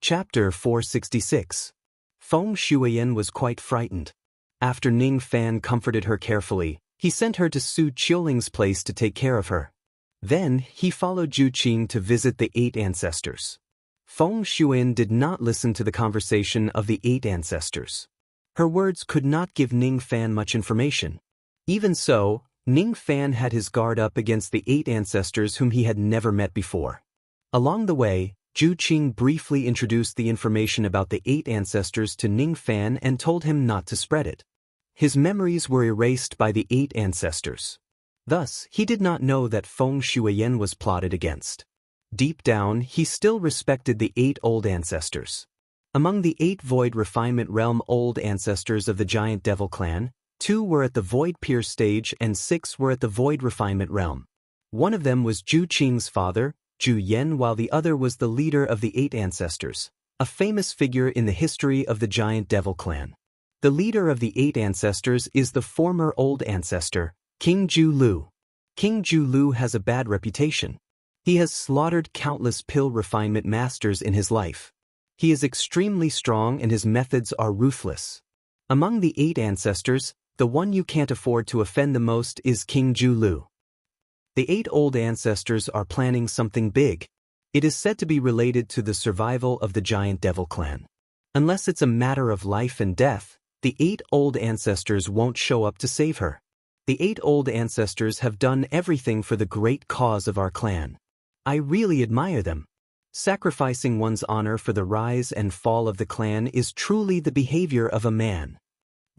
Chapter 466. Feng Shuiyan was quite frightened. After Ning Fan comforted her carefully, he sent her to Su Qiuling's place to take care of her. Then, he followed Zhu Qing to visit the 8 ancestors. Feng Shuiyan did not listen to the conversation of the 8 ancestors. Her words could not give Ning Fan much information. Even so, Ning Fan had his guard up against the 8 ancestors whom he had never met before. Along the way, Zhu Qing briefly introduced the information about the 8 ancestors to Ning Fan and told him not to spread it. His memories were erased by the 8 ancestors. Thus, he did not know that Feng Shuiyan was plotted against. Deep down, he still respected the 8 old ancestors. Among the 8 Void Refinement Realm old ancestors of the Giant Devil clan, 2 were at the Void Pierce stage and 6 were at the Void Refinement Realm. One of them was Zhu Qing's father, Zhu Yan, while the other was the leader of the 8 ancestors, a famous figure in the history of the Giant Devil clan. The leader of the 8 ancestors is the former old ancestor, King Zhu Lu. King Zhu Lu has a bad reputation. He has slaughtered countless pill refinement masters in his life. He is extremely strong and his methods are ruthless. Among the 8 ancestors, the one you can't afford to offend the most is King Zhu Lu. The 8 old ancestors are planning something big. It is said to be related to the survival of the Giant Devil clan. Unless it's a matter of life and death, the 8 old ancestors won't show up to save her. The 8 old ancestors have done everything for the great cause of our clan. I really admire them. Sacrificing one's honor for the rise and fall of the clan is truly the behavior of a man.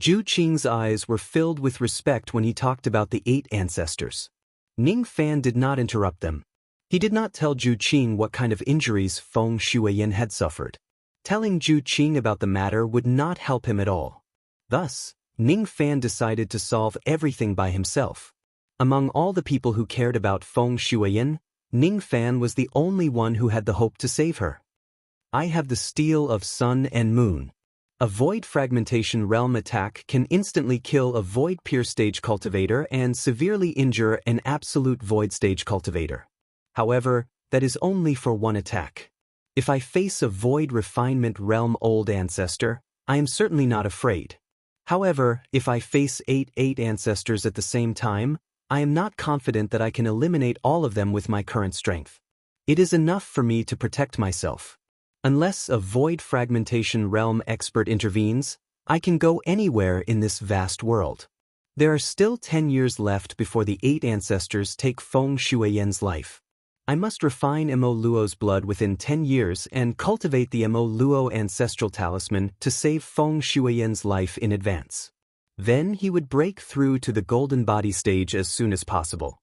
Zhu Qing's eyes were filled with respect when he talked about the 8 ancestors. Ning Fan did not interrupt them. He did not tell Zhu Qing what kind of injuries Feng Shuiyan had suffered. Telling Zhu Qing about the matter would not help him at all. Thus, Ning Fan decided to solve everything by himself. Among all the people who cared about Feng Shuiyan, Ning Fan was the only one who had the hope to save her. I have the steel of sun and moon. A void fragmentation realm attack can instantly kill a void pure stage cultivator and severely injure an absolute void stage cultivator. However, that is only for one attack. If I face a void refinement realm old ancestor, I am certainly not afraid. However, if I face 8 ancestors at the same time, I am not confident that I can eliminate all of them with my current strength. It is enough for me to protect myself. Unless a void fragmentation realm expert intervenes, I can go anywhere in this vast world. There are still 10 years left before the 8 ancestors take Feng Shuiyan's life. I must refine Mo Luo's blood within 10 years and cultivate the Mo Luo ancestral talisman to save Feng Shuiyan's life in advance. Then he would break through to the golden body stage as soon as possible.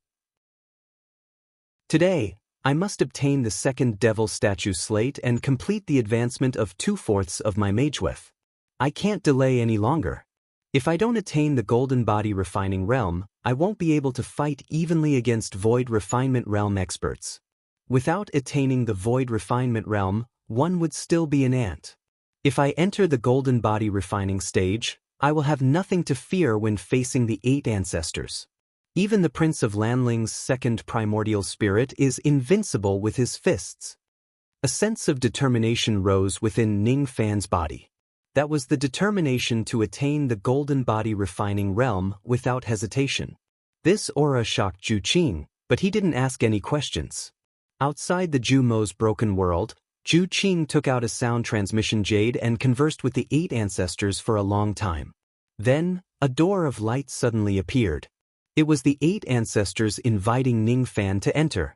Today, I must obtain the second devil statue slate and complete the advancement of 2/4 of my mageweth. I can't delay any longer. If I don't attain the golden body refining realm, I won't be able to fight evenly against void refinement realm experts. Without attaining the void refinement realm, one would still be an ant. If I enter the golden body refining stage, I will have nothing to fear when facing the 8 ancestors. Even the Prince of Lanling's second primordial spirit is invincible with his fists. A sense of determination rose within Ning Fan's body. That was the determination to attain the golden body refining realm without hesitation. This aura shocked Zhu Qing, but he didn't ask any questions. Outside the Zhu Mo's broken world, Zhu Qing took out a sound transmission jade and conversed with the 8 ancestors for a long time. Then, a door of light suddenly appeared. It was the 8 ancestors inviting Ning Fan to enter.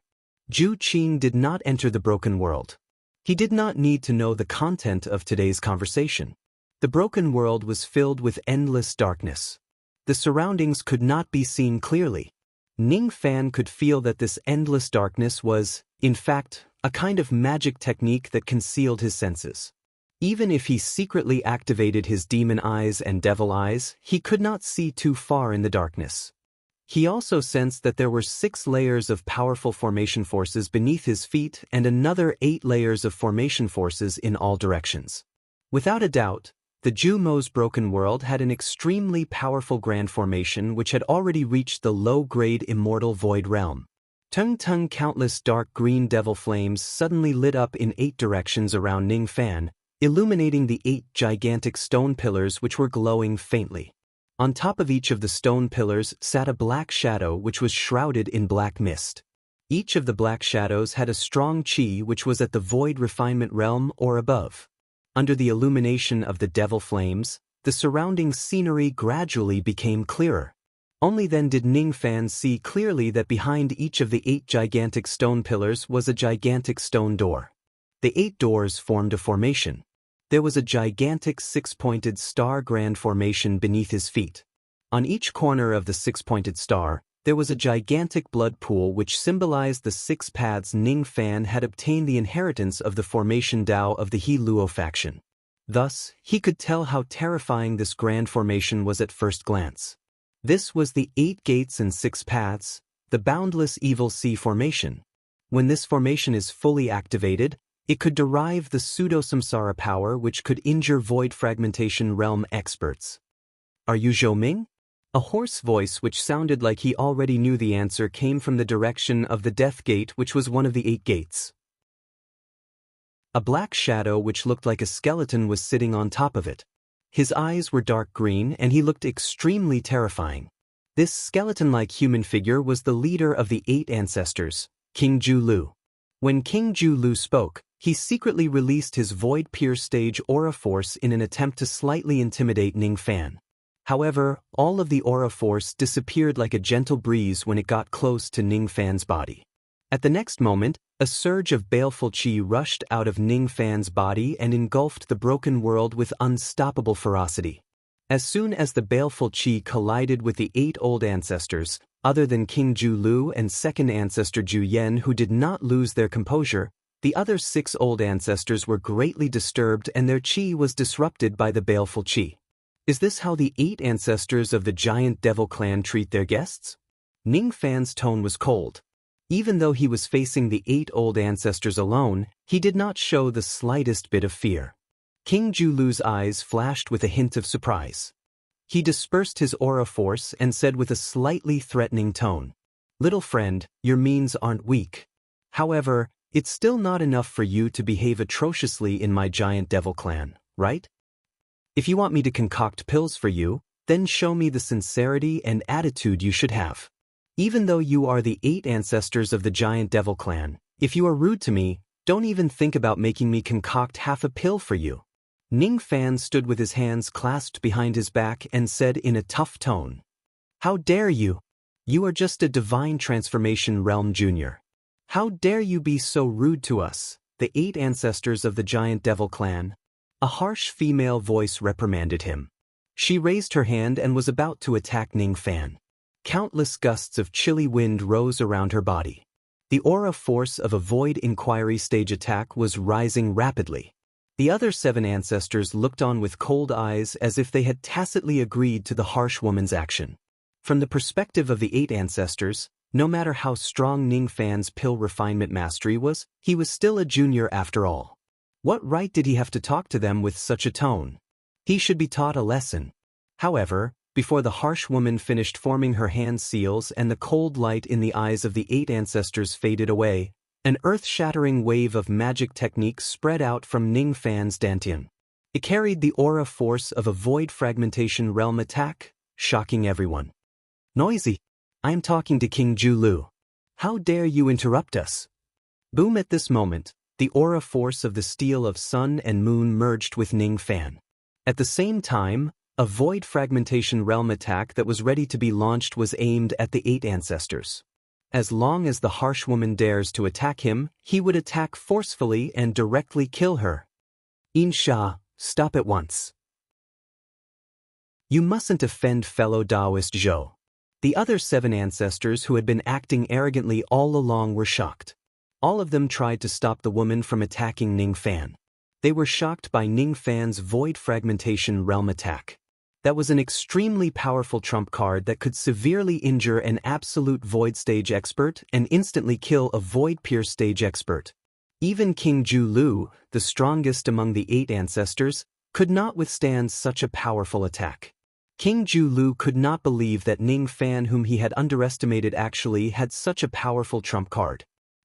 Zhu Qing did not enter the broken world. He did not need to know the content of today's conversation. The broken world was filled with endless darkness. The surroundings could not be seen clearly. Ning Fan could feel that this endless darkness was, in fact, a kind of magic technique that concealed his senses. Even if he secretly activated his demon eyes and devil eyes, he could not see too far in the darkness. He also sensed that there were 6 layers of powerful formation forces beneath his feet and another 8 layers of formation forces in all directions. Without a doubt, the Zhu Mo's broken world had an extremely powerful grand formation which had already reached the low-grade immortal void realm. Tung tung, countless dark green devil flames suddenly lit up in 8 directions around Ning Fan, illuminating the 8 gigantic stone pillars which were glowing faintly. On top of each of the stone pillars sat a black shadow which was shrouded in black mist. Each of the black shadows had a strong chi which was at the void refinement realm or above. Under the illumination of the devil flames, the surrounding scenery gradually became clearer. Only then did Ning Fan see clearly that behind each of the 8 gigantic stone pillars was a gigantic stone door. The 8 doors formed a formation. There was a gigantic 6-pointed star grand formation beneath his feet. On each corner of the 6-pointed star, there was a gigantic blood pool which symbolized the 6 paths Ning Fan had obtained the inheritance of the formation Dao of the He Luo faction. Thus, he could tell how terrifying this grand formation was at first glance. This was the 8 gates and 6 paths, the boundless evil sea formation. When this formation is fully activated, it could derive the pseudo-samsara power which could injure void fragmentation realm experts. Are you Zhou Ming? A hoarse voice which sounded like he already knew the answer came from the direction of the death gate which was one of the 8 gates. A black shadow which looked like a skeleton was sitting on top of it. His eyes were dark green and he looked extremely terrifying. This skeleton-like human figure was the leader of the 8 ancestors, King Ju Lu. When King Ju Lu spoke, he secretly released his void pierce stage aura force in an attempt to slightly intimidate Ning Fan. However, all of the aura force disappeared like a gentle breeze when it got close to Ning Fan's body. At the next moment, a surge of baleful chi rushed out of Ning Fan's body and engulfed the broken world with unstoppable ferocity. As soon as the baleful chi collided with the 8 old ancestors, other than King Ju Lu and second ancestor Ju Yen who did not lose their composure, the other 6 old ancestors were greatly disturbed and their chi was disrupted by the baleful chi. Is this how the 8 ancestors of the giant devil clan treat their guests? Ning Fan's tone was cold. Even though he was facing the 8 old ancestors alone, he did not show the slightest bit of fear. King Ju Lu's eyes flashed with a hint of surprise. He dispersed his aura force and said with a slightly threatening tone, "Little friend, your means aren't weak. However, it's still not enough for you to behave atrociously in my giant devil clan, right? If you want me to concoct pills for you, then show me the sincerity and attitude you should have. Even though you are the 8 ancestors of the giant devil clan, if you are rude to me, don't even think about making me concoct half a pill for you." Ning Fan stood with his hands clasped behind his back and said in a tough tone, "How dare you? You are just a divine transformation realm junior. How dare you be so rude to us, the 8 ancestors of the giant devil clan?" A harsh female voice reprimanded him. She raised her hand and was about to attack Ning Fan. Countless gusts of chilly wind rose around her body. The aura force of a void inquiry stage attack was rising rapidly. The other 7 ancestors looked on with cold eyes as if they had tacitly agreed to the harsh woman's action. From the perspective of the 8 ancestors, no matter how strong Ning Fan's pill refinement mastery was, he was still a junior after all. What right did he have to talk to them with such a tone? He should be taught a lesson. However, before the harsh woman finished forming her hand seals and the cold light in the eyes of the 8 ancestors faded away, an earth-shattering wave of magic techniques spread out from Ning Fan's dantian. It carried the aura force of a void fragmentation realm attack, shocking everyone. "Noisy! I am talking to King Ju Lu. How dare you interrupt us?" Boom! At this moment, the aura force of the steel of sun and moon merged with Ning Fan. At the same time, a void fragmentation realm attack that was ready to be launched was aimed at the 8 ancestors. As long as the harsh woman dares to attack him, he would attack forcefully and directly kill her. "Insha, stop at once. You mustn't offend fellow Taoist Zhou." The other 7 ancestors who had been acting arrogantly all along were shocked. All of them tried to stop the woman from attacking Ning Fan. They were shocked by Ning Fan's void fragmentation realm attack. That was an extremely powerful trump card that could severely injure an absolute void stage expert and instantly kill a void pierce stage expert. Even King Ju Lu, the strongest among the 8 ancestors, could not withstand such a powerful attack. King Ju-lu could not believe that Ning Fan, whom he had underestimated, actually had such a powerful trump card.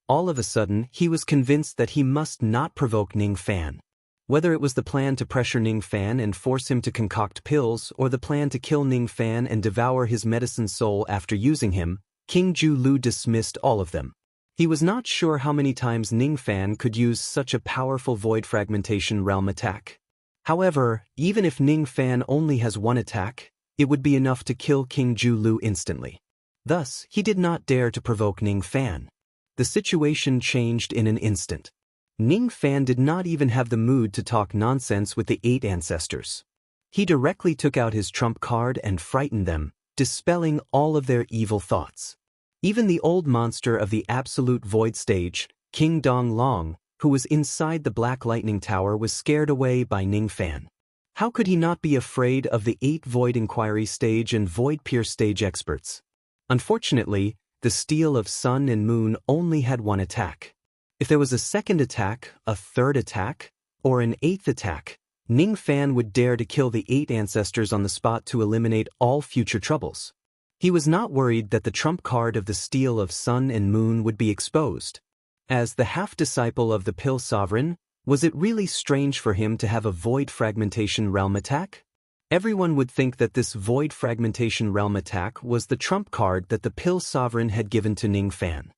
All of a sudden, he was convinced that he must not provoke Ning Fan. Whether it was the plan to pressure Ning Fan and force him to concoct pills, or the plan to kill Ning Fan and devour his medicine soul after using him, King Ju-lu dismissed all of them. He was not sure how many times Ning Fan could use such a powerful void fragmentation realm attack. However, even if Ning Fan only has one attack, it would be enough to kill King Ju-lu instantly. Thus, he did not dare to provoke Ning Fan. The situation changed in an instant. Ning Fan did not even have the mood to talk nonsense with the 8 ancestors. He directly took out his trump card and frightened them, dispelling all of their evil thoughts. Even the old monster of the absolute void stage, King Dong Long, who was inside the Black Lightning Tower, was scared away by Ning Fan. How could he not be afraid of the 8 Void Inquiry stage and Void Pierce stage experts? Unfortunately, the Steel of Sun and Moon only had one attack. If there was a second attack, a third attack, or an 8th attack, Ning Fan would dare to kill the 8 ancestors on the spot to eliminate all future troubles. He was not worried that the trump card of the Steel of Sun and Moon would be exposed. As the half-disciple of the Pill Sovereign, was it really strange for him to have a Void Fragmentation Realm attack? Everyone would think that this Void Fragmentation Realm attack was the trump card that the Pill Sovereign had given to Ning Fan.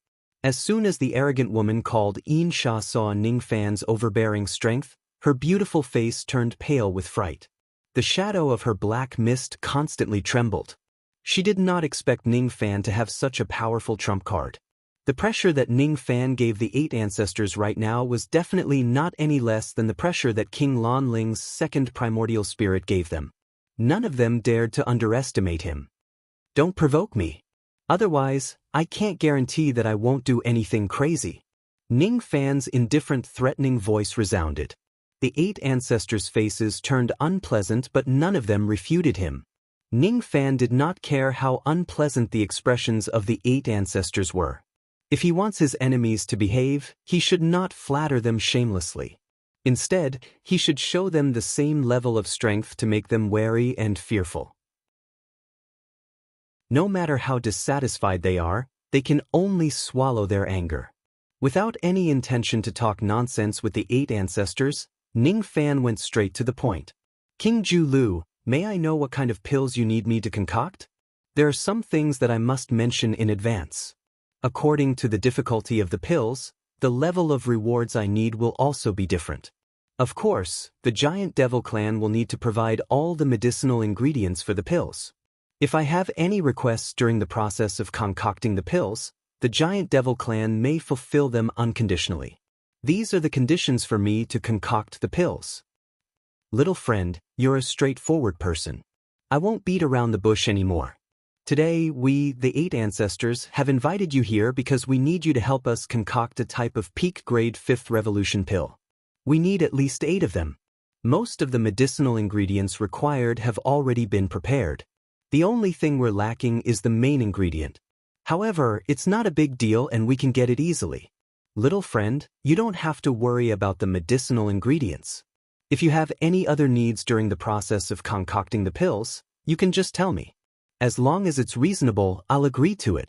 As soon as the arrogant woman called Yin Sha saw Ning Fan's overbearing strength, her beautiful face turned pale with fright. The shadow of her black mist constantly trembled. She did not expect Ning Fan to have such a powerful trump card. The pressure that Ning Fan gave the 8 ancestors right now was definitely not any less than the pressure that King Lan Ling's second primordial spirit gave them. None of them dared to underestimate him. Don't provoke me. Otherwise, I can't guarantee that I won't do anything crazy. Ning Fan's indifferent, threatening voice resounded. The 8 ancestors' faces turned unpleasant, but none of them refuted him. Ning Fan did not care how unpleasant the expressions of the 8 ancestors were. If he wants his enemies to behave, he should not flatter them shamelessly. Instead, he should show them the same level of strength to make them wary and fearful. No matter how dissatisfied they are, they can only swallow their anger. Without any intention to talk nonsense with the 8 ancestors, Ning Fan went straight to the point. King Ju-lu, may I know what kind of pills you need me to concoct? There are some things that I must mention in advance. According to the difficulty of the pills, the level of rewards I need will also be different. Of course, the Giant Devil Clan will need to provide all the medicinal ingredients for the pills. If I have any requests during the process of concocting the pills, the Giant Devil Clan may fulfill them unconditionally. These are the conditions for me to concoct the pills. Little friend, you're a straightforward person. I won't beat around the bush anymore. Today, we, the 8 ancestors, have invited you here because we need you to help us concoct a type of peak-grade 5th revolution pill. We need at least 8 of them. Most of the medicinal ingredients required have already been prepared. The only thing we're lacking is the main ingredient. However, it's not a big deal and we can get it easily. Little friend, you don't have to worry about the medicinal ingredients. If you have any other needs during the process of concocting the pills, you can just tell me. As long as it's reasonable, I'll agree to it.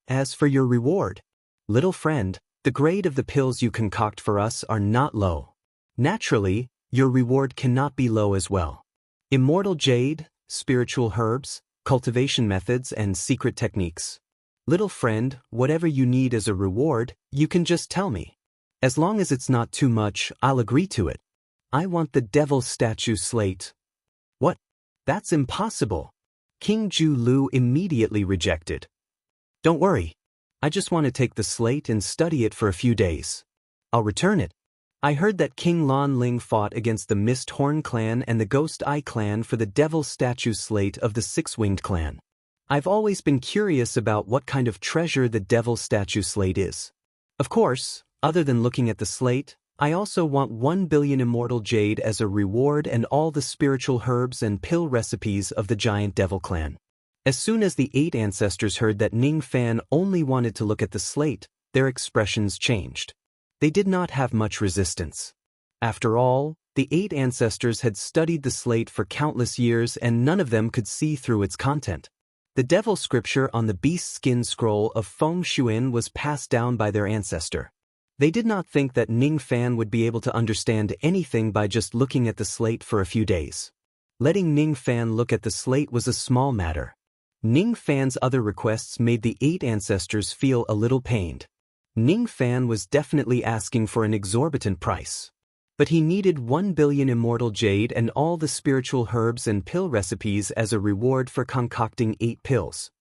As for your reward, little friend, the grade of the pills you concoct for us are not low. Naturally, your reward cannot be low as well. Immortal jade, spiritual herbs, cultivation methods, and secret techniques. Little friend, whatever you need as a reward, you can just tell me. As long as it's not too much, I'll agree to it. I want the devil statue slate. What? That's impossible. King Ju-lu immediately rejected. Don't worry. I just want to take the slate and study it for a few days. I'll return it. I heard that King Lan Ling fought against the Mist Horn clan and the Ghost Eye clan for the devil statue slate of the Six-Winged clan. I've always been curious about what kind of treasure the devil statue slate is. Of course, other than looking at the slate, I also want 1 billion immortal jade as a reward and all the spiritual herbs and pill recipes of the Giant Devil Clan. As soon as the 8 ancestors heard that Ning Fan only wanted to look at the slate, their expressions changed. They did not have much resistance. After all, The 8 ancestors had studied the slate for countless years and none of them could see through its content. The devil scripture on the beast skin scroll of Feng Shuin was passed down by their ancestor. They did not think that Ning Fan would be able to understand anything by just looking at the slate for a few days. Letting Ning Fan look at the slate was a small matter. Ning Fan's other requests made the 8 ancestors feel a little pained. Ning Fan was definitely asking for an exorbitant price. But he needed 1 billion immortal jade and all the spiritual herbs and pill recipes as a reward for concocting 8 pills.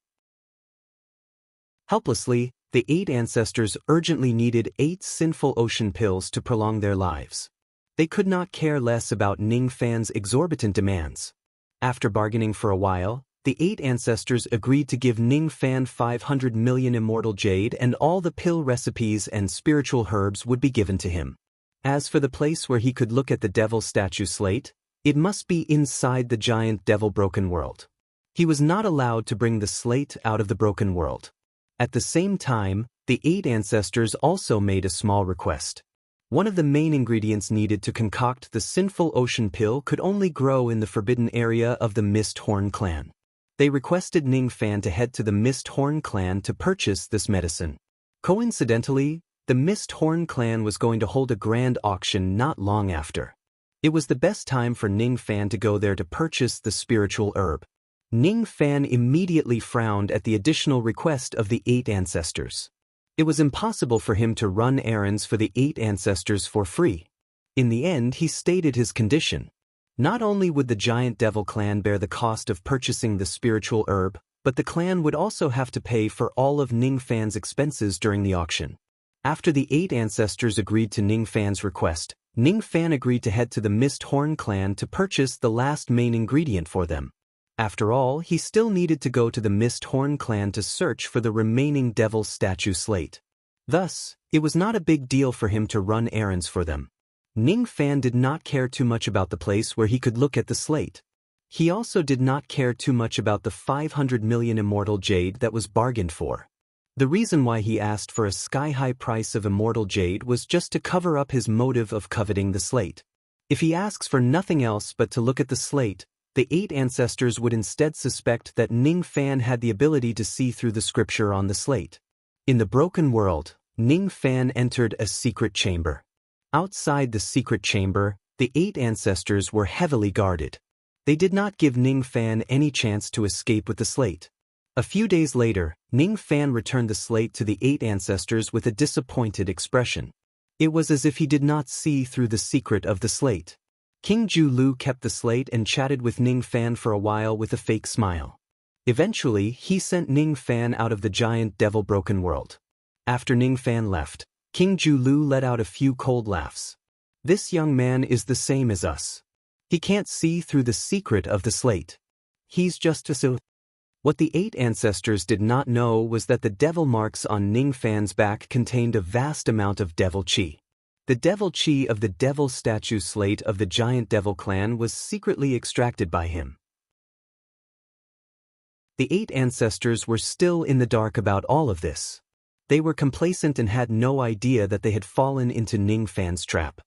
Helplessly, the 8 ancestors urgently needed 8 sinful ocean pills to prolong their lives. They could not care less about Ning Fan's exorbitant demands. After bargaining for a while, the 8 ancestors agreed to give Ning Fan 500 million immortal jade and all the pill recipes and spiritual herbs would be given to him. As for the place where he could look at the devil statue slate, it must be inside the giant devil broken world. He was not allowed to bring the slate out of the broken world. At the same time, the 8 ancestors also made a small request. One of the main ingredients needed to concoct the sinful ocean pill could only grow in the forbidden area of the Mist Horn clan. They requested Ning Fan to head to the Mist Horn clan to purchase this medicine. Coincidentally, the Mist Horn clan was going to hold a grand auction not long after. It was the best time for Ning Fan to go there to purchase the spiritual herb. Ning Fan immediately frowned at the additional request of the 8 ancestors. It was impossible for him to run errands for the 8 ancestors for free. In the end, he stated his condition. Not only would the giant devil clan bear the cost of purchasing the spiritual herb, but the clan would also have to pay for all of Ning Fan's expenses during the auction. After the 8 ancestors agreed to Ning Fan's request, Ning Fan agreed to head to the Mist Horn clan to purchase the last main ingredient for them. After all, he still needed to go to the Mist Horn clan to search for the remaining devil statue slate. Thus, it was not a big deal for him to run errands for them. Ning Fan did not care too much about the place where he could look at the slate. He also did not care too much about the 500 million immortal jade that was bargained for. The reason why he asked for a sky-high price of immortal jade was just to cover up his motive of coveting the slate. If he asks for nothing else but to look at the slate, the 8 ancestors would instead suspect that Ning Fan had the ability to see through the scripture on the slate. In the broken world, Ning Fan entered a secret chamber. Outside the secret chamber, the 8 ancestors were heavily guarded. They did not give Ning Fan any chance to escape with the slate. A few days later, Ning Fan returned the slate to the 8 ancestors with a disappointed expression. It was as if he did not see through the secret of the slate. King Ju Lu kept the slate and chatted with Ning Fan for a while with a fake smile. Eventually, he sent Ning Fan out of the giant devil broken world. After Ning Fan left, King Ju Lu let out a few cold laughs. This young man is the same as us. He can't see through the secret of the slate. He's just a What the 8 ancestors did not know was that the devil marks on Ning Fan's back contained a vast amount of devil chi. The devil chi of the devil statue slate of the giant devil clan was secretly extracted by him. The 8 ancestors were still in the dark about all of this. They were complacent and had no idea that they had fallen into Ning Fan's trap.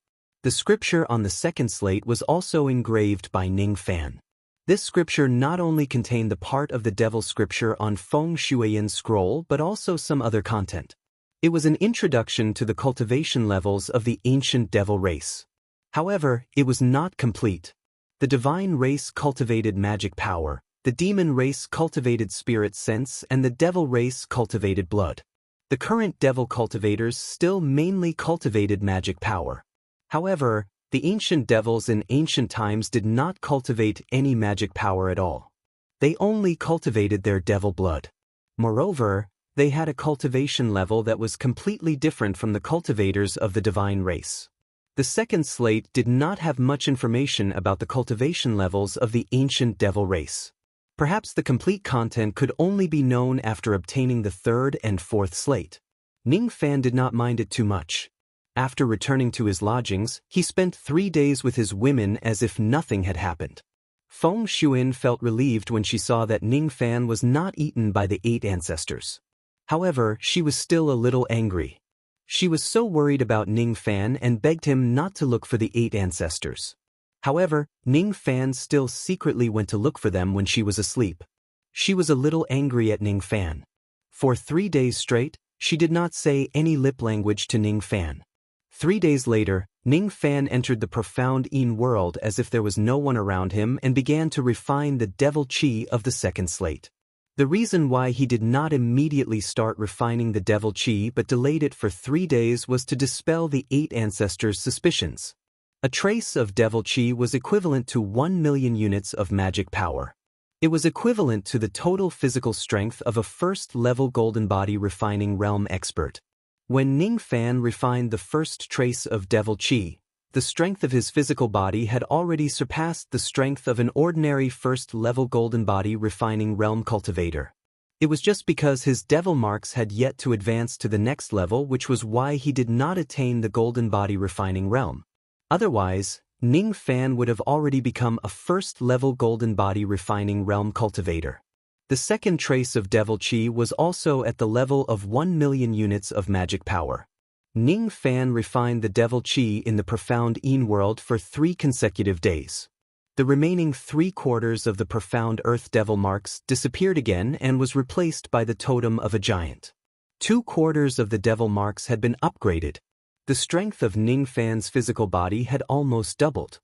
The scripture on the second slate was also engraved by Ning Fan. This scripture not only contained the part of the devil scripture on Feng Shuiyan's scroll but also some other content. It was an introduction to the cultivation levels of the ancient devil race. However, it was not complete. The divine race cultivated magic power, the demon race cultivated spirit sense, and the devil race cultivated blood. The current devil cultivators still mainly cultivated magic power. However, the ancient devils in ancient times did not cultivate any magic power at all. They only cultivated their devil blood. Moreover, they had a cultivation level that was completely different from the cultivators of the divine race. The second slate did not have much information about the cultivation levels of the ancient devil race. Perhaps the complete content could only be known after obtaining the third and fourth slate. Ning Fan did not mind it too much. After returning to his lodgings, he spent 3 days with his women as if nothing had happened. Feng Shuin felt relieved when she saw that Ning Fan was not eaten by the 8 ancestors. However, she was still a little angry. She was so worried about Ning Fan and begged him not to look for the 8 ancestors. However, Ning Fan still secretly went to look for them when she was asleep. She was a little angry at Ning Fan. For 3 days straight, she did not say any lip language to Ning Fan. 3 days later, Ning Fan entered the profound Yin world as if there was no one around him and began to refine the devil chi of the second slate. The reason why he did not immediately start refining the devil chi but delayed it for 3 days was to dispel the 8 ancestors' suspicions. A trace of devil chi was equivalent to 1 million units of magic power. It was equivalent to the total physical strength of a first-level golden body refining realm expert. When Ning Fan refined the first trace of devil chi, the strength of his physical body had already surpassed the strength of an ordinary first-level golden body refining realm cultivator. It was just because his devil marks had yet to advance to the next level, which was why he did not attain the golden body refining realm. Otherwise, Ning Fan would have already become a first-level golden body refining realm cultivator. The second trace of devil chi was also at the level of 1 million units of magic power. Ning Fan refined the devil chi in the profound Yin world for 3 consecutive days. The remaining 3/4 of the profound earth devil marks disappeared again and was replaced by the totem of a giant. 2/4 of the devil marks had been upgraded. The strength of Ning Fan's physical body had almost doubled.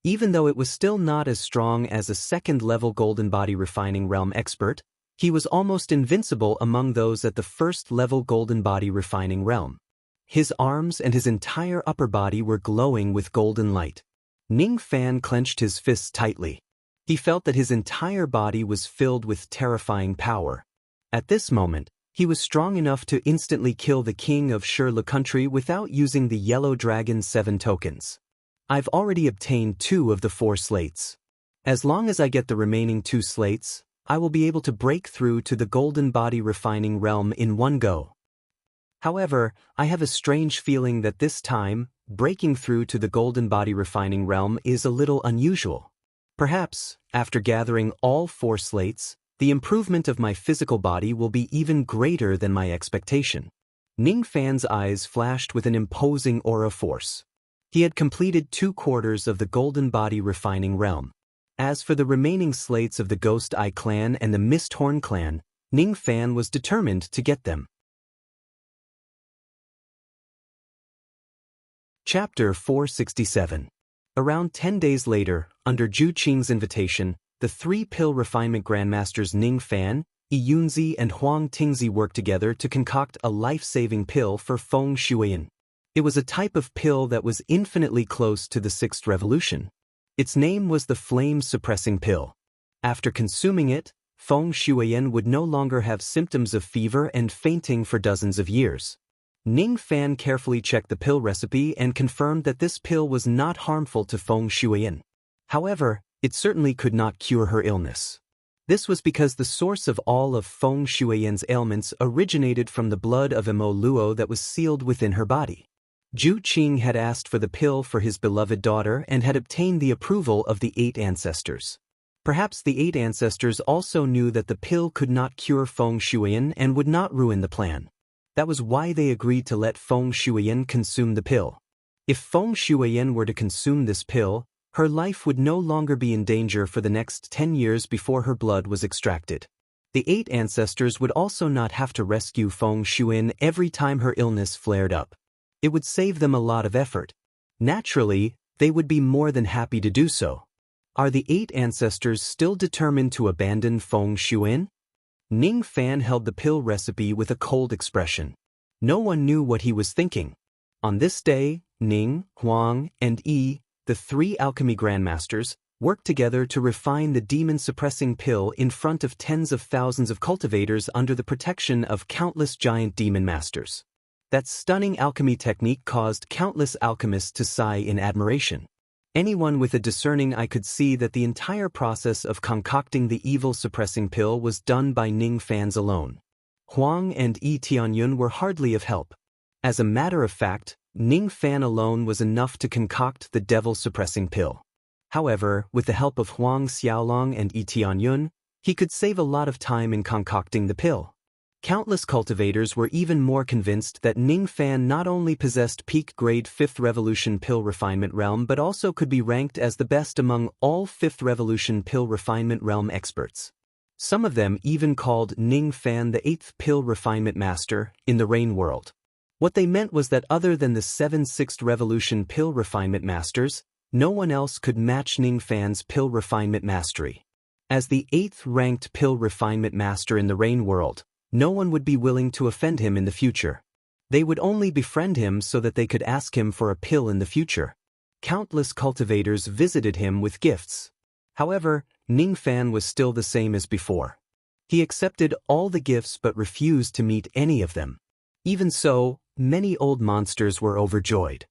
Even though it was still not as strong as a second-level golden body refining realm expert, he was almost invincible among those at the first-level golden body refining realm. His arms and his entire upper body were glowing with golden light. Ning Fan clenched his fists tightly. He felt that his entire body was filled with terrifying power. At this moment, he was strong enough to instantly kill the king of Shirla country without using the Yellow Dragon's 7 tokens. I've already obtained 2 of the 4 slates. As long as I get the remaining 2 slates, I will be able to break through to the golden body refining realm in one go. However, I have a strange feeling that this time, breaking through to the golden body refining realm is a little unusual. Perhaps, after gathering all 4 slates, the improvement of my physical body will be even greater than my expectation. Ning Fan's eyes flashed with an imposing aura force. He had completed 2/4 of the golden body refining realm. As for the remaining slates of the Ghost Eye clan and the Misthorn clan, Ning Fan was determined to get them. Chapter 467. Around 10 days later, under Zhu Qing's invitation, the 3 pill refinement grandmasters Ning Fan, Yi Yunzi and Huang Tingzi worked together to concoct a life-saving pill for Feng Shuiyan. It was a type of pill that was infinitely close to the 6th revolution. Its name was the flame-suppressing pill. After consuming it, Feng Shuiyan would no longer have symptoms of fever and fainting for dozens of years. Ning Fan carefully checked the pill recipe and confirmed that this pill was not harmful to Feng Shuiyan. However, it certainly could not cure her illness. This was because the source of all of Feng Shuiyan's ailments originated from the blood of Mo Luo that was sealed within her body. Zhu Qing had asked for the pill for his beloved daughter and had obtained the approval of the 8 ancestors. Perhaps the 8 ancestors also knew that the pill could not cure Feng Shuiyan and would not ruin the plan. That was why they agreed to let Feng Shuiyan consume the pill. If Feng Shuiyan were to consume this pill, her life would no longer be in danger for the next 10 years before her blood was extracted. The 8 ancestors would also not have to rescue Feng Shuiyan every time her illness flared up. It would save them a lot of effort. Naturally, they would be more than happy to do so. Are the 8 ancestors still determined to abandon Feng Shuiyan? Ning Fan held the pill recipe with a cold expression. No one knew what he was thinking. On this day, Ning, Huang, and Yi, the 3 alchemy grandmasters, worked together to refine the demon-suppressing pill in front of tens of thousands of cultivators under the protection of countless giant demon masters. That stunning alchemy technique caused countless alchemists to sigh in admiration. Anyone with a discerning eye could see that the entire process of concocting the evil-suppressing pill was done by Ning Fan alone. Huang and Yi Tianyun were hardly of help. As a matter of fact, Ning Fan alone was enough to concoct the devil-suppressing pill. However, with the help of Huang Xiaolong and Yi Tianyun, he could save a lot of time in concocting the pill. Countless cultivators were even more convinced that Ning Fan not only possessed peak-grade 5th Revolution pill refinement realm but also could be ranked as the best among all 5th Revolution pill refinement realm experts. Some of them even called Ning Fan the 8th pill refinement master in the Rain world. What they meant was that other than the 7 6th Revolution pill refinement masters, no one else could match Ning Fan's pill refinement mastery. As the 8th ranked pill refinement master in the Rain world, no one would be willing to offend him in the future. They would only befriend him so that they could ask him for a pill in the future. Countless cultivators visited him with gifts. However, Ning Fan was still the same as before. He accepted all the gifts but refused to meet any of them. Even so, many old monsters were overjoyed.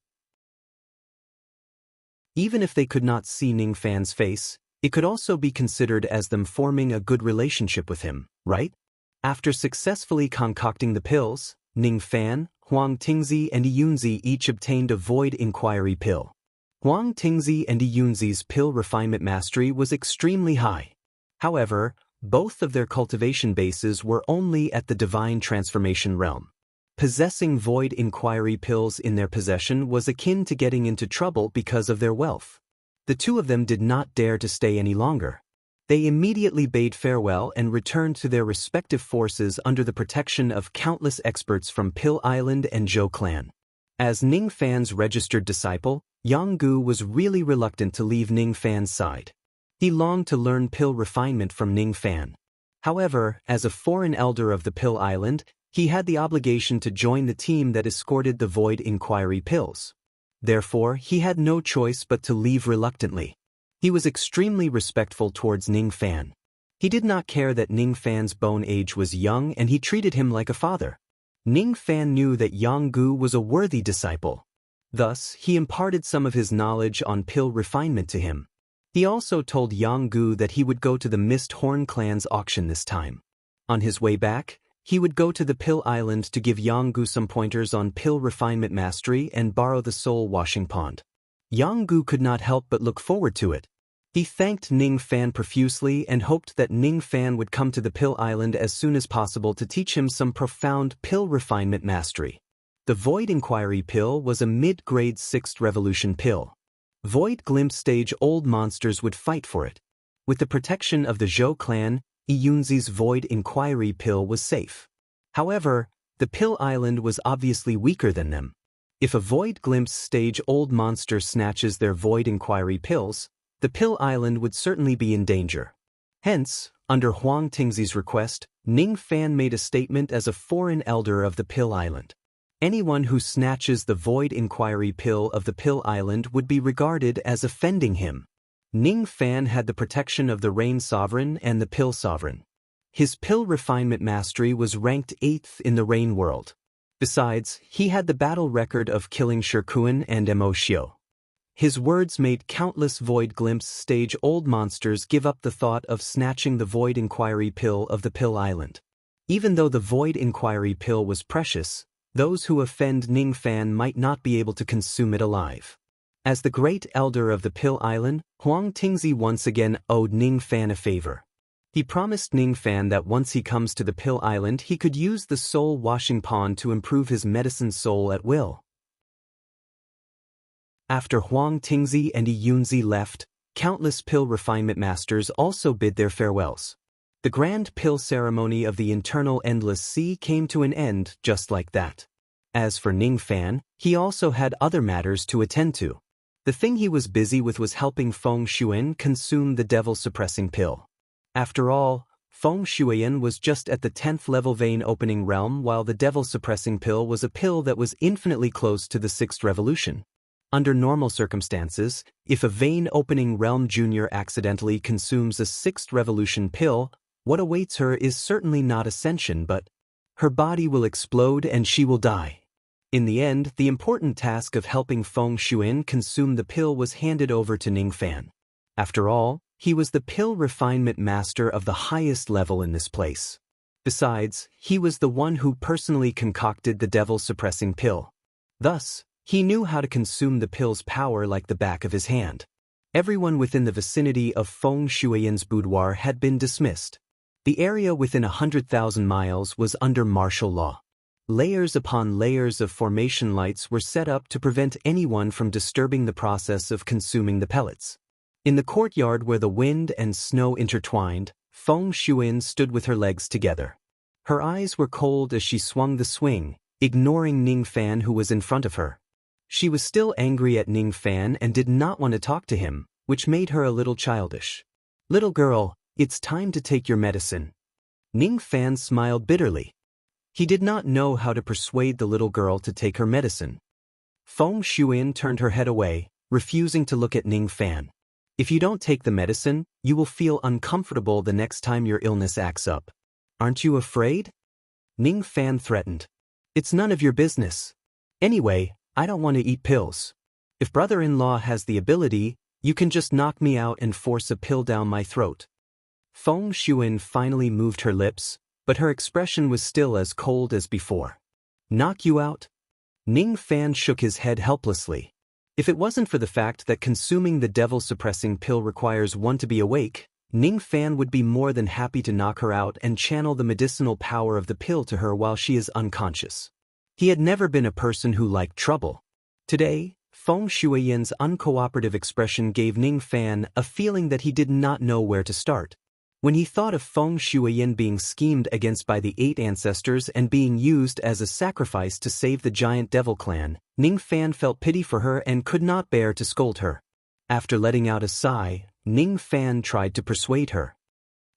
Even if they could not see Ning Fan's face, it could also be considered as them forming a good relationship with him, right? After successfully concocting the pills, Ning Fan, Huang Tingzi and Yunzi each obtained a Void Inquiry pill. Huang Tingzi and Yunzi's pill refinement mastery was extremely high. However, both of their cultivation bases were only at the Divine Transformation realm. Possessing Void Inquiry pills in their possession was akin to getting into trouble because of their wealth. The two of them did not dare to stay any longer. They immediately bade farewell and returned to their respective forces under the protection of countless experts from Pill Island and Zhou clan. As Ning Fan's registered disciple, Yang Gu was really reluctant to leave Ning Fan's side. He longed to learn pill refinement from Ning Fan. However, as a foreign elder of the Pill Island, he had the obligation to join the team that escorted the Void Inquiry pills. Therefore, he had no choice but to leave reluctantly. He was extremely respectful towards Ning Fan. He did not care that Ning Fan's bone age was young and he treated him like a father. Ning Fan knew that Yang Gu was a worthy disciple. Thus, he imparted some of his knowledge on pill refinement to him. He also told Yang Gu that he would go to the Mist Horn clan's auction this time. On his way back, he would go to the Pill Island to give Yang Gu some pointers on pill refinement mastery and borrow the soul washing pond. Yang Gu could not help but look forward to it. He thanked Ning Fan profusely and hoped that Ning Fan would come to the Pill Island as soon as possible to teach him some profound pill refinement mastery. The Void Inquiry pill was a mid-grade 6th Revolution pill. Void Glimpse stage old monsters would fight for it. With the protection of the Zhou clan, Yunzi's Void Inquiry pill was safe. However, the Pill Island was obviously weaker than them. If a Void Glimpse stage old monster snatches their Void Inquiry pills, the Pill Island would certainly be in danger. Hence, under Huang Tingzi's request, Ning Fan made a statement as a foreign elder of the Pill Island. Anyone who snatches the Void Inquiry pill of the Pill Island would be regarded as offending him. Ning Fan had the protection of the Rain Sovereign and the Pill Sovereign. His pill refinement mastery was ranked 8th in the Rain world. Besides, he had the battle record of killing Shirkuan and Mo Xiu. His words made countless Void Glimpse stage old monsters give up the thought of snatching the Void Inquiry pill of the Pill Island. Even though the Void Inquiry pill was precious, those who offend Ning Fan might not be able to consume it alive. As the great elder of the Pill Island, Huang Tingzi once again owed Ning Fan a favor. He promised Ning Fan that once he comes to the Pill Island he could use the soul washing pond to improve his medicine soul at will. After Huang Tingzi and Yunzi left, countless pill refinement masters also bid their farewells. The grand pill ceremony of the Internal Endless Sea came to an end just like that. As for Ning Fan, he also had other matters to attend to. The thing he was busy with was helping Feng Shuyan consume the devil-suppressing pill. After all, Feng Shuyan was just at the 10th level vein opening realm while the devil-suppressing pill was a pill that was infinitely close to the 6th revolution. Under normal circumstances, if a vein opening realm junior accidentally consumes a 6th revolution pill, what awaits her is certainly not ascension but her body will explode and she will die. In the end, the important task of helping Feng Shuyan consume the pill was handed over to Ning Fan. After all, he was the pill refinement master of the highest level in this place. Besides, he was the one who personally concocted the devil-suppressing pill. Thus, he knew how to consume the pill's power like the back of his hand. Everyone within the vicinity of Feng Shuyan's boudoir had been dismissed. The area within 100,000 miles was under martial law. Layers upon layers of formation lights were set up to prevent anyone from disturbing the process of consuming the pellets. In the courtyard where the wind and snow intertwined, Feng Shuin stood with her legs together. Her eyes were cold as she swung the swing, ignoring Ning Fan who was in front of her. She was still angry at Ning Fan and did not want to talk to him, which made her a little childish. "Little girl, it's time to take your medicine." Ning Fan smiled bitterly. He did not know how to persuade the little girl to take her medicine. Feng Shuin turned her head away, refusing to look at Ning Fan. "If you don't take the medicine, you will feel uncomfortable the next time your illness acts up. Aren't you afraid?" Ning Fan threatened. "It's none of your business. Anyway, I don't want to eat pills. If brother-in-law has the ability, you can just knock me out and force a pill down my throat." Feng Shuin finally moved her lips, but her expression was still as cold as before. "Knock you out?" Ning Fan shook his head helplessly. If it wasn't for the fact that consuming the devil-suppressing pill requires one to be awake, Ning Fan would be more than happy to knock her out and channel the medicinal power of the pill to her while she is unconscious. He had never been a person who liked trouble. Today, Feng Shuiyan's uncooperative expression gave Ning Fan a feeling that he did not know where to start. When he thought of Feng Shuiyan being schemed against by the 8 ancestors and being used as a sacrifice to save the giant devil clan, Ning Fan felt pity for her and could not bear to scold her. After letting out a sigh, Ning Fan tried to persuade her.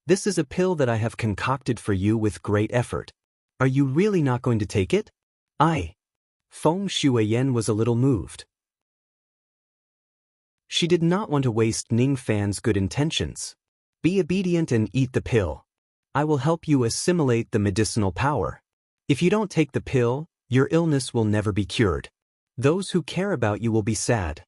"This is a pill that I have concocted for you with great effort. Are you really not going to take it?" Feng Shuiyan was a little moved. She did not want to waste Ning Fan's good intentions. "Be obedient and eat the pill. I will help you assimilate the medicinal power. If you don't take the pill, your illness will never be cured. Those who care about you will be sad."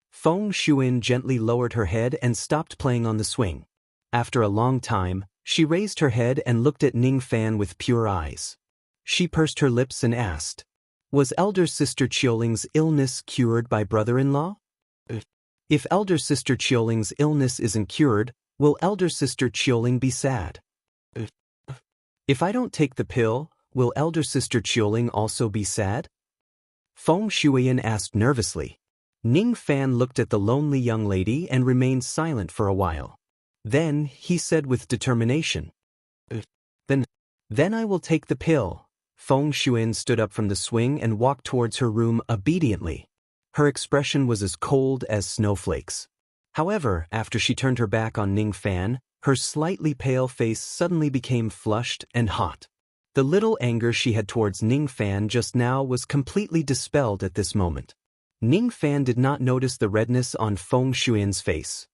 Feng Shuin gently lowered her head and stopped playing on the swing. After a long time, she raised her head and looked at Ning Fan with pure eyes. She pursed her lips and asked, "Was elder sister Qiuling's illness cured by brother-in-law?" "If elder sister Qiuling's illness isn't cured, will elder sister Qiuling be sad?" "If I don't take the pill, will elder sister Qiuling also be sad?" Feng Shuiyan asked nervously. Ning Fan looked at the lonely young lady and remained silent for a while. Then he said with determination, Then I will take the pill." Feng Shuin stood up from the swing and walked towards her room obediently. Her expression was as cold as snowflakes. However, after she turned her back on Ning Fan, her slightly pale face suddenly became flushed and hot. The little anger she had towards Ning Fan just now was completely dispelled at this moment. Ning Fan did not notice the redness on Feng Shuiyan's face.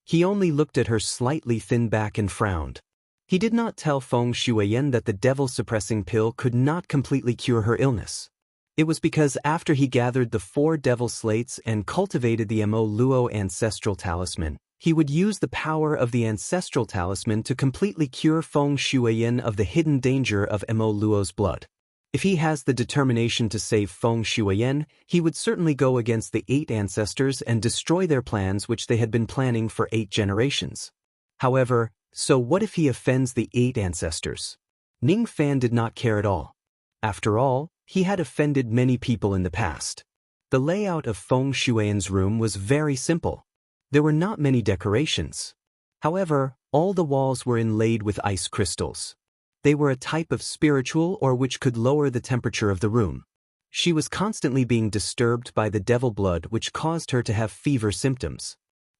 He only looked at her slightly thin back and frowned. He did not tell Feng Shuiyan that the devil-suppressing pill could not completely cure her illness. It was because after he gathered the 4 devil slates and cultivated the Mo Luo ancestral talisman, he would use the power of the ancestral talisman to completely cure Feng Shuiyan of the hidden danger of Mo Luo's blood. If he has the determination to save Feng Shuiyan, he would certainly go against the 8 ancestors and destroy their plans which they had been planning for 8 generations. However, so what if he offends the 8 ancestors? Ning Fan did not care at all. After all, he had offended many people in the past. The layout of Feng Shuiyan's room was very simple. There were not many decorations. However, all the walls were inlaid with ice crystals. They were a type of spiritual or which could lower the temperature of the room. She was constantly being disturbed by the devil blood which caused her to have fever symptoms.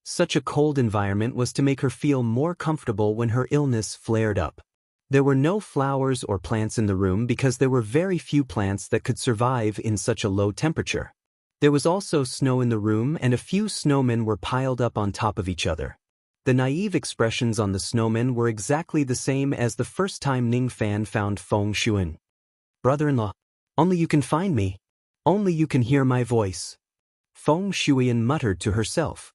Such a cold environment was to make her feel more comfortable when her illness flared up. There were no flowers or plants in the room because there were very few plants that could survive in such a low temperature. There was also snow in the room and a few snowmen were piled up on top of each other. The naive expressions on the snowmen were exactly the same as the first time Ning Fan found Feng Shuin. "Brother-in-law, only you can find me. Only you can hear my voice." Feng Shuiyan muttered to herself.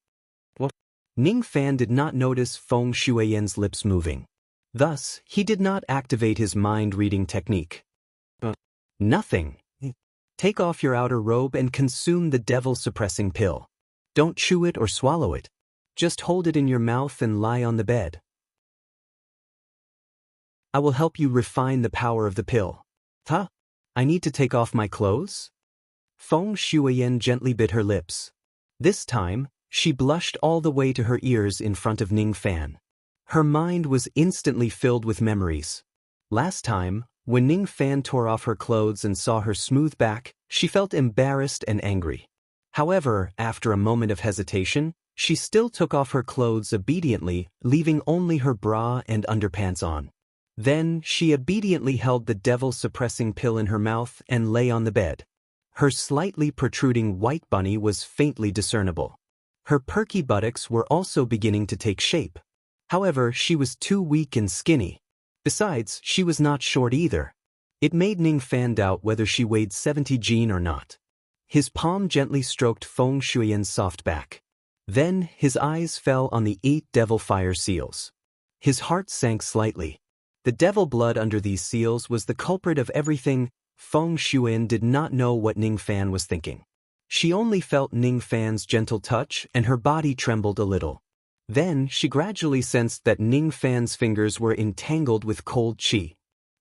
What? Ning Fan did not notice Feng Shuiyan's lips moving. Thus, he did not activate his mind-reading technique. Nothing. Take off your outer robe and consume the devil-suppressing pill. Don't chew it or swallow it. Just hold it in your mouth and lie on the bed. I will help you refine the power of the pill. Huh? I need to take off my clothes? Feng Shuiyan gently bit her lips. This time, she blushed all the way to her ears in front of Ning Fan. Her mind was instantly filled with memories. Last time, when Ning Fan tore off her clothes and saw her smooth back, she felt embarrassed and angry. However, after a moment of hesitation, she still took off her clothes obediently, leaving only her bra and underpants on. Then, she obediently held the devil-suppressing pill in her mouth and lay on the bed. Her slightly protruding white bunny was faintly discernible. Her perky buttocks were also beginning to take shape. However, she was too weak and skinny. Besides, she was not short either. It made Ning Fan doubt whether she weighed 70 jin or not. His palm gently stroked Feng Shuiyan's soft back. Then, his eyes fell on the 8 devil fire seals. His heart sank slightly. The devil blood under these seals was the culprit of everything. Feng Shuiyan did not know what Ning Fan was thinking. She only felt Ning Fan's gentle touch and her body trembled a little. Then, she gradually sensed that Ning Fan's fingers were entangled with cold qi.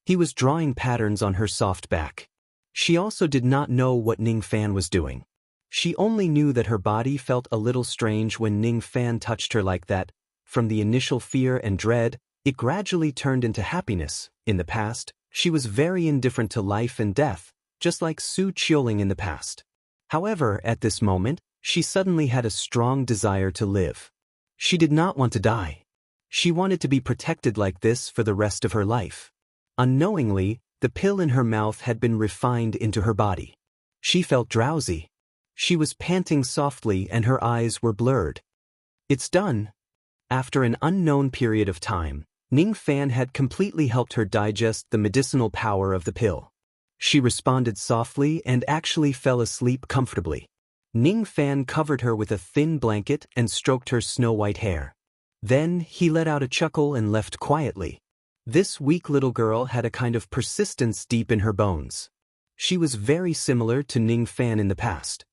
He was drawing patterns on her soft back. She also did not know what Ning Fan was doing. She only knew that her body felt a little strange when Ning Fan touched her like that. From the initial fear and dread, it gradually turned into happiness. In the past, she was very indifferent to life and death, just like Su Qiuling in the past. However, at this moment, she suddenly had a strong desire to live. She did not want to die. She wanted to be protected like this for the rest of her life. Unknowingly, the pill in her mouth had been refined into her body. She felt drowsy. She was panting softly and her eyes were blurred. It's done. After an unknown period of time, Ning Fan had completely helped her digest the medicinal power of the pill. She responded softly and actually fell asleep comfortably. Ning Fan covered her with a thin blanket and stroked her snow-white hair. Then, he let out a chuckle and left quietly. This weak little girl had a kind of persistence deep in her bones. She was very similar to Ning Fan in the past.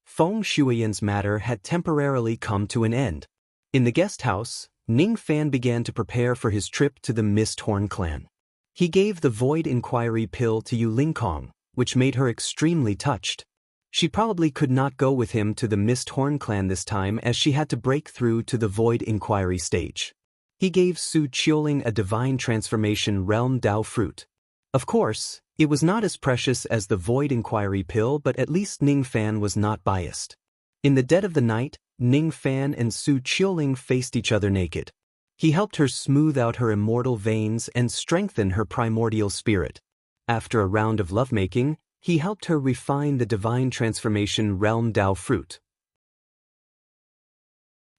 Feng Shuiyan's matter had temporarily come to an end. In the guest house, Ning Fan began to prepare for his trip to the Mist Horn clan. He gave the Void Inquiry pill to Yu Lingkong, which made her extremely touched. She probably could not go with him to the Mist Horn clan this time as she had to break through to the Void Inquiry stage. He gave Su Qiuling a Divine Transformation Realm Dao fruit. Of course, it was not as precious as the Void Inquiry pill, but at least Ning Fan was not biased. In the dead of the night, Ning Fan and Su Qiuling faced each other naked. He helped her smooth out her immortal veins and strengthen her primordial spirit. After a round of lovemaking, he helped her refine the Divine Transformation Realm Dao fruit.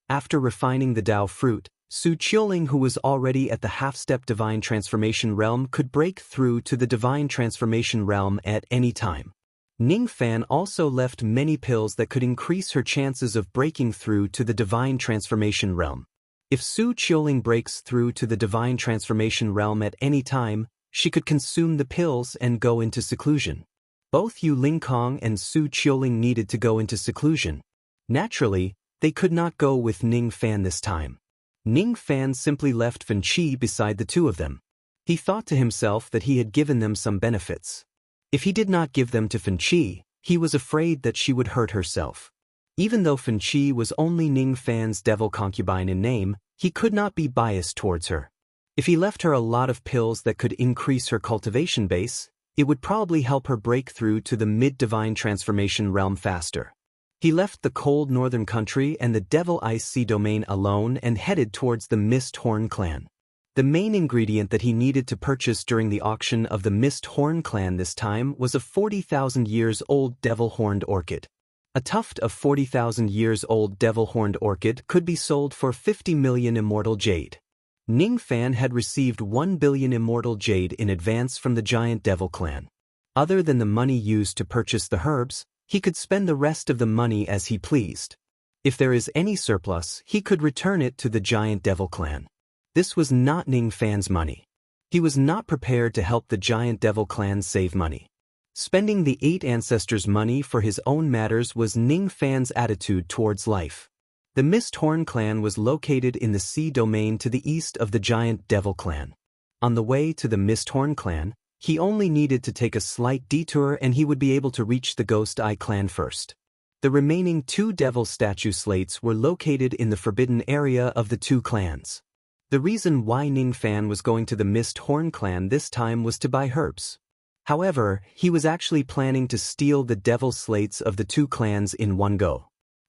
After refining the Dao fruit, Su Qiuling, who was already at the half-step Divine Transformation Realm, could break through to the Divine Transformation Realm at any time. Ning Fan also left many pills that could increase her chances of breaking through to the Divine Transformation Realm. If Su Qiuling breaks through to the Divine Transformation Realm at any time, she could consume the pills and go into seclusion. Both Yu Lingkong and Su Qiuling needed to go into seclusion. Naturally, they could not go with Ning Fan this time. Ning Fan simply left Fan Qi beside the two of them. He thought to himself that he had given them some benefits. If he did not give them to Fan Qi, he was afraid that she would hurt herself. Even though Fan Qi was only Ning Fan's devil concubine in name, he could not be biased towards her. If he left her a lot of pills that could increase her cultivation base, it would probably help her break through to the mid-divine transformation realm faster. He left the cold northern country and the Devil Ice Sea domain alone and headed towards the Mist Horn clan. The main ingredient that he needed to purchase during the auction of the Mist Horn clan this time was a 40,000 years old devil-horned orchid. A tuft of 40,000 years old devil-horned orchid could be sold for 50 million immortal jade. Ning Fan had received 1 billion immortal jade in advance from the giant devil clan. Other than the money used to purchase the herbs, he could spend the rest of the money as he pleased. If there is any surplus, he could return it to the giant devil clan. This was not Ning Fan's money. He was not prepared to help the giant devil clan save money. Spending the 8 ancestors' money for his own matters was Ning Fan's attitude towards life. The Mist Horn clan was located in the sea domain to the east of the giant devil clan. On the way to the Misthorn clan, he only needed to take a slight detour and he would be able to reach the Ghost Eye clan first. The remaining 2 devil statue slates were located in the forbidden area of the 2 clans. The reason why Ning Fan was going to the Misthorn clan this time was to buy herbs. However, he was actually planning to steal the devil slates of the 2 clans in one go.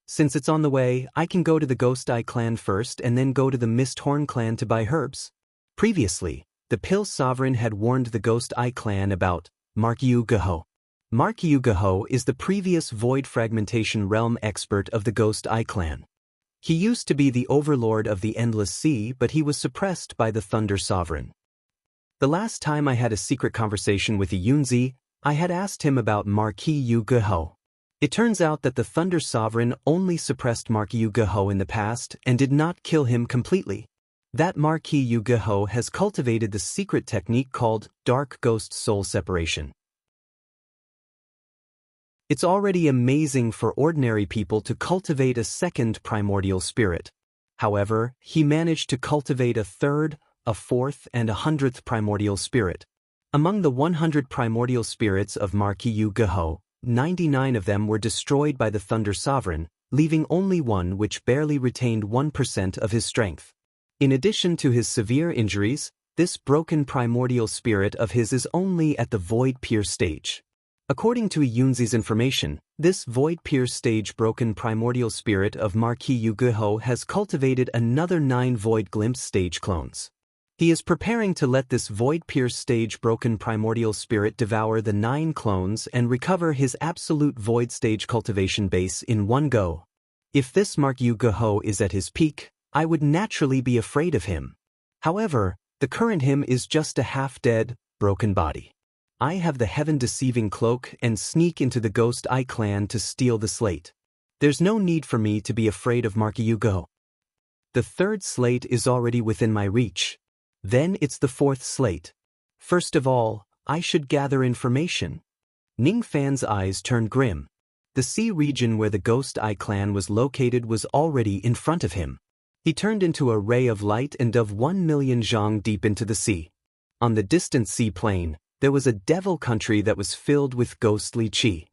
Since it's on the way, I can go to the Ghost Eye clan first and then go to the Misthorn clan to buy herbs. Previously, the Pill Sovereign had warned the Ghost Eye clan about Markyu Gaho. Markyu Gaho is the previous Void Fragmentation Realm expert of the Ghost Eye clan. He used to be the overlord of the Endless Sea, but he was suppressed by the Thunder Sovereign. The last time I had a secret conversation with Yunzi, I had asked him about Markyu Gaho. It turns out that the Thunder Sovereign only suppressed Markyu Gaho in the past and did not kill him completely. That Markyu Gaho has cultivated the secret technique called Dark Ghost Soul Separation. It's already amazing for ordinary people to cultivate a second primordial spirit. However, he managed to cultivate a 3rd, a 4th, and a 100th primordial spirit. Among the 100 primordial spirits of Markyu Gaho, 99 of them were destroyed by the Thunder Sovereign, leaving only one which barely retained 1% of his strength. In addition to his severe injuries, this broken primordial spirit of his is only at the Void Pierce stage. According to Yunzi's information, this Void Pierce stage broken primordial spirit of Markyu Gaho has cultivated another 9 Void Glimpse stage clones. He is preparing to let this Void Pierce stage broken primordial spirit devour the 9 clones and recover his absolute Void stage cultivation base in one go. If this Markyu Gaho is at his peak, I would naturally be afraid of him. However, the current him is just a half-dead, broken body. I have the heaven-deceiving cloak and sneak into the Ghost Eye clan to steal the slate. There's no need for me to be afraid of Markyu Gaho. The 3rd slate is already within my reach. Then it's the 4th slate. First of all, I should gather information. Ning Fan's eyes turned grim. The sea region where the Ghost Eye clan was located was already in front of him. He turned into a ray of light and dove 1 million zhang deep into the sea. On the distant sea plain, there was a devil country that was filled with ghostly qi.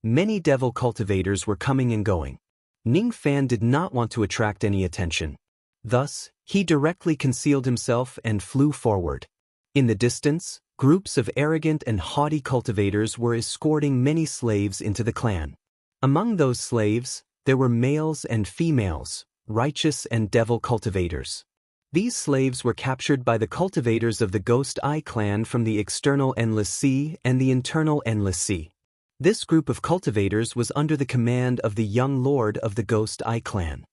Many devil cultivators were coming and going. Ning Fan did not want to attract any attention. Thus, he directly concealed himself and flew forward. In the distance, groups of arrogant and haughty cultivators were escorting many slaves into the clan. Among those slaves, there were males and females, righteous and devil cultivators. These slaves were captured by the cultivators of the Ghost Eye clan from the external Endless Sea and the internal Endless Sea. This group of cultivators was under the command of the young lord of the Ghost Eye clan.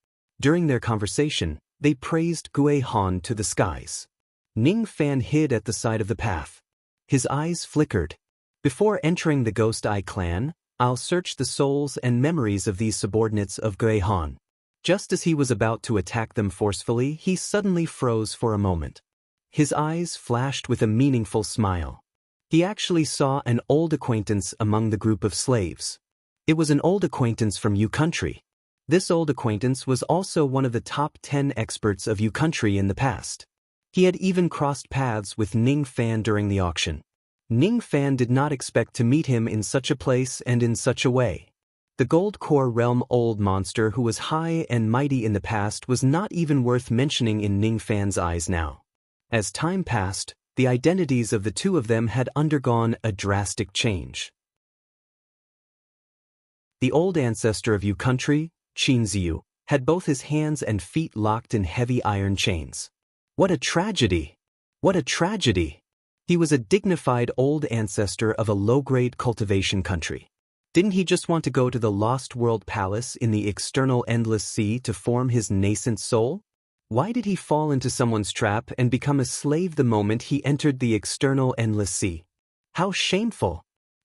During their conversation, they praised Gui Han to the skies. Ning Fan hid at the side of the path. His eyes flickered. Before entering the Ghost Eye clan, I'll search the souls and memories of these subordinates of Gui Han. Just as he was about to attack them forcefully, he suddenly froze for a moment. His eyes flashed with a meaningful smile. He actually saw an old acquaintance among the group of slaves. It was an old acquaintance from Yu country. This old acquaintance was also one of the top 10 experts of Yu country in the past. He had even crossed paths with Ning Fan during the auction. Ning Fan did not expect to meet him in such a place and in such a way. The Gold Core Realm old monster who was high and mighty in the past was not even worth mentioning in Ning Fan's eyes now. As time passed, the identities of the two of them had undergone a drastic change. The old ancestor of Yu country, Qin Ziyu, had both his hands and feet locked in heavy iron chains. What a tragedy! What a tragedy! He was a dignified old ancestor of a low-grade cultivation country. Didn't he just want to go to the Lost World Palace in the external Endless Sea to form his nascent soul? Why did he fall into someone's trap and become a slave the moment he entered the external Endless Sea? How shameful!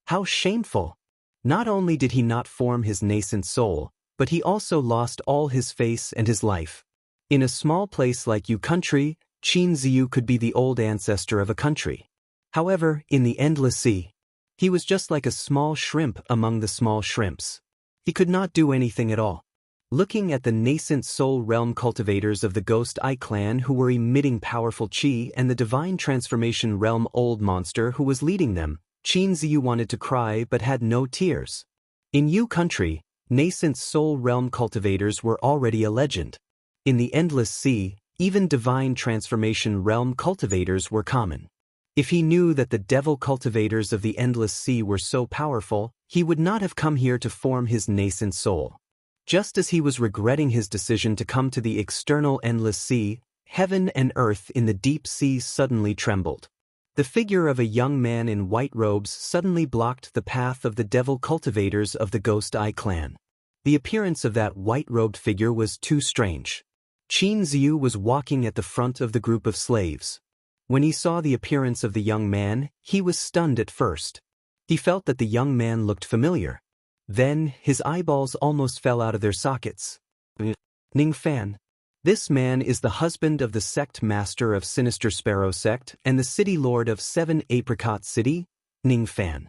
How shameful! Not only did he not form his nascent soul, but he also lost all his face and his life. In a small place like Yu country, Qin Ziyu could be the old ancestor of a country. However, in the Endless Sea, he was just like a small shrimp among the small shrimps. He could not do anything at all. Looking at the nascent soul realm cultivators of the Ghost Eye clan who were emitting powerful chi and the divine transformation realm old monster who was leading them, Qin Ziyu wanted to cry but had no tears. In Yu country, nascent soul realm cultivators were already a legend. In the Endless Sea, even divine transformation realm cultivators were common. If he knew that the devil cultivators of the Endless Sea were so powerful, he would not have come here to form his nascent soul. Just as he was regretting his decision to come to the external Endless Sea, heaven and earth in the deep sea suddenly trembled. The figure of a young man in white robes suddenly blocked the path of the devil cultivators of the Ghost Eye clan. The appearance of that white-robed figure was too strange. Qin Ziyu was walking at the front of the group of slaves. When he saw the appearance of the young man, he was stunned at first. He felt that the young man looked familiar. Then, his eyeballs almost fell out of their sockets. Ning Fan. This man is the husband of the sect master of Sinister Sparrow sect and the city lord of 7 Apricot City, Ning Fan.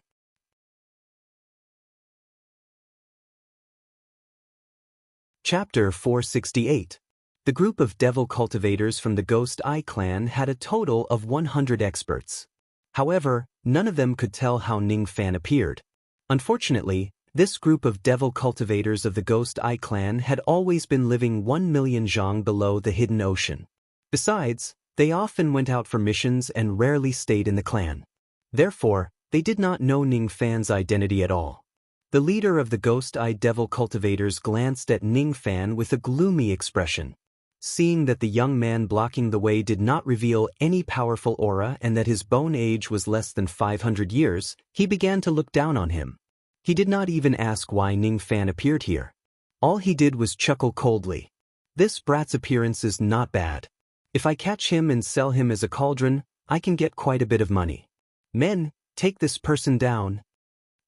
Chapter 468. The group of devil cultivators from the Ghost Eye clan had a total of 100 experts. However, none of them could tell how Ning Fan appeared. Unfortunately, this group of devil cultivators of the Ghost Eye clan had always been living 1 million zhang below the hidden ocean. Besides, they often went out for missions and rarely stayed in the clan. Therefore, they did not know Ning Fan's identity at all. The leader of the Ghost Eye devil cultivators glanced at Ning Fan with a gloomy expression. Seeing that the young man blocking the way did not reveal any powerful aura and that his bone age was less than 500 years, he began to look down on him. He did not even ask why Ning Fan appeared here. All he did was chuckle coldly. This brat's appearance is not bad. If I catch him and sell him as a cauldron, I can get quite a bit of money. Men, take this person down.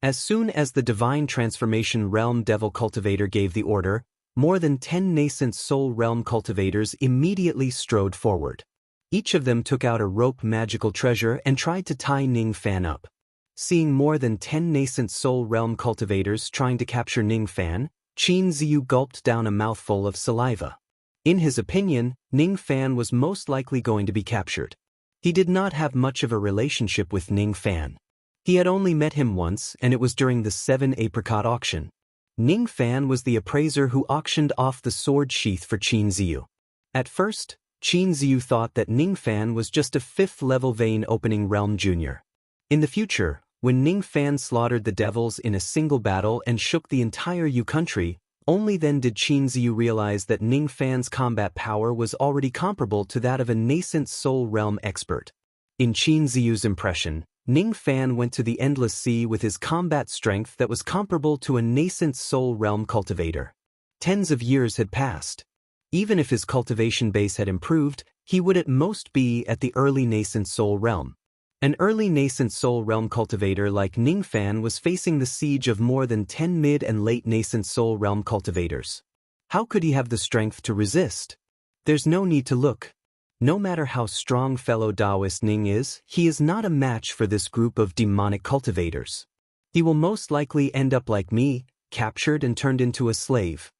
As soon as the divine transformation realm devil cultivator gave the order, more than 10 nascent soul realm cultivators immediately strode forward. Each of them took out a rope magical treasure and tried to tie Ning Fan up. Seeing more than 10 nascent soul realm cultivators trying to capture Ning Fan, Qin Ziyu gulped down a mouthful of saliva. In his opinion, Ning Fan was most likely going to be captured. He did not have much of a relationship with Ning Fan. He had only met him once, and it was during the 7 Apricot auction. Ning Fan was the appraiser who auctioned off the sword sheath for Qin Ziyu. At first, Qin Ziyu thought that Ning Fan was just a 5th-level vein opening realm junior. In the future, when Ning Fan slaughtered the devils in a single battle and shook the entire Yu country, only then did Qin Ziyu realize that Ning Fan's combat power was already comparable to that of a nascent soul realm expert. In Qin Ziyu's impression, Ning Fan went to the Endless Sea with his combat strength that was comparable to a nascent soul realm cultivator. Tens of years had passed. Even if his cultivation base had improved, he would at most be at the early nascent soul realm. An early nascent soul realm cultivator like Ning Fan was facing the siege of more than 10 mid and late nascent soul realm cultivators. How could he have the strength to resist? There's no need to look. No matter how strong fellow Taoist Ning is, he is not a match for this group of demonic cultivators. He will most likely end up like me, captured and turned into a slave.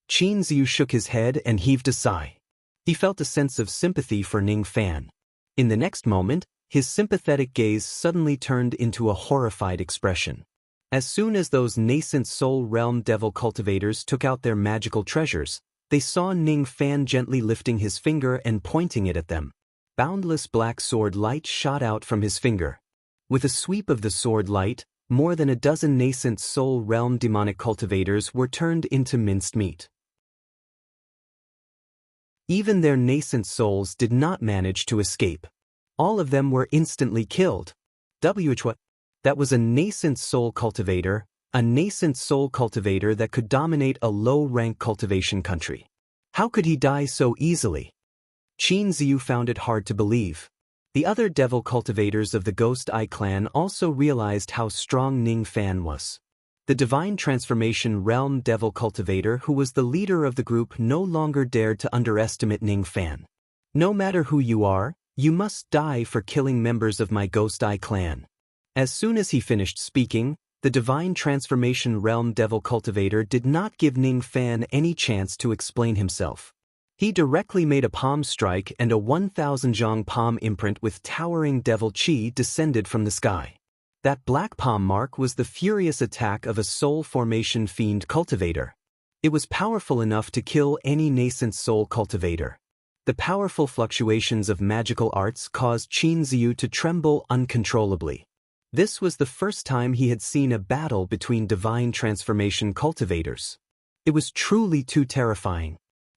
Qin Ziyu shook his head and heaved a sigh. He felt a sense of sympathy for Ning Fan. In the next moment, his sympathetic gaze suddenly turned into a horrified expression. As soon as those nascent soul realm devil cultivators took out their magical treasures, they saw Ning Fan gently lifting his finger and pointing it at them. Boundless black sword light shot out from his finger. With a sweep of the sword light, more than a dozen nascent soul realm demonic cultivators were turned into minced meat. Even their nascent souls did not manage to escape. All of them were instantly killed. What? That was a nascent soul cultivator. A nascent soul cultivator that could dominate a low-rank cultivation country. How could he die so easily? Qin Ziyu found it hard to believe. The other devil cultivators of the Ghost Eye clan also realized how strong Ning Fan was. The divine transformation realm devil cultivator who was the leader of the group no longer dared to underestimate Ning Fan. No matter who you are, you must die for killing members of my Ghost Eye clan. As soon as he finished speaking, the Divine Transformation Realm Devil Cultivator did not give Ning Fan any chance to explain himself. He directly made a palm strike, and a 1,000 zhong palm imprint with towering devil chi descended from the sky. That black palm mark was the furious attack of a soul formation fiend cultivator. It was powerful enough to kill any nascent soul cultivator. The powerful fluctuations of magical arts caused Qin Ziyu to tremble uncontrollably. This was the first time he had seen a battle between divine transformation cultivators. It was truly too terrifying.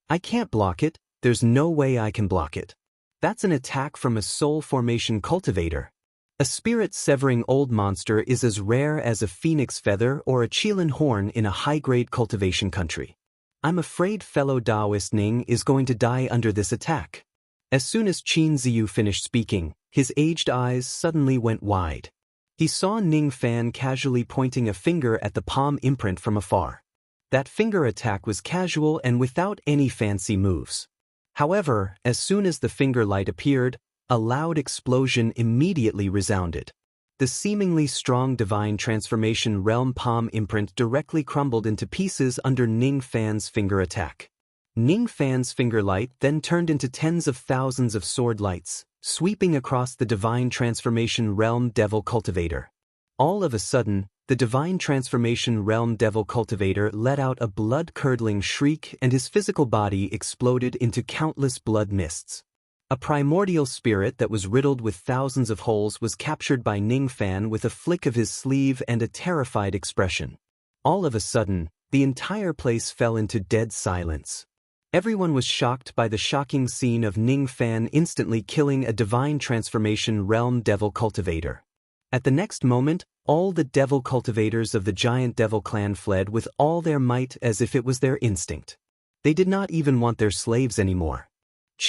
I can't block it, there's no way I can block it. That's an attack from a soul formation cultivator. A spirit-severing old monster is as rare as a phoenix feather or a Qilin horn in a high-grade cultivation country. I'm afraid fellow Taoist Ning is going to die under this attack. As soon as Qin Ziyu finished speaking, his aged eyes suddenly went wide. He saw Ning Fan casually pointing a finger at the palm imprint from afar. That finger attack was casual and without any fancy moves. However, as soon as the finger light appeared, a loud explosion immediately resounded. The seemingly strong divine transformation realm palm imprint directly crumbled into pieces under Ning Fan's finger attack. Ning Fan's finger light then turned into tens of thousands of sword lights, sweeping across the divine transformation realm devil cultivator. All of a sudden, the divine transformation realm devil cultivator let out a blood-curdling shriek, and his physical body exploded into countless blood mists. A primordial spirit that was riddled with thousands of holes was captured by Ning Fan with a flick of his sleeve and a terrified expression. All of a sudden, the entire place fell into dead silence. Everyone was shocked by the shocking scene of Ning Fan instantly killing a divine transformation realm devil cultivator. At the next moment, all the devil cultivators of the giant devil clan fled with all their might as if it was their instinct. They did not even want their slaves anymore.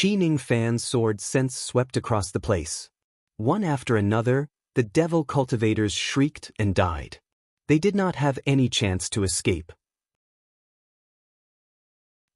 Ning Fan's sword sense swept across the place. One after another, the devil cultivators shrieked and died. They did not have any chance to escape.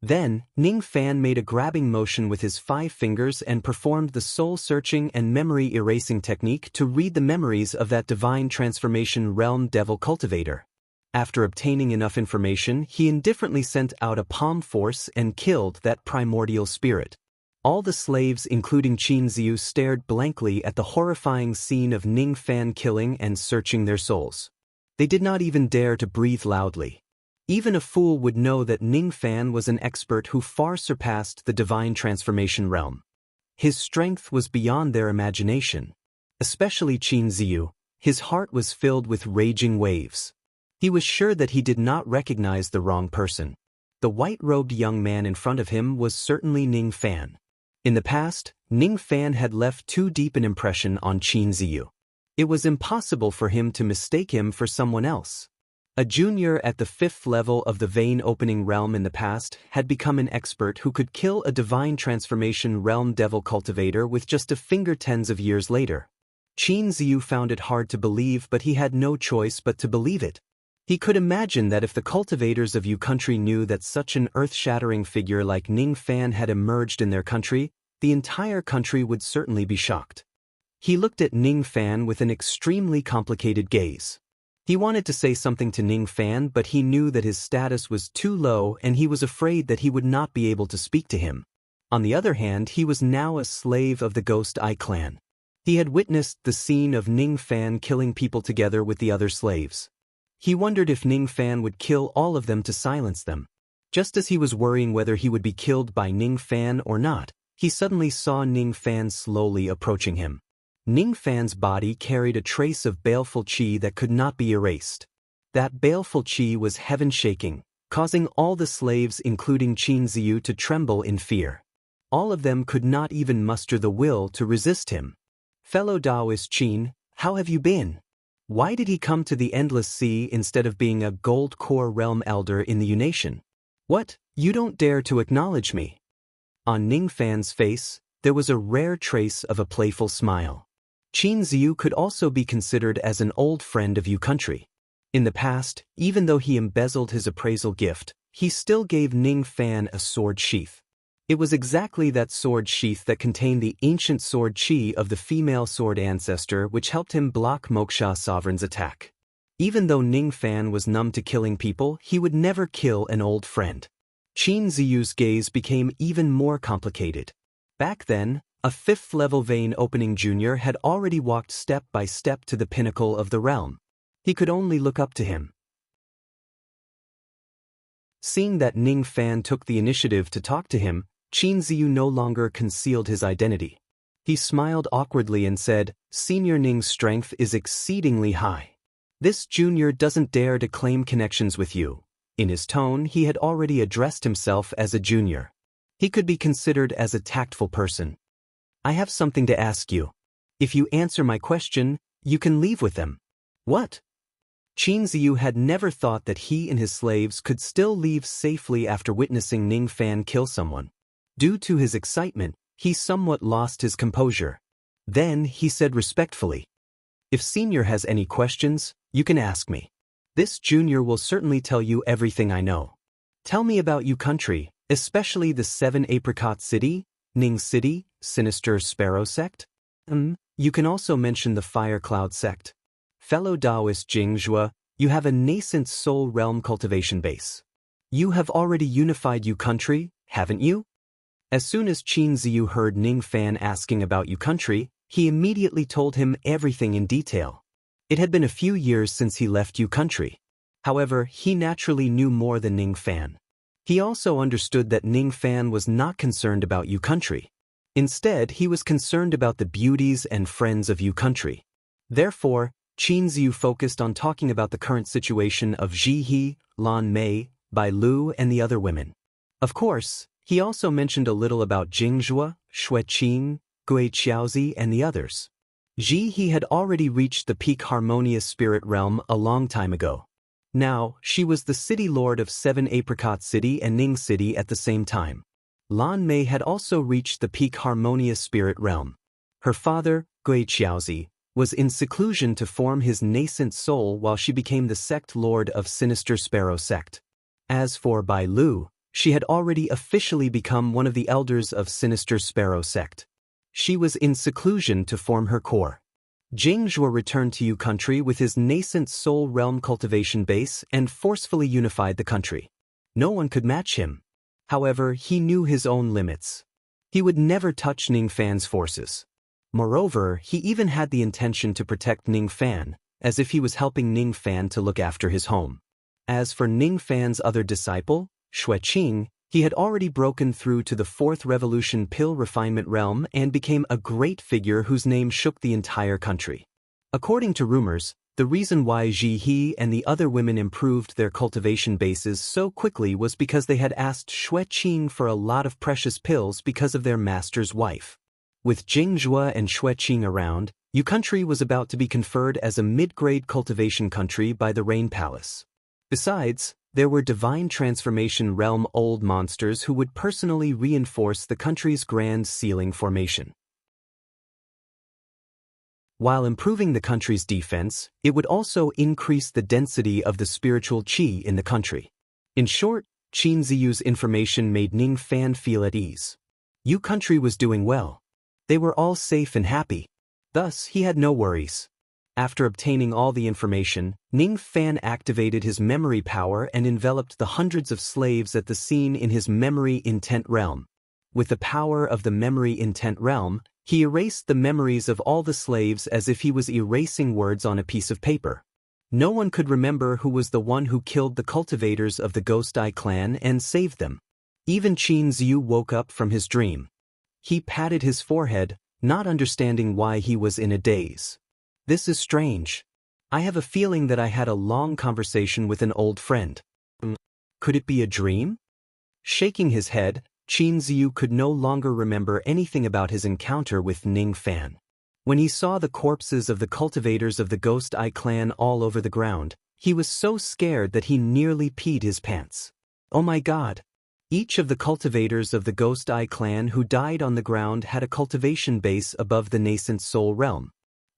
Then, Ning Fan made a grabbing motion with his 5 fingers and performed the soul-searching and memory-erasing technique to read the memories of that divine transformation realm devil cultivator. After obtaining enough information, he indifferently sent out a palm force and killed that primordial spirit. All the slaves, including Qin Ziyu, stared blankly at the horrifying scene of Ning Fan killing and searching their souls. They did not even dare to breathe loudly. Even a fool would know that Ning Fan was an expert who far surpassed the divine transformation realm. His strength was beyond their imagination. Especially Qin Ziyu, his heart was filled with raging waves. He was sure that he did not recognize the wrong person. The white-robed young man in front of him was certainly Ning Fan. In the past, Ning Fan had left too deep an impression on Qin Ziyu. It was impossible for him to mistake him for someone else. A junior at the 5th level of the vein-opening realm in the past had become an expert who could kill a divine transformation realm devil cultivator with just a finger tens of years later. Qin Ziyu found it hard to believe, but he had no choice but to believe it. He could imagine that if the cultivators of Yu country knew that such an earth-shattering figure like Ning Fan had emerged in their country, the entire country would certainly be shocked. He looked at Ning Fan with an extremely complicated gaze. He wanted to say something to Ning Fan, but he knew that his status was too low and he was afraid that he would not be able to speak to him. On the other hand, he was now a slave of the Ghost Eye clan. He had witnessed the scene of Ning Fan killing people together with the other slaves. He wondered if Ning Fan would kill all of them to silence them. Just as he was worrying whether he would be killed by Ning Fan or not, he suddenly saw Ning Fan slowly approaching him. Ning Fan's body carried a trace of baleful qi that could not be erased. That baleful qi was heaven-shaking, causing all the slaves including Qin Ziyu to tremble in fear. All of them could not even muster the will to resist him. Fellow Taoist Qin, how have you been? Why did he come to the Endless Sea instead of being a Gold Core Realm Elder in the Yu Nation? What, you don't dare to acknowledge me? On Ning Fan's face, there was a rare trace of a playful smile. Qin Ziyu could also be considered as an old friend of Yu country. In the past, even though he embezzled his appraisal gift, he still gave Ning Fan a sword sheath. It was exactly that sword sheath that contained the ancient sword chi of the female sword ancestor which helped him block Moksha Sovereign's attack. Even though Ning Fan was numb to killing people, he would never kill an old friend. Qin Ziyu's gaze became even more complicated. Back then, a fifth-level vein opening junior had already walked step by step to the pinnacle of the realm. He could only look up to him. Seeing that Ning Fan took the initiative to talk to him, Qin Ziyu no longer concealed his identity. He smiled awkwardly and said, "Senior Ning's strength is exceedingly high. This junior doesn't dare to claim connections with you." In his tone, he had already addressed himself as a junior. He could be considered as a tactful person. "I have something to ask you. If you answer my question, you can leave with them." "What?" Qin Ziyu had never thought that he and his slaves could still leave safely after witnessing Ning Fan kill someone. Due to his excitement, he somewhat lost his composure. Then he said respectfully, "If Senior has any questions, you can ask me. This junior will certainly tell you everything I know. Tell me about you country, especially the 7 Apricot City, Ning City, Sinister Sparrow Sect? You can also mention the Fire Cloud Sect. Fellow Taoist Jingzhua, you have a nascent soul realm cultivation base. You have already unified you country, haven't you?" As soon as Qin Ziyu heard Ning Fan asking about you country, he immediately told him everything in detail. It had been a few years since he left you country. However, he naturally knew more than Ning Fan. He also understood that Ning Fan was not concerned about you country. Instead, he was concerned about the beauties and friends of you country. Therefore, Qin Ziyu focused on talking about the current situation of Ji He, Lan Mei, Bai Lu and the other women. Of course, he also mentioned a little about Jingzhua, Xueqing, Gui Qiaozi and the others. Ji He had already reached the peak harmonious spirit realm a long time ago. Now, she was the city lord of 7 Apricot City and Ning City at the same time. Lan Mei had also reached the peak harmonious spirit realm. Her father, Gui Qiaozi, was in seclusion to form his nascent soul while she became the sect lord of Sinister Sparrow Sect. As for Bai Lu, she had already officially become one of the elders of Sinister Sparrow Sect. She was in seclusion to form her core. Jingzhua returned to you country with his nascent soul realm cultivation base and forcefully unified the country. No one could match him. However, he knew his own limits. He would never touch Ning Fan's forces. Moreover, he even had the intention to protect Ning Fan, as if he was helping Ning Fan to look after his home. As for Ning Fan's other disciple, Xueqing, he had already broken through to the 4th Revolution Pill Refinement realm and became a great figure whose name shook the entire country. According to rumors, the reason why Ji He and the other women improved their cultivation bases so quickly was because they had asked Xueqing for a lot of precious pills because of their master's wife. With Jingzhua and Xueqing around, you country was about to be conferred as a mid-grade cultivation country by the Rain Palace. Besides, there were divine transformation realm old monsters who would personally reinforce the country's grand ceiling formation. While improving the country's defense, it would also increase the density of the spiritual qi in the country. In short, Qin Ziyu's information made Ning Fan feel at ease. You country was doing well. They were all safe and happy. Thus, he had no worries. After obtaining all the information, Ning Fan activated his memory power and enveloped the hundreds of slaves at the scene in his memory intent realm. With the power of the memory intent realm, he erased the memories of all the slaves as if he was erasing words on a piece of paper. No one could remember who was the one who killed the cultivators of the Ghost Eye clan and saved them. Even Qin Ziyu woke up from his dream. He patted his forehead, not understanding why he was in a daze. This is strange. I have a feeling that I had a long conversation with an old friend. Could it be a dream? Shaking his head, Qin Ziyu could no longer remember anything about his encounter with Ning Fan. When he saw the corpses of the cultivators of the Ghost Eye clan all over the ground, he was so scared that he nearly peed his pants. Oh my God! Each of the cultivators of the Ghost Eye clan who died on the ground had a cultivation base above the nascent soul realm.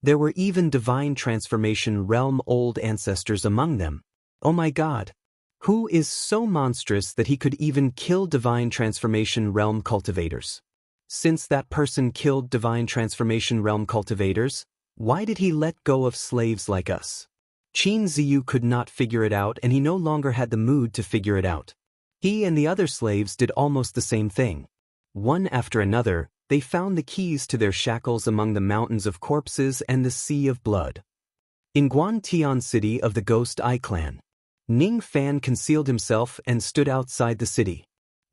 There were even divine transformation realm old ancestors among them. Oh my God! Who is so monstrous that he could even kill divine transformation realm cultivators? Since that person killed divine transformation realm cultivators, why did he let go of slaves like us? Qin Ziyu could not figure it out, and he no longer had the mood to figure it out. He and the other slaves did almost the same thing. One after another, they found the keys to their shackles among the mountains of corpses and the sea of blood. In Guantian City of the Ghost Eye Clan, Ning Fan concealed himself and stood outside the city.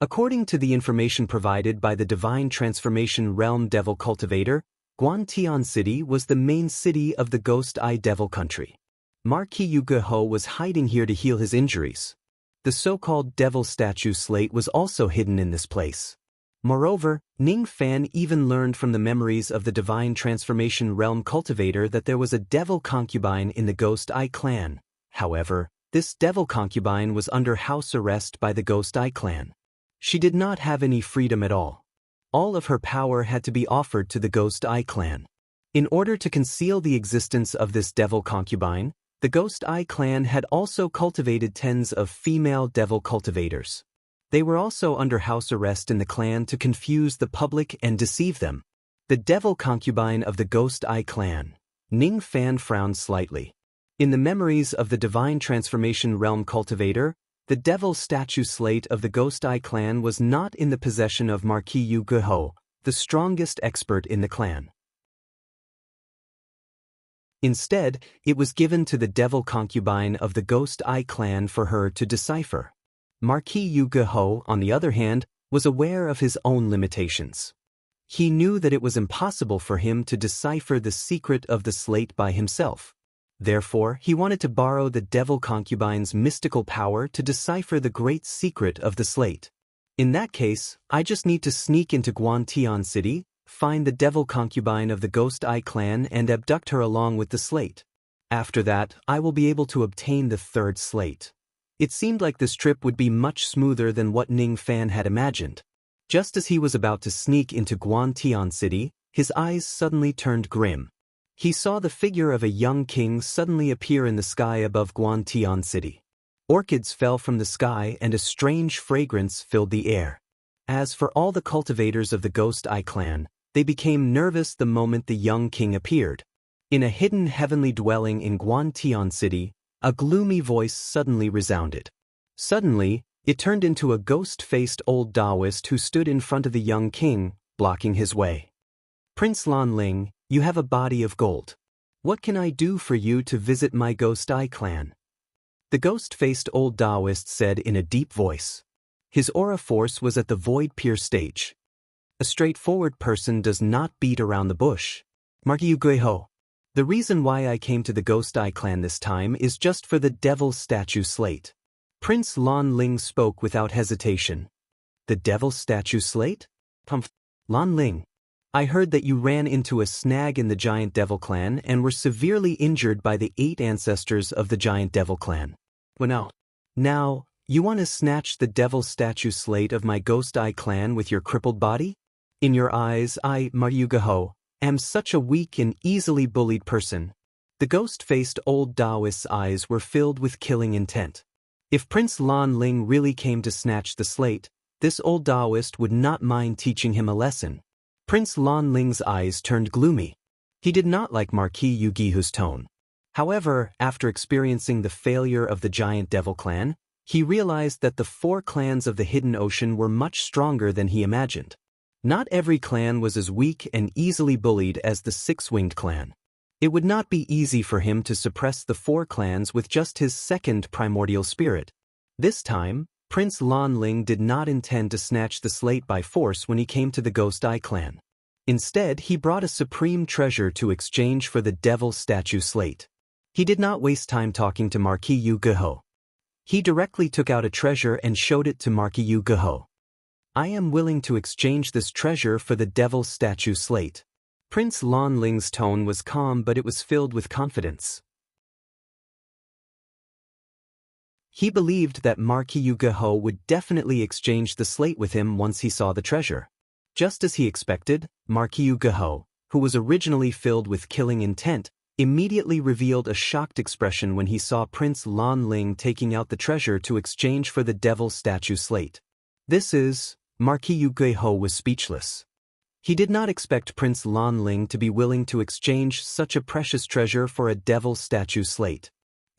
According to the information provided by the Divine Transformation Realm Devil Cultivator, Guantian City was the main city of the Ghost Eye Devil Country. Marquis Yugeho was hiding here to heal his injuries. The so-called Devil Statue Slate was also hidden in this place. Moreover, Ning Fan even learned from the memories of the Divine Transformation Realm Cultivator that there was a devil concubine in the Ghost Eye Clan. However, this devil concubine was under house arrest by the Ghost Eye Clan. She did not have any freedom at all. All of her power had to be offered to the Ghost Eye Clan. In order to conceal the existence of this devil concubine, the Ghost Eye Clan had also cultivated tens of female devil cultivators. They were also under house arrest in the clan to confuse the public and deceive them. The devil concubine of the Ghost Eye Clan. Ning Fan frowned slightly. In the memories of the Divine Transformation Realm Cultivator, the devil statue slate of the Ghost Eye Clan was not in the possession of Marquis Yugeho, the strongest expert in the clan. Instead, it was given to the devil concubine of the Ghost Eye Clan for her to decipher. Marquis Yugeho, on the other hand, was aware of his own limitations. He knew that it was impossible for him to decipher the secret of the slate by himself. Therefore, he wanted to borrow the devil concubine's mystical power to decipher the great secret of the slate. In that case, I just need to sneak into Guantian City, find the devil concubine of the Ghost Eye Clan and abduct her along with the slate. After that, I will be able to obtain the third slate. It seemed like this trip would be much smoother than what Ning Fan had imagined. Just as he was about to sneak into Guantian City, his eyes suddenly turned grim. He saw the figure of a young king suddenly appear in the sky above Guantian City. Orchids fell from the sky and a strange fragrance filled the air. As for all the cultivators of the Ghost Eye Clan, they became nervous the moment the young king appeared. In a hidden heavenly dwelling in Guantian City, a gloomy voice suddenly resounded. Suddenly, it turned into a ghost-faced old Taoist who stood in front of the young king, blocking his way. Prince Lan Ling, you have a body of gold. What can I do for you to visit my Ghost Eye Clan? The ghost-faced old Taoist said in a deep voice. His aura force was at the void peer stage. A straightforward person does not beat around the bush. Marquis Yugeho. The reason why I came to the Ghost Eye Clan this time is just for the Devil Statue Slate. Prince Lan Ling spoke without hesitation. The Devil Statue Slate? Lan Ling. I heard that you ran into a snag in the Giant Devil Clan and were severely injured by the 8 ancestors of the Giant Devil Clan. Now, you want to snatch the Devil Statue Slate of my Ghost Eye Clan with your crippled body? In your eyes, I, Marquis Yugeho, am such a weak and easily bullied person. The ghost-faced old Taoist's eyes were filled with killing intent. If Prince Lan Ling really came to snatch the slate, this old Taoist would not mind teaching him a lesson. Prince Lan Ling's eyes turned gloomy. He did not like Marquis Yugeho's tone. However, after experiencing the failure of the Giant Devil Clan, he realized that the 4 clans of the Hidden Ocean were much stronger than he imagined. Not every clan was as weak and easily bullied as the 6-winged clan. It would not be easy for him to suppress the 4 clans with just his second primordial spirit. This time, Prince Lan Ling did not intend to snatch the slate by force when he came to the Ghost Eye Clan. Instead, he brought a supreme treasure to exchange for the Devil Statue Slate. He did not waste time talking to Marquis Yugeho. He directly took out a treasure and showed it to Marquis Yugeho. I am willing to exchange this treasure for the Devil Statue Slate. Prince Lan Ling's tone was calm, but it was filled with confidence. He believed that Marquis Yugeho would definitely exchange the slate with him once he saw the treasure. Just as he expected, Marquis Yugeho, who was originally filled with killing intent, immediately revealed a shocked expression when he saw Prince Lan Ling taking out the treasure to exchange for the Devil Statue Slate. Marquis Yugeho was speechless. He did not expect Prince Lan Ling to be willing to exchange such a precious treasure for a Devil Statue Slate.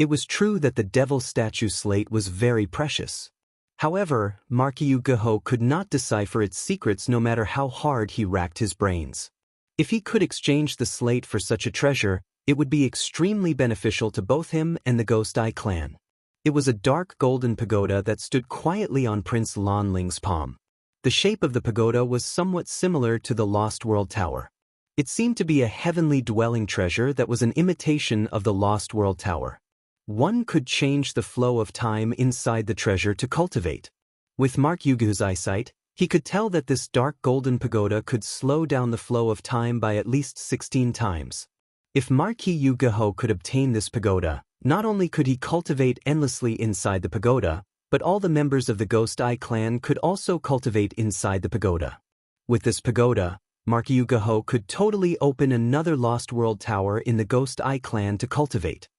It was true that the devil statue slate was very precious. However, Markiu Gaho could not decipher its secrets no matter how hard he racked his brains. If he could exchange the slate for such a treasure, it would be extremely beneficial to both him and the Ghost Eye clan. It was a dark golden pagoda that stood quietly on Prince Lan Ling's palm. The shape of the pagoda was somewhat similar to the Lost World Tower. It seemed to be a heavenly dwelling treasure that was an imitation of the Lost World Tower. One could change the flow of time inside the treasure to cultivate. With Mark Yugu's eyesight, he could tell that this dark golden pagoda could slow down the flow of time by at least 16 times. If Marquis Yugaho could obtain this pagoda, not only could he cultivate endlessly inside the pagoda, but all the members of the Ghost Eye clan could also cultivate inside the pagoda. With this pagoda, Marquis Yugaho could totally open another Lost World Tower in the Ghost Eye clan to cultivate.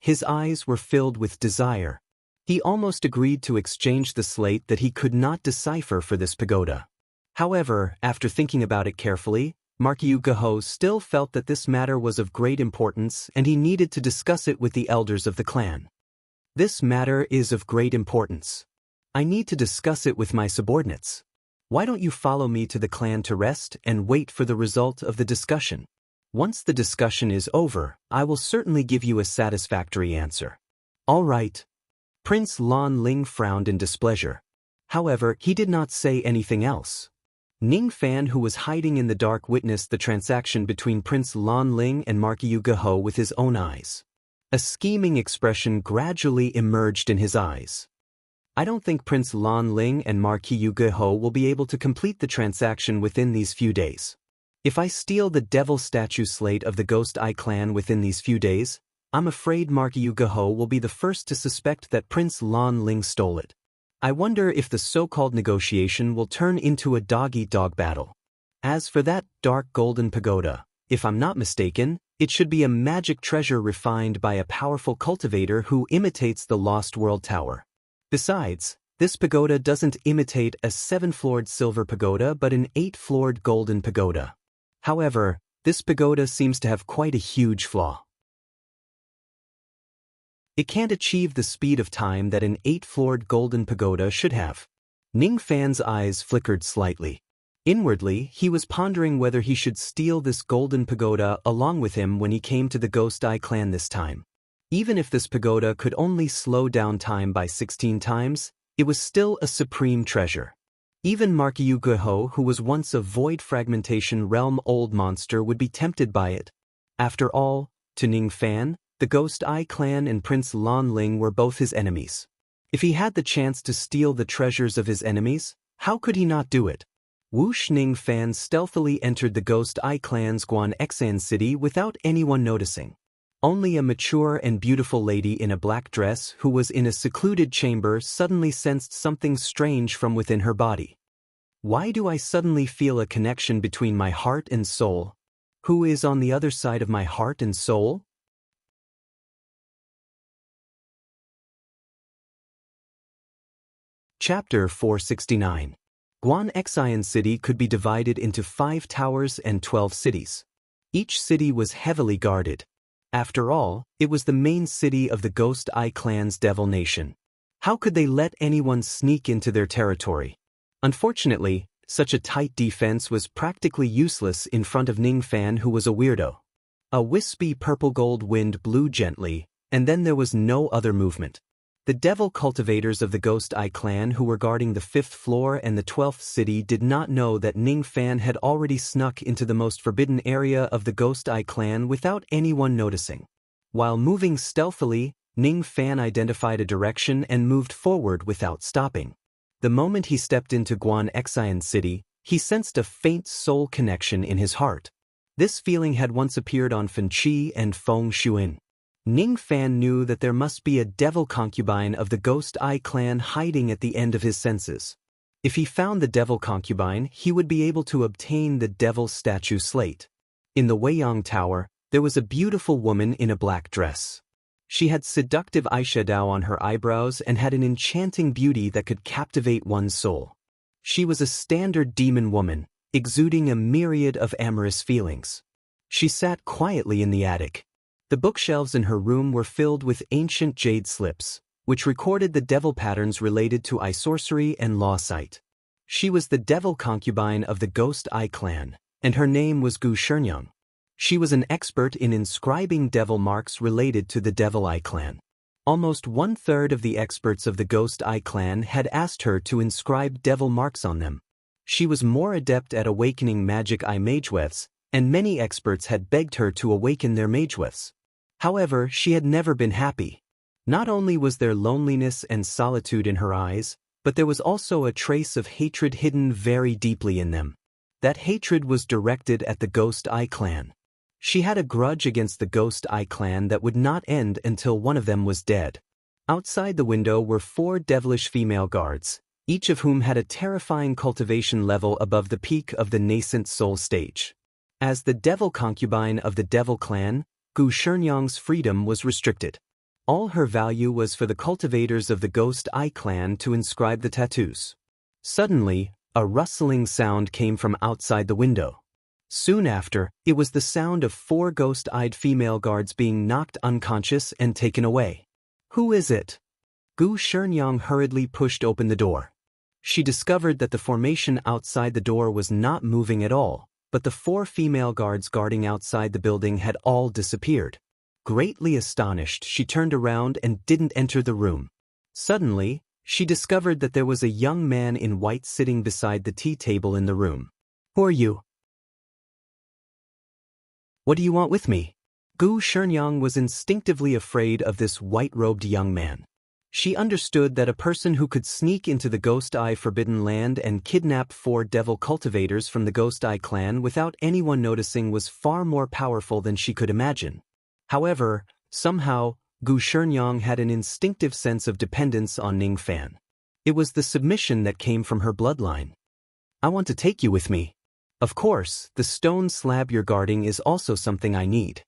His eyes were filled with desire. He almost agreed to exchange the slate that he could not decipher for this pagoda. However, after thinking about it carefully, Marquis Gaho still felt that this matter was of great importance and he needed to discuss it with the elders of the clan. This matter is of great importance. I need to discuss it with my subordinates. Why don't you follow me to the clan to rest and wait for the result of the discussion? Once the discussion is over, I will certainly give you a satisfactory answer. All right. Prince Lan Ling frowned in displeasure. However, he did not say anything else. Ning Fan, who was hiding in the dark, witnessed the transaction between Prince Lan Ling and Marquis Gaho with his own eyes. A scheming expression gradually emerged in his eyes. I don't think Prince Lan Ling and Marquis Gaho will be able to complete the transaction within these few days. If I steal the devil statue slate of the Ghost Eye clan within these few days, I'm afraid Marquis Gaho will be the first to suspect that Prince Lan Ling stole it. I wonder if the so-called negotiation will turn into a dog-eat-dog battle. As for that dark golden pagoda, if I'm not mistaken, it should be a magic treasure refined by a powerful cultivator who imitates the Lost World Tower. Besides, this pagoda doesn't imitate a 7-floored silver pagoda but an 8-floored golden pagoda. However, this pagoda seems to have quite a huge flaw. It can't achieve the speed of time that an 8-floored golden pagoda should have. Ning Fan's eyes flickered slightly. Inwardly, he was pondering whether he should steal this golden pagoda along with him when he came to the Ghost Eye clan this time. Even if this pagoda could only slow down time by 16 times, it was still a supreme treasure. Even Marquis Gaho, who was once a void fragmentation realm old monster, would be tempted by it. After all, to Ning Fan, the Ghost Eye clan and Prince Lan Ling were both his enemies. If he had the chance to steal the treasures of his enemies, how could he not do it? Whoosh! Ning Fan stealthily entered the Ghost Eye clan's Guanxan city without anyone noticing. Only a mature and beautiful lady in a black dress who was in a secluded chamber suddenly sensed something strange from within her body. Why do I suddenly feel a connection between my heart and soul? Who is on the other side of my heart and soul? Chapter 469. Guanxan City could be divided into 5 towers and 12 cities. Each city was heavily guarded. After all, it was the main city of the Ghost Eye clan's Devil Nation. How could they let anyone sneak into their territory? Unfortunately, such a tight defense was practically useless in front of Ning Fan, who was a weirdo. A wispy purple-gold wind blew gently, and then there was no other movement. The devil cultivators of the Ghost Eye clan who were guarding the 5th floor and the 12th city did not know that Ning Fan had already snuck into the most forbidden area of the Ghost Eye clan without anyone noticing. While moving stealthily, Ning Fan identified a direction and moved forward without stopping. The moment he stepped into Guanxan City, he sensed a faint soul connection in his heart. This feeling had once appeared on Fen Qi and Feng Xuan. Ning Fan knew that there must be a devil concubine of the Ghost Eye clan hiding at the end of his senses. If he found the devil concubine, he would be able to obtain the devil statue slate. In the Weiyang Tower, there was a beautiful woman in a black dress. She had seductive eyeshadow on her eyebrows and had an enchanting beauty that could captivate one's soul. She was a standard demon woman, exuding a myriad of amorous feelings. She sat quietly in the attic. The bookshelves in her room were filled with ancient jade slips, which recorded the devil patterns related to eye sorcery and law sight. She was the devil concubine of the Ghost Eye clan, and her name was Gu Shernyoung. She was an expert in inscribing devil marks related to the Devil Eye clan. Almost 1/3 of the experts of the Ghost Eye clan had asked her to inscribe devil marks on them. She was more adept at awakening magic eye mageweths, and many experts had begged her to awaken their mageweths. However, she had never been happy. Not only was there loneliness and solitude in her eyes, but there was also a trace of hatred hidden very deeply in them. That hatred was directed at the Ghost Eye clan. She had a grudge against the Ghost Eye clan that would not end until one of them was dead. Outside the window were 4 devilish female guards, each of whom had a terrifying cultivation level above the peak of the nascent soul stage. As the devil concubine of the Devil clan, Gu Shernyoung's freedom was restricted. All her value was for the cultivators of the Ghost Eye clan to inscribe the tattoos. Suddenly, a rustling sound came from outside the window. Soon after, it was the sound of 4 ghost-eyed female guards being knocked unconscious and taken away. Who is it? Gu Shernyoung hurriedly pushed open the door. She discovered that the formation outside the door was not moving at all, but the 4 female guards guarding outside the building had all disappeared. Greatly astonished, she turned around and didn't enter the room. Suddenly, she discovered that there was a young man in white sitting beside the tea table in the room. Who are you? What do you want with me? Gu Shernyoung was instinctively afraid of this white-robed young man. She understood that a person who could sneak into the Ghost Eye Forbidden Land and kidnap 4 devil cultivators from the Ghost Eye clan without anyone noticing was far more powerful than she could imagine. However, somehow, Gu Shernyoung had an instinctive sense of dependence on Ning Fan. It was the submission that came from her bloodline. I want to take you with me. Of course, the stone slab you're guarding is also something I need.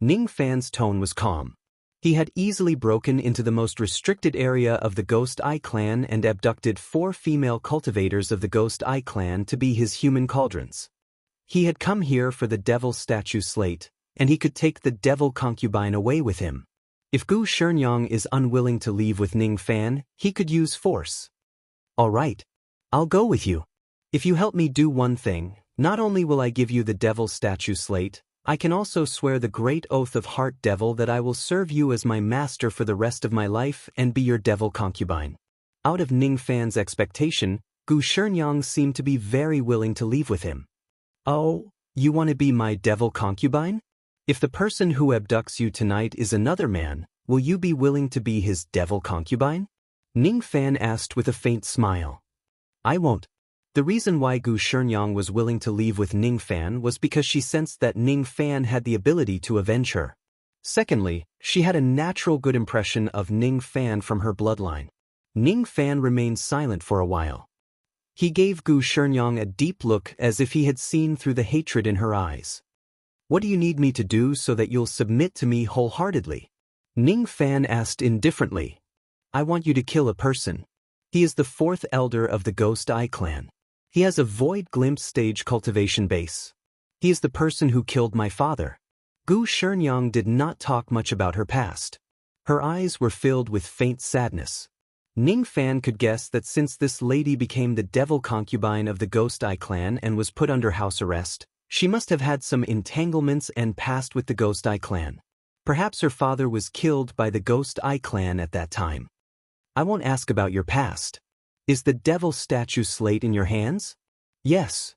Ning Fan's tone was calm. He had easily broken into the most restricted area of the Ghost Eye clan and abducted 4 female cultivators of the Ghost Eye clan to be his human cauldrons. He had come here for the devil statue slate, and he could take the devil concubine away with him. If Gu Shernyoung is unwilling to leave with Ning Fan, he could use force. All right, I'll go with you. If you help me do one thing, not only will I give you the devil statue slate, I can also swear the great oath of Heart Devil that I will serve you as my master for the rest of my life and be your devil concubine. Out of Ning Fan's expectation, Gu Shernyoung seemed to be very willing to leave with him. Oh, you want to be my devil concubine? If the person who abducts you tonight is another man, will you be willing to be his devil concubine? Ning Fan asked with a faint smile. I won't. The reason why Gu Shernyoung was willing to leave with Ning Fan was because she sensed that Ning Fan had the ability to avenge her. Secondly, she had a natural good impression of Ning Fan from her bloodline. Ning Fan remained silent for a while. He gave Gu Shernyoung a deep look as if he had seen through the hatred in her eyes. What do you need me to do so that you'll submit to me wholeheartedly? Ning Fan asked indifferently. I want you to kill a person. He is the 4th elder of the Ghost Eye clan. He has a void glimpse stage cultivation base. He is the person who killed my father. Gu Shernyoung did not talk much about her past. Her eyes were filled with faint sadness. Ning Fan could guess that since this lady became the devil concubine of the Ghost Eye clan and was put under house arrest, she must have had some entanglements and past with the Ghost Eye clan. Perhaps her father was killed by the Ghost Eye clan at that time. I won't ask about your past. Is the devil statue slate in your hands? Yes.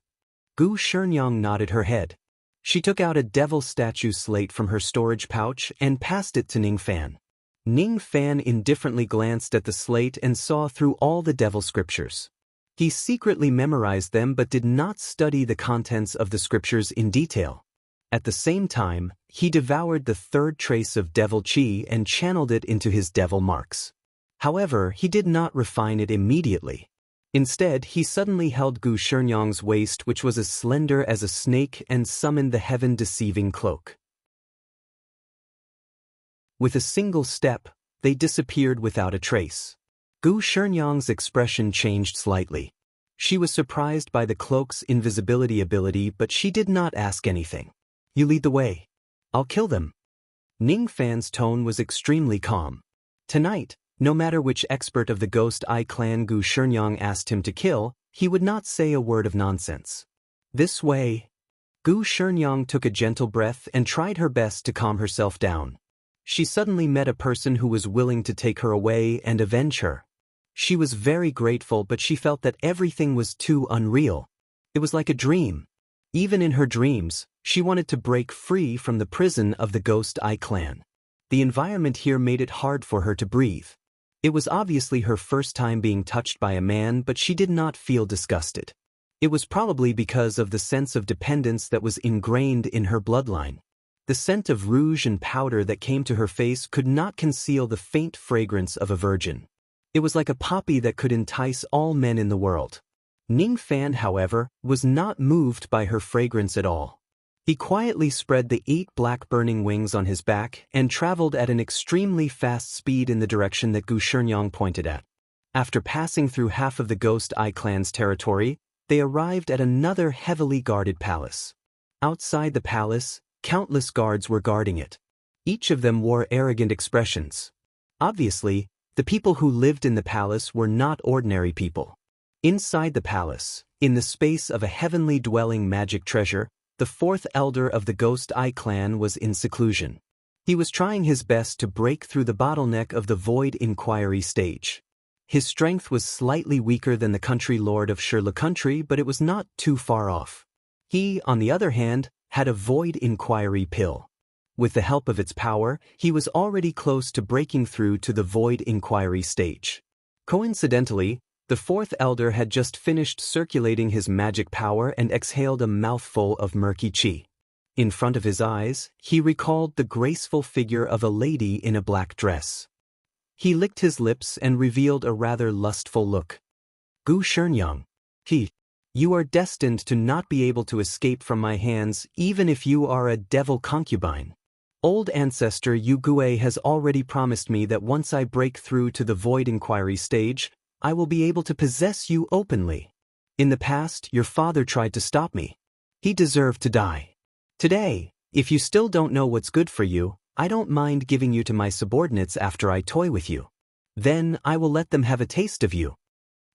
Gu Shernyoung nodded her head. She took out a devil statue slate from her storage pouch and passed it to Ning Fan. Ning Fan indifferently glanced at the slate and saw through all the devil scriptures. He secretly memorized them but did not study the contents of the scriptures in detail. At the same time, he devoured the 3rd trace of devil chi and channeled it into his devil marks. However, he did not refine it immediately. Instead, he suddenly held Gu Shernyoung's waist, which was as slender as a snake, and summoned the heaven-deceiving cloak. With a single step, they disappeared without a trace. Gu Shernyoung's expression changed slightly. She was surprised by the cloak's invisibility ability, but she did not ask anything. You lead the way. I'll kill them. Ning Fan's tone was extremely calm. Tonight, no matter which expert of the Ghost Eye clan Gu Shenyang asked him to kill, he would not say a word of nonsense. This way, Gu Shenyang took a gentle breath and tried her best to calm herself down. She suddenly met a person who was willing to take her away and avenge her. She was very grateful, but she felt that everything was too unreal. It was like a dream. Even in her dreams, she wanted to break free from the prison of the Ghost Eye clan. The environment here made it hard for her to breathe. It was obviously her first time being touched by a man, but she did not feel disgusted. It was probably because of the sense of dependence that was ingrained in her bloodline. The scent of rouge and powder that came to her face could not conceal the faint fragrance of a virgin. It was like a poppy that could entice all men in the world. Ning Fan, however, was not moved by her fragrance at all. He quietly spread the 8 black burning wings on his back and traveled at an extremely fast speed in the direction that Gu Shenyang pointed at. After passing through half of the Ghost Eye clan's territory, they arrived at another heavily guarded palace. Outside the palace, countless guards were guarding it. Each of them wore arrogant expressions. Obviously, the people who lived in the palace were not ordinary people. Inside the palace, in the space of a heavenly dwelling magic treasure, the 4th elder of the Ghost Eye clan was in seclusion. He was trying his best to break through the bottleneck of the Void Inquiry stage. His strength was slightly weaker than the country lord of Shirla country, but it was not too far off. He, on the other hand, had a Void Inquiry pill. With the help of its power, he was already close to breaking through to the Void Inquiry stage. Coincidentally, the 4th elder had just finished circulating his magic power and exhaled a mouthful of murky qi. In front of his eyes, he recalled the graceful figure of a lady in a black dress. He licked his lips and revealed a rather lustful look. Gu Shenyang, you are destined to not be able to escape from my hands even if you are a devil concubine. Old ancestor Yu Gue has already promised me that once I break through to the Void Inquiry stage, I will be able to possess you openly. In the past, your father tried to stop me. He deserved to die. Today, if you still don't know what's good for you, I don't mind giving you to my subordinates after I toy with you. Then I will let them have a taste of you.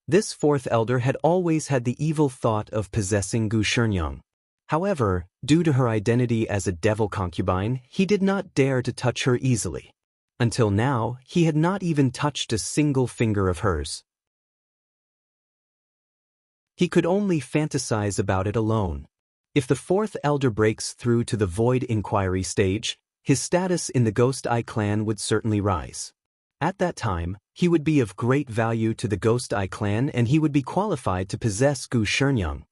This 4th elder had always had the evil thought of possessing Gu Shenyang. However, due to her identity as a devil concubine, he did not dare to touch her easily. Until now, he had not even touched a single finger of hers. He could only fantasize about it alone. If the 4th elder breaks through to the Void Inquiry stage, his status in the Ghost Eye clan would certainly rise. At that time, he would be of great value to the Ghost Eye clan and he would be qualified to possess Gu Shenyang.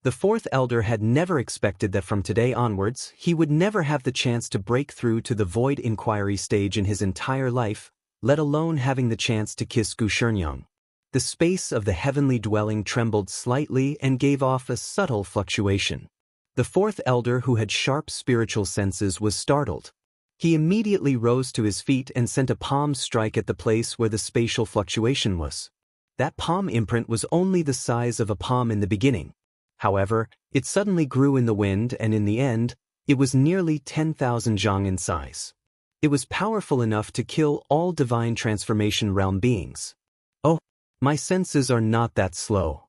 The 4th elder had never expected that from today onwards, he would never have the chance to break through to the Void Inquiry stage in his entire life, let alone having the chance to kiss Gu Shenyang. The space of the heavenly dwelling trembled slightly and gave off a subtle fluctuation. The 4th elder, who had sharp spiritual senses, was startled. He immediately rose to his feet and sent a palm strike at the place where the spatial fluctuation was. That palm imprint was only the size of a palm in the beginning. However, it suddenly grew in the wind and in the end, it was nearly 10,000 zhang in size. It was powerful enough to kill all divine transformation realm beings. Oh, my senses are not that slow,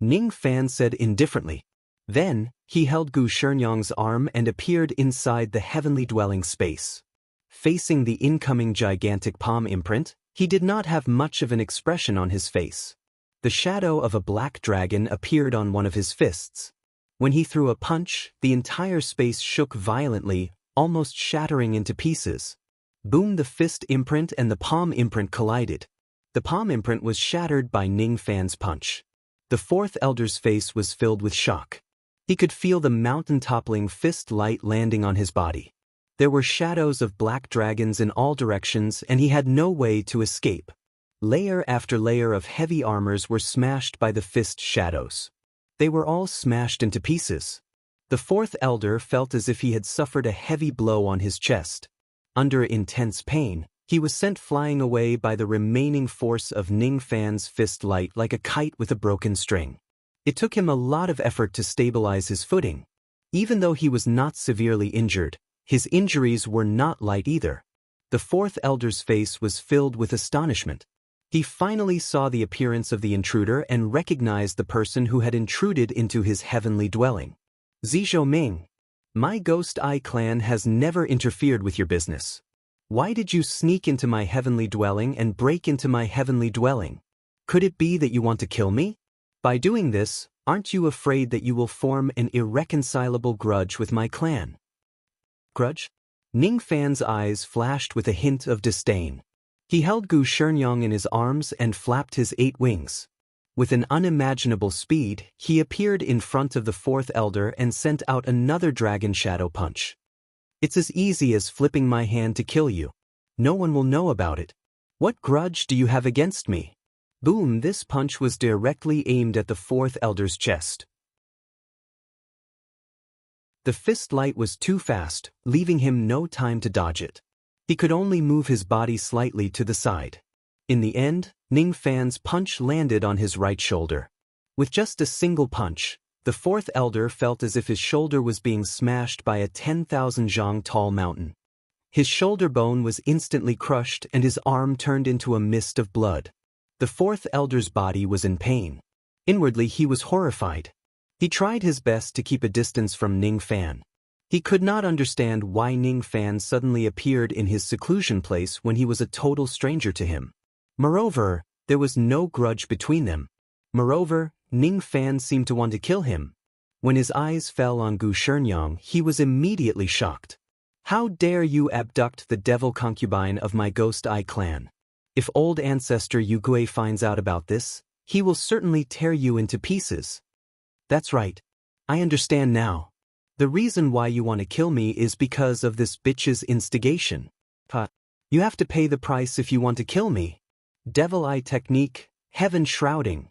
Ning Fan said indifferently. Then, he held Gu Shenyang's arm and appeared inside the heavenly dwelling space. Facing the incoming gigantic palm imprint, he did not have much of an expression on his face. The shadow of a black dragon appeared on one of his fists. When he threw a punch, the entire space shook violently, almost shattering into pieces. Boom! The fist imprint and the palm imprint collided. The palm imprint was shattered by Ning Fan's punch. The 4th elder's face was filled with shock. He could feel the mountain-toppling fist light landing on his body. There were shadows of black dragons in all directions and he had no way to escape. Layer after layer of heavy armors were smashed by the fist shadows. They were all smashed into pieces. The 4th elder felt as if he had suffered a heavy blow on his chest. Under intense pain, he was sent flying away by the remaining force of Ning Fan's fist light like a kite with a broken string. It took him a lot of effort to stabilize his footing. Even though he was not severely injured, His injuries were not light either. The fourth elder's face was filled with astonishment. He finally saw the appearance of the intruder and recognized the person who had intruded into his heavenly dwelling. Zizhou Ming, my Ghost Eye clan has never interfered with your business. Why did you sneak into my heavenly dwelling and break into my heavenly dwelling? Could it be that you want to kill me? By doing this, aren't you afraid that you will form an irreconcilable grudge with my clan? Grudge? Ning Fan's eyes flashed with a hint of disdain. He held Gu Shenyang in his arms and flapped his 8 wings. With an unimaginable speed, he appeared in front of the fourth elder and sent out another dragon shadow punch. It's as easy as flipping my hand to kill you. No one will know about it. What grudge do you have against me? Boom! This punch was directly aimed at the fourth elder's chest. The fist light was too fast, leaving him no time to dodge it. He could only move his body slightly to the side. In the end, Ning Fan's punch landed on his right shoulder. With just a single punch, the fourth elder felt as if his shoulder was being smashed by a 10,000 zhang tall mountain. His shoulder bone was instantly crushed and his arm turned into a mist of blood. The fourth elder's body was in pain. Inwardly he was horrified. He tried his best to keep a distance from Ning Fan. He could not understand why Ning Fan suddenly appeared in his seclusion place when he was a total stranger to him. Moreover, there was no grudge between them. Moreover, Ning Fan seemed to want to kill him. When his eyes fell on Gu Shenyang, he was immediately shocked. How dare you abduct the devil concubine of my Ghost Eye clan? If old ancestor Yu Gui finds out about this, he will certainly tear you into pieces. That's right. I understand now. The reason why you want to kill me is because of this bitch's instigation. You have to pay the price if you want to kill me. Devil Eye technique, heaven shrouding.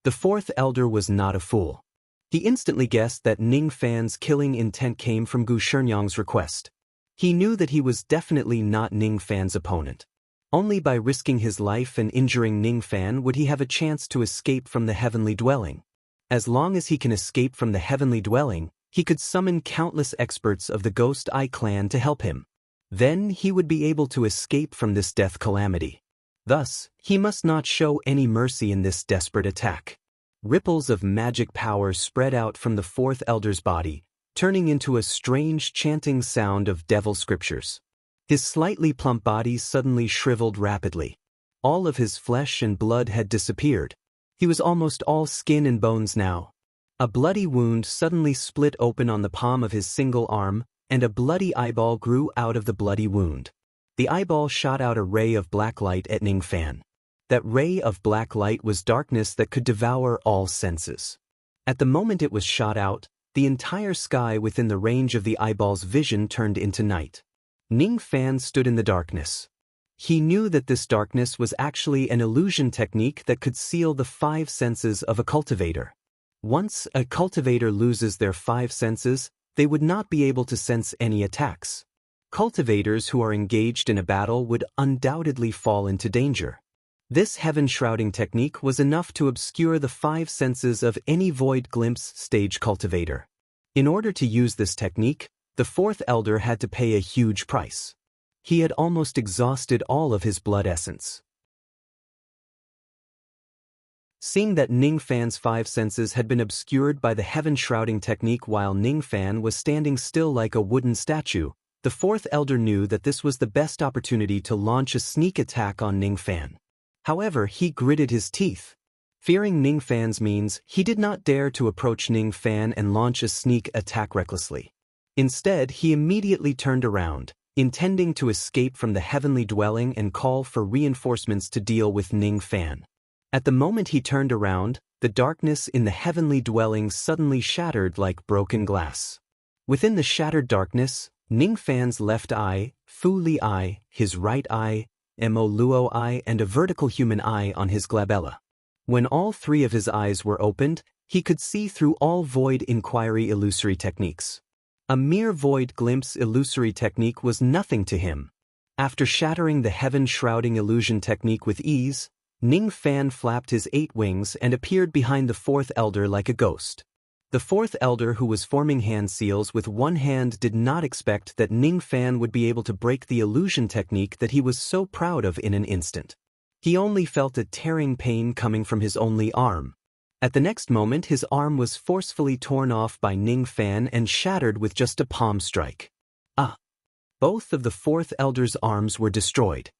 The fourth elder was not a fool. He instantly guessed that Ning Fan's killing intent came from Gu Shenyang's request. He knew that he was definitely not Ning Fan's opponent. Only by risking his life and injuring Ning Fan would he have a chance to escape from the heavenly dwelling. As long as he can escape from the heavenly dwelling, he could summon countless experts of the Ghost Eye clan to help him. Then he would be able to escape from this death calamity. Thus, he must not show any mercy in this desperate attack. Ripples of magic power spread out from the fourth elder's body, turning into a strange chanting sound of devil scriptures. His slightly plump body suddenly shriveled rapidly. All of his flesh and blood had disappeared. He was almost all skin and bones now. A bloody wound suddenly split open on the palm of his single arm, and a bloody eyeball grew out of the bloody wound. The eyeball shot out a ray of black light at Ning Fan. That ray of black light was darkness that could devour all senses. At the moment it was shot out, the entire sky within the range of the eyeball's vision turned into night. Ning Fan stood in the darkness. He knew that this darkness was actually an illusion technique that could seal the 5 senses of a cultivator. Once a cultivator loses their 5 senses, they would not be able to sense any attacks. Cultivators who are engaged in a battle would undoubtedly fall into danger. This heaven-shrouding technique was enough to obscure the 5 senses of any void glimpse stage cultivator. In order to use this technique, the fourth elder had to pay a huge price. He had almost exhausted all of his blood essence. Seeing that Ning Fan's 5 senses had been obscured by the heaven-shrouding technique while Ning Fan was standing still like a wooden statue, the fourth elder knew that this was the best opportunity to launch a sneak attack on Ning Fan. However, he gritted his teeth. Fearing Ning Fan's means, he did not dare to approach Ning Fan and launch a sneak attack recklessly. Instead, he immediately turned around, intending to escape from the heavenly dwelling and call for reinforcements to deal with Ning Fan. At the moment he turned around, the darkness in the heavenly dwelling suddenly shattered like broken glass. Within the shattered darkness, Ning Fan's left eye, Fu Li eye, his right eye, Mo Luo eye, and a vertical human eye on his glabella. When all 3 of his eyes were opened, he could see through all void inquiry illusory techniques. A mere void glimpse illusory technique was nothing to him. After shattering the heaven-shrouding illusion technique with ease, Ning Fan flapped his 8 wings and appeared behind the fourth elder like a ghost. The fourth elder, who was forming hand seals with one hand, did not expect that Ning Fan would be able to break the illusion technique that he was so proud of in an instant. He only felt a tearing pain coming from his only arm. At the next moment, his arm was forcefully torn off by Ning Fan and shattered with just a palm strike. Both of the fourth elder's arms were destroyed.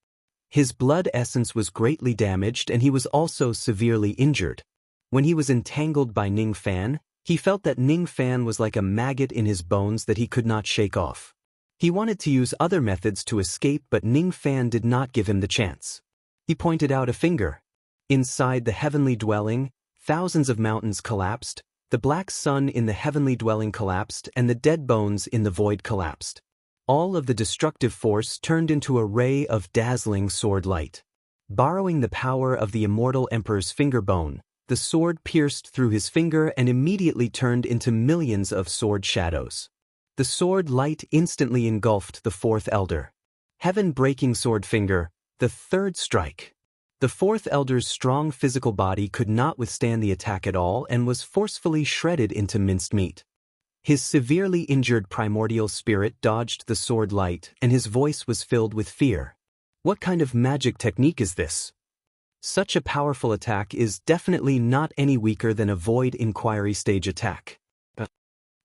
His blood essence was greatly damaged and he was also severely injured. When he was entangled by Ning Fan, he felt that Ning Fan was like a maggot in his bones that he could not shake off. He wanted to use other methods to escape, but Ning Fan did not give him the chance. He pointed out a finger. Inside the heavenly dwelling, thousands of mountains collapsed, the black sun in the heavenly dwelling collapsed, and the dead bones in the void collapsed. All of the destructive force turned into a ray of dazzling sword light. Borrowing the power of the immortal emperor's finger bone, the sword pierced through his finger and immediately turned into millions of sword shadows. The sword light instantly engulfed the fourth elder. Heaven-breaking sword finger, the third strike. The fourth elder's strong physical body could not withstand the attack at all and was forcefully shredded into minced meat. His severely injured primordial spirit dodged the sword light, and his voice was filled with fear. What kind of magic technique is this? Such a powerful attack is definitely not any weaker than a void inquiry stage attack.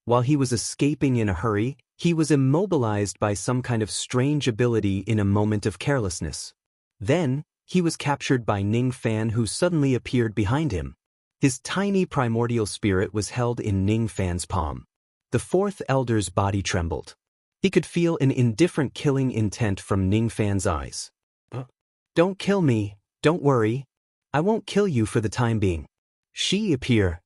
While he was escaping in a hurry, he was immobilized by some kind of strange ability in a moment of carelessness. Then, he was captured by Ning Fan, who suddenly appeared behind him. His tiny primordial spirit was held in Ning Fan's palm. The fourth elder's body trembled. He could feel an indifferent killing intent from Ning Fan's eyes. Don't kill me, don't worry. I won't kill you for the time being. She appear.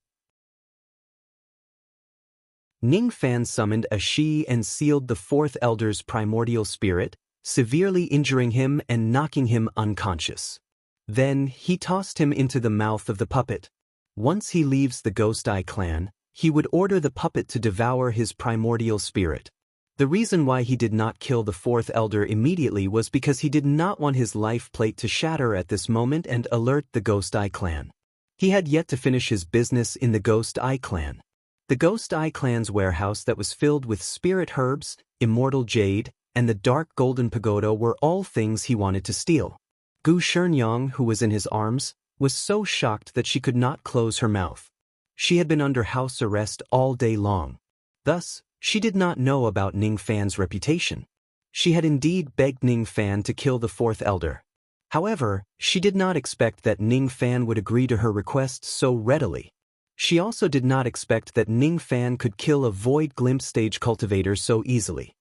Ning Fan summoned a she and sealed the fourth elder's primordial spirit, severely injuring him and knocking him unconscious. Then, he tossed him into the mouth of the puppet. Once he leaves the Ghost Eye clan, he would order the puppet to devour his primordial spirit. The reason why he did not kill the fourth elder immediately was because he did not want his life plate to shatter at this moment and alert the Ghost Eye clan. He had yet to finish his business in the Ghost Eye clan. The Ghost Eye clan's warehouse that was filled with spirit herbs, immortal jade, and the dark golden pagoda were all things he wanted to steal. Gu Shenyang, who was in his arms, was so shocked that she could not close her mouth. She had been under house arrest all day long. Thus, she did not know about Ning Fan's reputation. She had indeed begged Ning Fan to kill the fourth elder. However, she did not expect that Ning Fan would agree to her request so readily. She also did not expect that Ning Fan could kill a void glimpse stage cultivator so easily.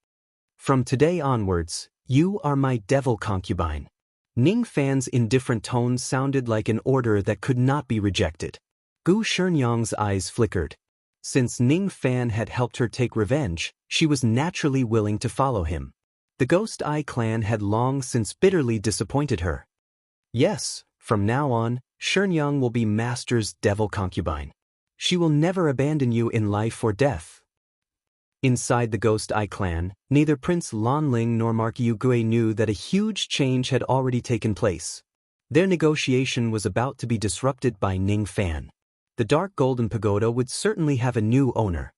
From today onwards, you are my devil concubine. Ning Fan's indifferent tone sounded like an order that could not be rejected. Gu Shenyang's eyes flickered. Since Ning Fan had helped her take revenge, she was naturally willing to follow him. The Ghost Eye clan had long since bitterly disappointed her. Yes, from now on, Shenyang will be Master's devil concubine. She will never abandon you in life or death. Inside the Ghost Eye clan, neither Prince Lanling nor Mark Yugui knew that a huge change had already taken place. Their negotiation was about to be disrupted by Ning Fan. The Dark Golden Pagoda would certainly have a new owner.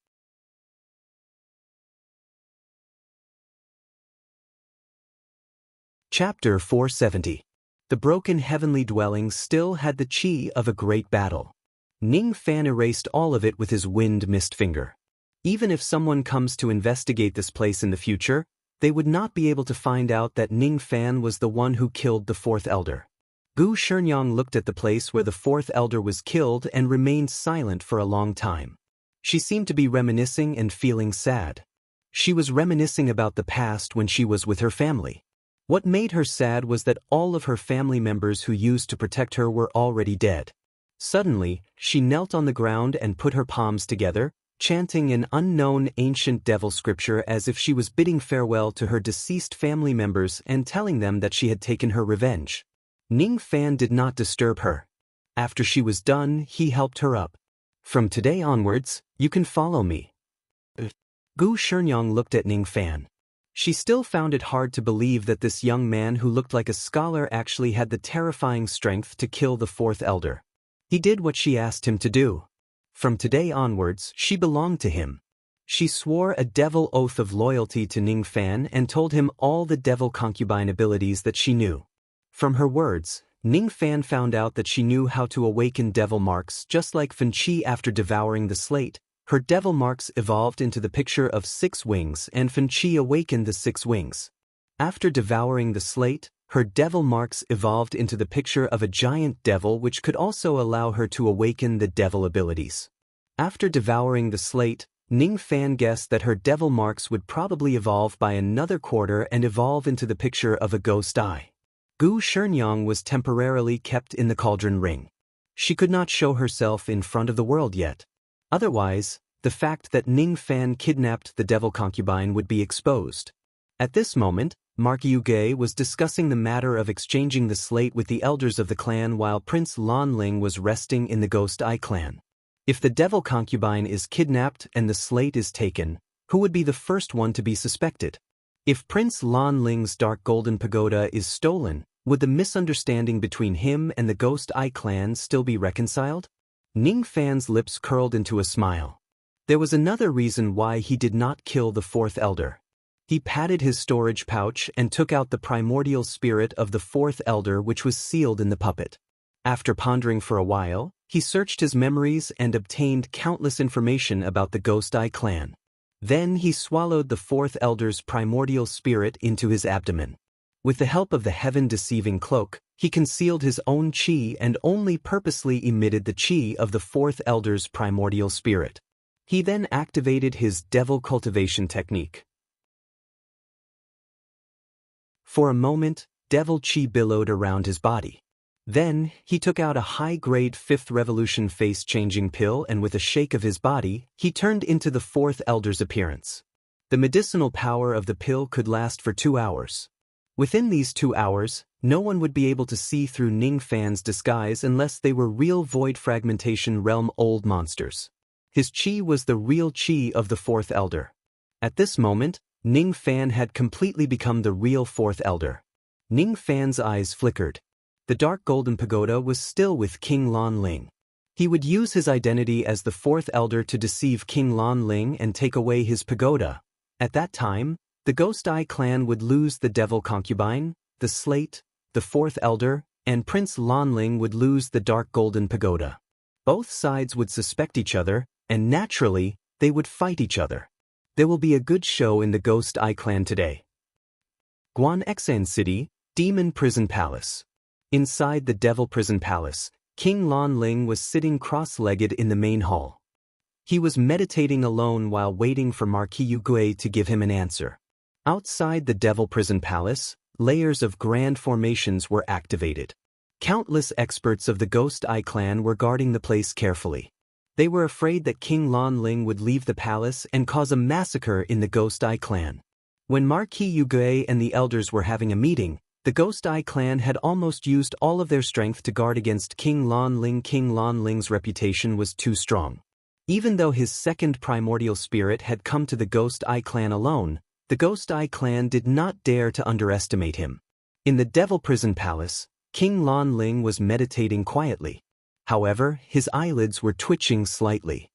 Chapter 470. The broken heavenly dwelling still had the chi of a great battle. Ning Fan erased all of it with his wind mist finger. Even if someone comes to investigate this place in the future, they would not be able to find out that Ning Fan was the one who killed the fourth elder. Gu Shenyang looked at the place where the fourth elder was killed and remained silent for a long time. She seemed to be reminiscing and feeling sad. She was reminiscing about the past when she was with her family. What made her sad was that all of her family members who used to protect her were already dead. Suddenly, she knelt on the ground and put her palms together, chanting an unknown ancient devil scripture as if she was bidding farewell to her deceased family members and telling them that she had taken her revenge. Ning Fan did not disturb her. After she was done, he helped her up. From today onwards, you can follow me. Gu Shenyang looked at Ning Fan. She still found it hard to believe that this young man who looked like a scholar actually had the terrifying strength to kill the fourth elder. He did what she asked him to do. From today onwards, she belonged to him. She swore a devil oath of loyalty to Ning Fan and told him all the devil concubine abilities that she knew. From her words, Ning Fan found out that she knew how to awaken devil marks just like Fan Qi after devouring the slate. Her devil marks evolved into the picture of 6 wings and Fan Qi awakened the 6 wings. After devouring the slate, her devil marks evolved into the picture of a giant devil which could also allow her to awaken the devil abilities. After devouring the slate, Ning Fan guessed that her devil marks would probably evolve by another quarter and evolve into the picture of a ghost eye. Gu Shenyang was temporarily kept in the cauldron ring. She could not show herself in front of the world yet. Otherwise, the fact that Ning Fan kidnapped the devil concubine would be exposed. At this moment, Mark Yuge was discussing the matter of exchanging the slate with the elders of the clan while Prince Lan Ling was resting in the Ghost Eye clan. If the devil concubine is kidnapped and the slate is taken, who would be the first one to be suspected? If Prince Lan Ling's Dark Golden Pagoda is stolen, would the misunderstanding between him and the Ghost Eye clan still be reconciled? Ning Fan's lips curled into a smile. There was another reason why he did not kill the 4th elder. He patted his storage pouch and took out the primordial spirit of the 4th elder which was sealed in the puppet. After pondering for a while, he searched his memories and obtained countless information about the Ghost Eye clan. Then he swallowed the 4th elder's primordial spirit into his abdomen. With the help of the heaven-deceiving cloak, he concealed his own qi and only purposely emitted the qi of the 4th elder's primordial spirit. He then activated his devil cultivation technique. For a moment, devil qi billowed around his body. Then, he took out a high-grade 5th revolution face-changing pill and with a shake of his body, he turned into the 4th elder's appearance. The medicinal power of the pill could last for 2 hours. Within these 2 hours, no one would be able to see through Ning Fan's disguise unless they were real void fragmentation realm old monsters. His qi was the real qi of the 4th elder. At this moment, Ning Fan had completely become the real 4th elder. Ning Fan's eyes flickered. The Dark Golden Pagoda was still with King Lan Ling. He would use his identity as the 4th elder to deceive King Lan Ling and take away his pagoda. At that time, the Ghost Eye clan would lose the devil concubine, the slate, the 4th elder, and Prince Lan Ling would lose the Dark Golden Pagoda. Both sides would suspect each other, and naturally, they would fight each other. There will be a good show in the Ghost Eye clan today. Guanxan City, Demon Prison Palace. Inside the Devil Prison Palace, King Lan Ling was sitting cross-legged in the main hall. He was meditating alone while waiting for Marquis Yugue to give him an answer. Outside the Devil Prison Palace, layers of grand formations were activated. Countless experts of the Ghost Eye clan were guarding the place carefully. They were afraid that King Lan Ling would leave the palace and cause a massacre in the Ghost Eye clan. When Marquis Yugue and the elders were having a meeting, the Ghost Eye clan had almost used all of their strength to guard against King Lan Ling. King Lan Ling's reputation was too strong. Even though his 2nd primordial spirit had come to the Ghost Eye clan alone, the Ghost Eye clan did not dare to underestimate him. In the Devil Prison Palace, King Lan Ling was meditating quietly. However, his eyelids were twitching slightly.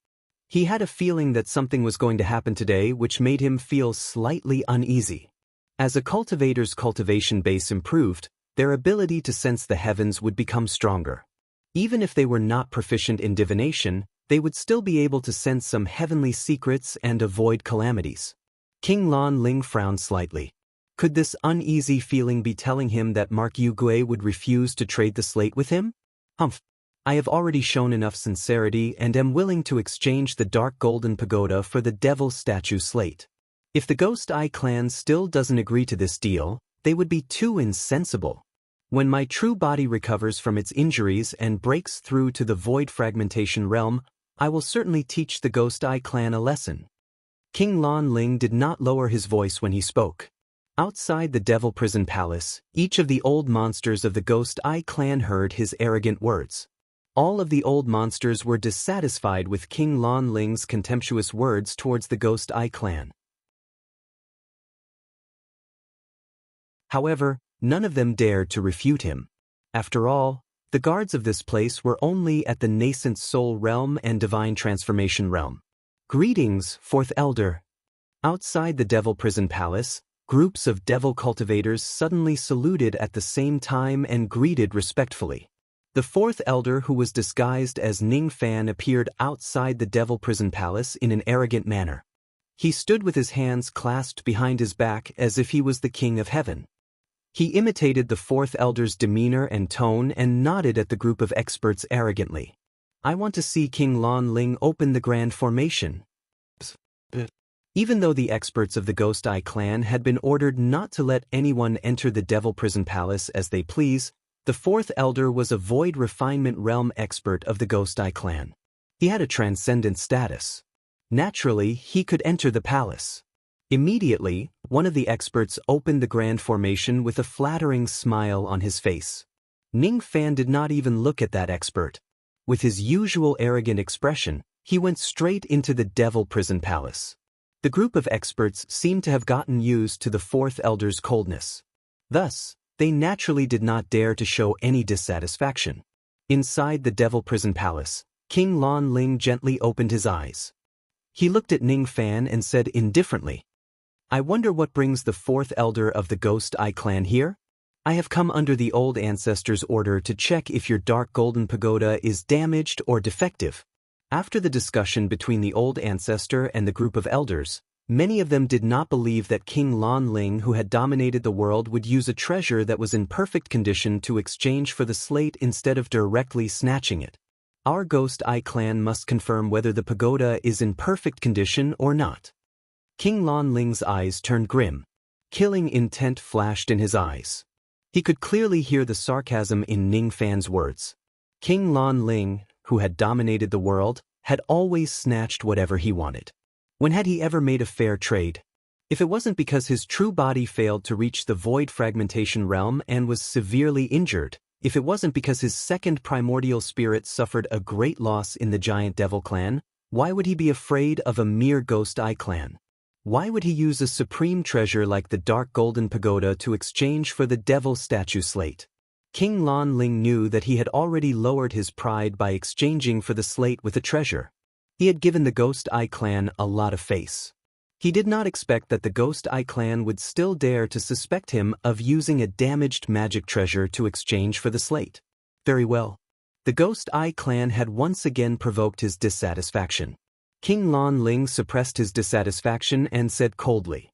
He had a feeling that something was going to happen today which made him feel slightly uneasy. As a cultivator's cultivation base improved, their ability to sense the heavens would become stronger. Even if they were not proficient in divination, they would still be able to sense some heavenly secrets and avoid calamities. King Lan Ling frowned slightly. Could this uneasy feeling be telling him that Mark Yugue would refuse to trade the slate with him? Humph. I have already shown enough sincerity and am willing to exchange the Dark Golden Pagoda for the Devil Statue slate. If the Ghost Eye clan still doesn't agree to this deal, they would be too insensible. When my true body recovers from its injuries and breaks through to the void fragmentation realm, I will certainly teach the Ghost Eye clan a lesson. King Lan Ling did not lower his voice when he spoke. Outside the Devil Prison Palace, each of the old monsters of the Ghost Eye clan heard his arrogant words. All of the old monsters were dissatisfied with King Lan Ling's contemptuous words towards the Ghost Eye clan. However, none of them dared to refute him. After all, The guards of this place were only at the nascent soul realm and divine transformation realm. Greetings, Fourth Elder. Outside the Devil Prison Palace, groups of devil cultivators suddenly saluted at the same time and greeted respectfully. The Fourth Elder, who was disguised as Ning Fan, appeared outside the Devil Prison Palace in an arrogant manner. He stood with his hands clasped behind his back as if he was the King of Heaven. He imitated the Fourth Elder's demeanor and tone and nodded at the group of experts arrogantly. I want to see King Lan Ling open the grand formation. Even though the experts of the Ghost Eye clan had been ordered not to let anyone enter the Devil Prison Palace as they please, the Fourth Elder was a Void Refinement Realm expert of the Ghost Eye clan. He had a transcendent status. Naturally, he could enter the palace. Immediately, one of the experts opened the grand formation with a flattering smile on his face. Ning Fan did not even look at that expert. With his usual arrogant expression, he went straight into the Devil Prison Palace. The group of experts seemed to have gotten used to the Fourth Elder's coldness. Thus, they naturally did not dare to show any dissatisfaction. Inside the Devil Prison Palace, King Lan Ling gently opened his eyes. He looked at Ning Fan and said indifferently, I wonder what brings the Fourth Elder of the Ghost Eye clan here? I have come under the old ancestor's order to check if your dark golden pagoda is damaged or defective. After the discussion between the old ancestor and the group of elders, many of them did not believe that King Lan Ling, who had dominated the world, would use a treasure that was in perfect condition to exchange for the slate instead of directly snatching it. Our Ghost Eye clan must confirm whether the pagoda is in perfect condition or not. King Lan Ling's eyes turned grim. Killing intent flashed in his eyes. He could clearly hear the sarcasm in Ning Fan's words. King Lan Ling, who had dominated the world, had always snatched whatever he wanted. When had he ever made a fair trade? If it wasn't because his true body failed to reach the void fragmentation realm and was severely injured, if it wasn't because his second primordial spirit suffered a great loss in the giant devil clan, why would he be afraid of a mere Ghost Eye clan? Why would he use a supreme treasure like the dark golden pagoda to exchange for the devil statue slate? King Lan Ling knew that he had already lowered his pride by exchanging for the slate with a treasure. He had given the Ghost Eye clan a lot of face. He did not expect that the Ghost Eye clan would still dare to suspect him of using a damaged magic treasure to exchange for the slate. Very well. The Ghost Eye clan had once again provoked his dissatisfaction. King Lan Ling suppressed his dissatisfaction and said coldly,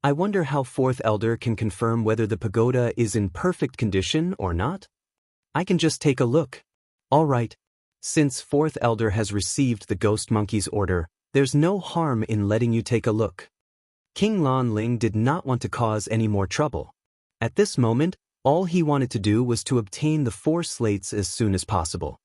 I wonder how Fourth Elder can confirm whether the pagoda is in perfect condition or not? I can just take a look. All right. Since Fourth Elder has received the Ghost Monkey's order, there's no harm in letting you take a look. King Lan Ling did not want to cause any more trouble. At this moment, all he wanted to do was to obtain the 4 slates as soon as possible.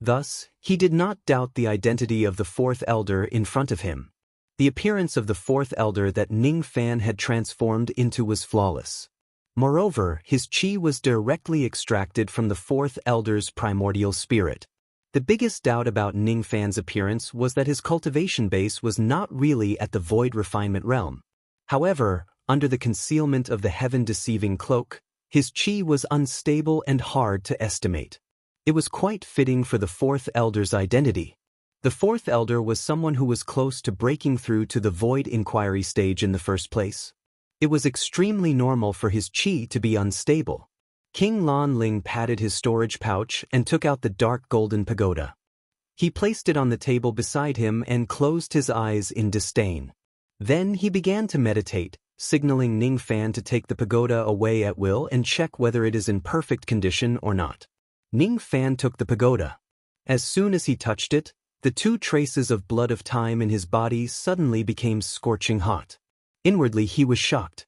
Thus, he did not doubt the identity of the Fourth Elder in front of him. The appearance of the Fourth Elder that Ning Fan had transformed into was flawless. Moreover, his chi was directly extracted from the Fourth Elder's primordial spirit. The biggest doubt about Ning Fan's appearance was that his cultivation base was not really at the Void Refinement realm. However, under the concealment of the heaven-deceiving cloak, his chi was unstable and hard to estimate. It was quite fitting for the Fourth Elder's identity. The Fourth Elder was someone who was close to breaking through to the Void Inquiry stage in the first place. It was extremely normal for his chi to be unstable. King Lan Ling patted his storage pouch and took out the dark golden pagoda. He placed it on the table beside him and closed his eyes in disdain. Then he began to meditate, signaling Ning Fan to take the pagoda away at will and check whether it is in perfect condition or not. Ning Fan took the pagoda. As soon as he touched it, the 2 traces of blood of time in his body suddenly became scorching hot. Inwardly he was shocked.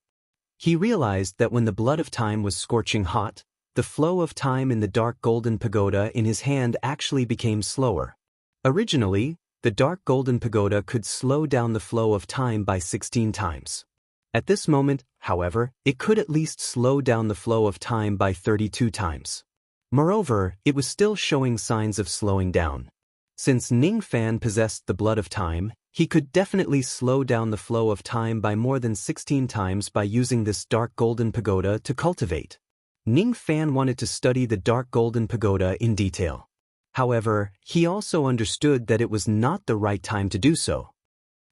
He realized that when the blood of time was scorching hot, the flow of time in the dark golden pagoda in his hand actually became slower. Originally, the dark golden pagoda could slow down the flow of time by 16 times. At this moment, however, it could at least slow down the flow of time by 32 times. Moreover, it was still showing signs of slowing down. Since Ning Fan possessed the blood of time, he could definitely slow down the flow of time by more than 16 times by using this dark golden pagoda to cultivate. Ning Fan wanted to study the Dark Golden Pagoda in detail. However, he also understood that it was not the right time to do so.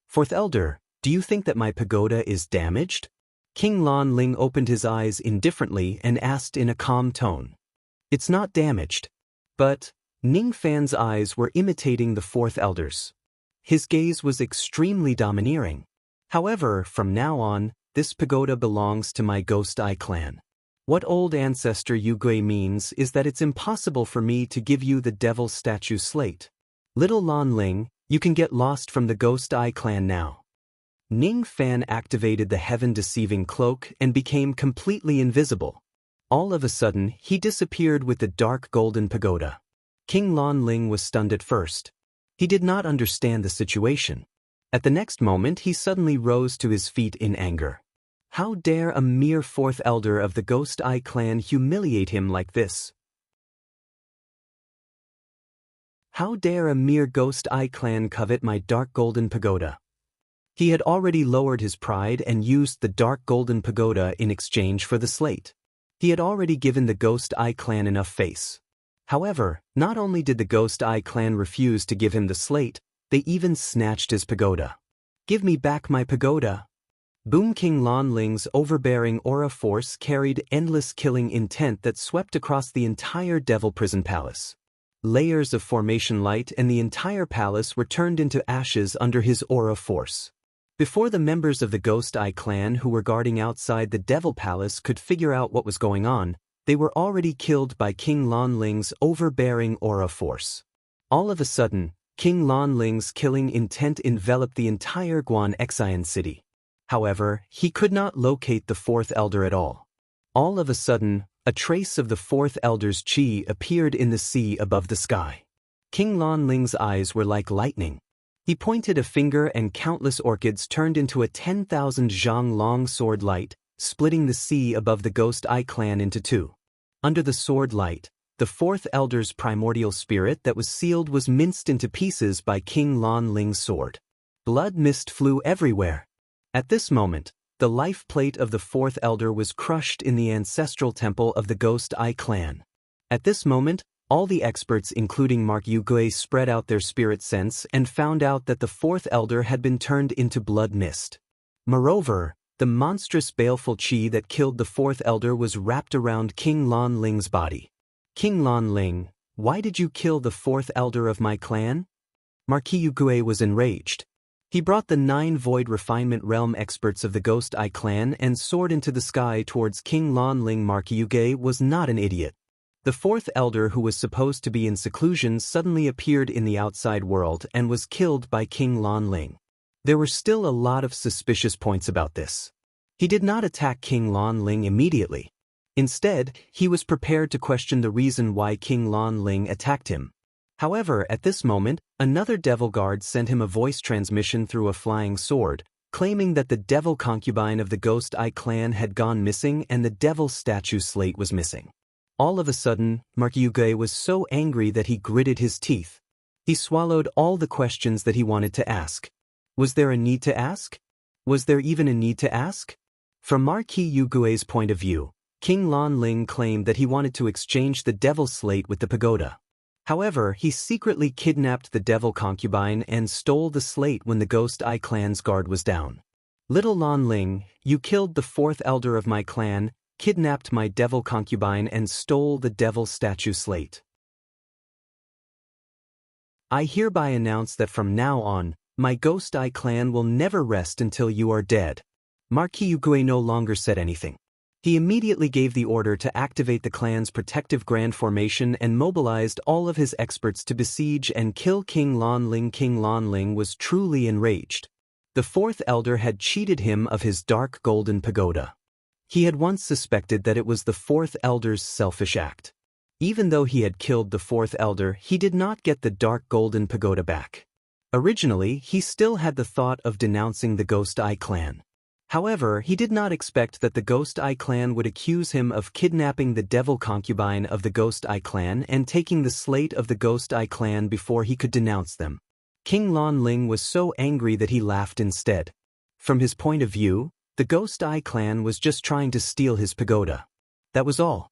Fourth Elder, do you think that my pagoda is damaged? King Lan Ling opened his eyes indifferently and asked in a calm tone. It's not damaged. But Ning Fan's eyes were imitating the Fourth Elder's. His gaze was extremely domineering. However, from now on, this pagoda belongs to my Ghost Eye clan. What old ancestor Yugui means is that it's impossible for me to give you the devil statue slate. Little Lan Ling, you can get lost from the Ghost Eye clan now. Ning Fan activated the heaven-deceiving cloak and became completely invisible. All of a sudden, he disappeared with the dark golden pagoda. King Lan Ling was stunned at first. He did not understand the situation. At the next moment, he suddenly rose to his feet in anger. How dare a mere fourth elder of the Ghost Eye clan humiliate him like this? How dare a mere Ghost Eye clan covet my dark golden pagoda? He had already lowered his pride and used the dark golden pagoda in exchange for the slate. He had already given the Ghost Eye clan enough face. However, not only did the Ghost Eye clan refuse to give him the slate, they even snatched his pagoda. Give me back my pagoda. Boom King Lan Ling's overbearing aura force carried endless killing intent that swept across the entire Devil Prison Palace. Layers of formation light and the entire palace were turned into ashes under his aura force. Before the members of the Ghost Eye clan who were guarding outside the Devil Palace could figure out what was going on, they were already killed by King Lan Ling's overbearing aura force. All of a sudden, King Lan Ling's killing intent enveloped the entire Guanxian city. However, he could not locate the Fourth Elder at all. All of a sudden, a trace of the Fourth Elder's chi appeared in the sea above the sky. King Lan Ling's eyes were like lightning. He pointed a finger and countless orchids turned into a 10,000 zhang long sword light, splitting the sea above the Ghost Eye clan into two. Under the sword light, the Fourth Elder's primordial spirit that was sealed was minced into pieces by King Lan Ling's sword. Blood mist flew everywhere. At this moment, the life plate of the Fourth Elder was crushed in the ancestral temple of the Ghost Eye clan. At this moment, all the experts including Mark Yugui spread out their spirit sense and found out that the Fourth Elder had been turned into blood mist. Moreover, the monstrous baleful chi that killed the Fourth Elder was wrapped around King Lan Ling's body. King Lan Ling, why did you kill the Fourth Elder of my clan? Marquis Yugui was enraged. He brought the 9 Void Refinement Realm experts of the Ghost Eye clan and soared into the sky towards King Lan Ling. Marquis Yugui was not an idiot. The Fourth Elder who was supposed to be in seclusion suddenly appeared in the outside world and was killed by King Lan Ling. There were still a lot of suspicious points about this. He did not attack King Lan Ling immediately. Instead, he was prepared to question the reason why King Lan Ling attacked him. However, at this moment, another devil guard sent him a voice transmission through a flying sword, claiming that the devil concubine of the Ghost Eye clan had gone missing and the devil statue slate was missing. All of a sudden, Mark Yugui was so angry that he gritted his teeth. He swallowed all the questions that he wanted to ask. Was there a need to ask? Was there even a need to ask? From Marquis Yugui's point of view, King Lan Ling claimed that he wanted to exchange the devil slate with the pagoda. However, he secretly kidnapped the devil concubine and stole the slate when the Ghost Eye clan's guard was down. Little Lan Ling, you killed the Fourth Elder of my clan, kidnapped my devil concubine and stole the devil statue slate. I hereby announce that from now on, my Ghost Eye clan will never rest until you are dead. Marquis Yugui no longer said anything. He immediately gave the order to activate the clan's protective grand formation and mobilized all of his experts to besiege and kill King Lan Ling. King Lan Ling was truly enraged. The Fourth Elder had cheated him of his dark golden pagoda. He had once suspected that it was the Fourth Elder's selfish act. Even though he had killed the Fourth Elder, he did not get the dark golden pagoda back. Originally, he still had the thought of denouncing the Ghost Eye clan. However, he did not expect that the Ghost Eye clan would accuse him of kidnapping the devil concubine of the Ghost Eye clan and taking the slate of the Ghost Eye clan before he could denounce them. King Lan Ling was so angry that he laughed instead. From his point of view, the Ghost Eye clan was just trying to steal his pagoda. That was all.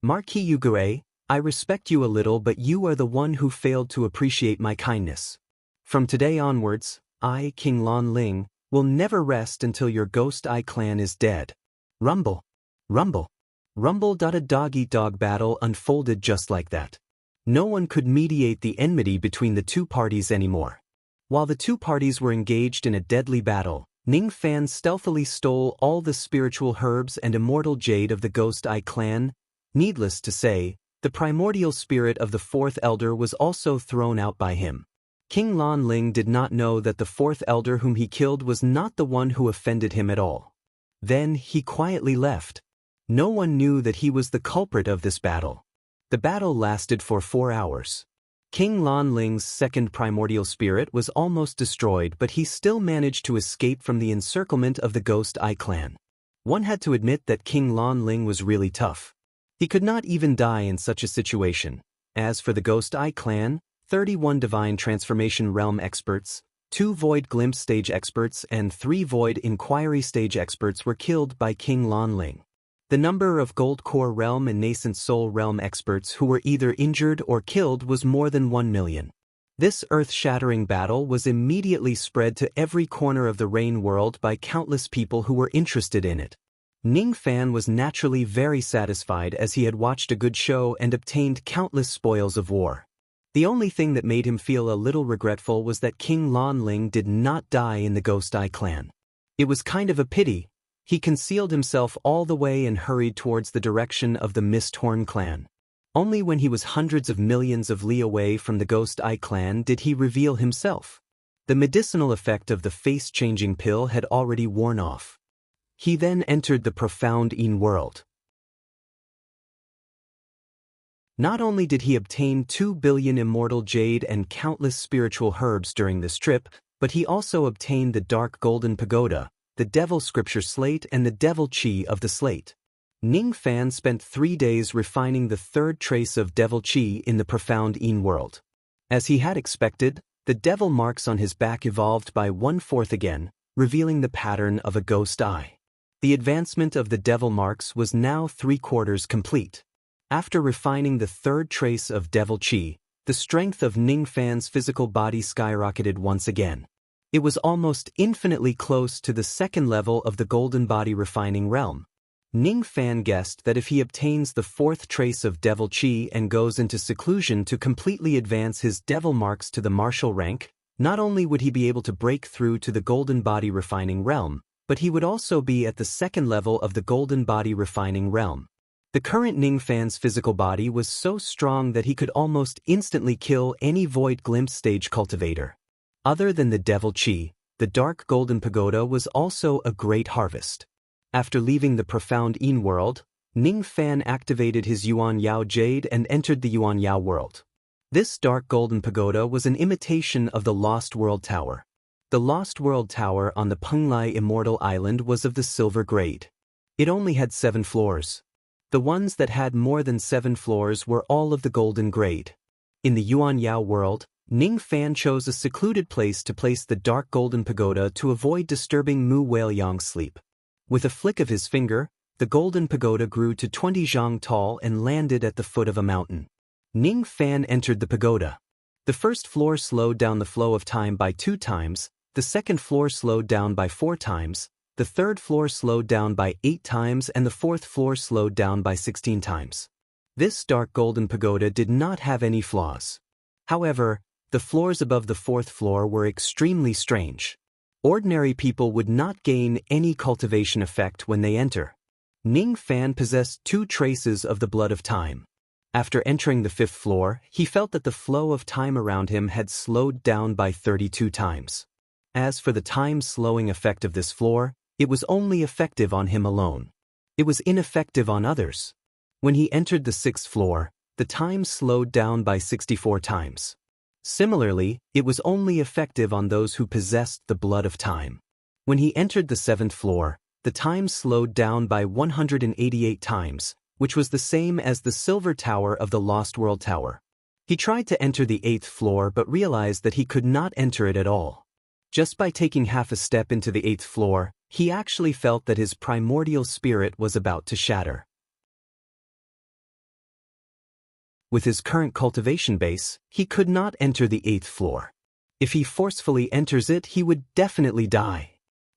Marquis Yugure, I respect you a little, but you are the one who failed to appreciate my kindness. From today onwards, I, King Lan Ling, will never rest until your Ghost Eye clan is dead. Rumble. Rumble. Rumble. A dog-eat-dog battle unfolded just like that. No one could mediate the enmity between the two parties anymore. While the two parties were engaged in a deadly battle, Ning Fan stealthily stole all the spiritual herbs and immortal jade of the Ghost Eye clan. Needless to say, the primordial spirit of the fourth elder was also thrown out by him. King Lan Ling did not know that the fourth elder whom he killed was not the one who offended him at all. Then he quietly left. No one knew that he was the culprit of this battle. The battle lasted for 4 hours. King Lan Ling's second primordial spirit was almost destroyed, but he still managed to escape from the encirclement of the Ghost Eye clan. One had to admit that King Lan Ling was really tough. He could not even die in such a situation. As for the Ghost Eye clan, 31 Divine Transformation Realm experts, 2 Void Glimpse stage experts and 3 Void Inquiry stage experts were killed by King Lan Ling. The number of Gold Core Realm and Nascent Soul Realm experts who were either injured or killed was more than 1 million. This earth-shattering battle was immediately spread to every corner of the Rain world by countless people who were interested in it. Ning Fan was naturally very satisfied as he had watched a good show and obtained countless spoils of war. The only thing that made him feel a little regretful was that King Lan Ling did not die in the Ghost Eye clan. It was kind of a pity. He concealed himself all the way and hurried towards the direction of the Misthorn clan. Only when he was hundreds of millions of li away from the Ghost Eye clan did he reveal himself. The medicinal effect of the face-changing pill had already worn off. He then entered the profound Yin world. Not only did he obtain 2 billion immortal jade and countless spiritual herbs during this trip, but he also obtained the Dark Golden Pagoda, the Devil Scripture Slate and the Devil Chi of the Slate. Ning Fan spent 3 days refining the third trace of Devil Chi in the profound Yin world. As he had expected, the devil marks on his back evolved by 1/4 again, revealing the pattern of a ghost eye. The advancement of the devil marks was now 3/4 complete. After refining the third trace of Devil Chi, the strength of Ning Fan's physical body skyrocketed once again. It was almost infinitely close to the second level of the Golden Body Refining Realm. Ning Fan guessed that if he obtains the fourth trace of Devil Chi and goes into seclusion to completely advance his devil marks to the martial rank, not only would he be able to break through to the Golden Body Refining Realm, but he would also be at the second level of the Golden Body Refining Realm. The current Ning Fan's physical body was so strong that he could almost instantly kill any Void Glimpse stage cultivator. Other than the Devil Chi, the Dark Golden Pagoda was also a great harvest. After leaving the profound Yin world, Ning Fan activated his Yuan Yao Jade and entered the Yuan Yao world. This Dark Golden Pagoda was an imitation of the Lost World Tower. The Lost World Tower on the Penglai Immortal Island was of the silver grade. It only had 7 floors. The ones that had more than 7 floors were all of the golden grade. In the Yuan Yao world, Ning Fan chose a secluded place to place the Dark Golden Pagoda to avoid disturbing Mu Weiyang's sleep. With a flick of his finger, the Golden Pagoda grew to 20 zhang tall and landed at the foot of a mountain. Ning Fan entered the pagoda. The first floor slowed down the flow of time by 2 times, the second floor slowed down by 4 times, the third floor slowed down by 8 times and the fourth floor slowed down by 16 times. This Dark Golden Pagoda did not have any flaws. However, the floors above the 4th floor were extremely strange. Ordinary people would not gain any cultivation effect when they enter. Ning Fan possessed 2 traces of the blood of time. After entering the 5th floor, he felt that the flow of time around him had slowed down by 32 times. As for the time-slowing effect of this floor, it was only effective on him alone. It was ineffective on others. When he entered the 6th floor, the time slowed down by 64 times. Similarly, it was only effective on those who possessed the blood of time. When he entered the 7th floor, the time slowed down by 188 times, which was the same as the Silver Tower of the Lost World Tower. He tried to enter the 8th floor but realized that he could not enter it at all. Just by taking half a step into the 8th floor, he actually felt that his primordial spirit was about to shatter. With his current cultivation base, he could not enter the 8th floor. If he forcefully enters it, he would definitely die.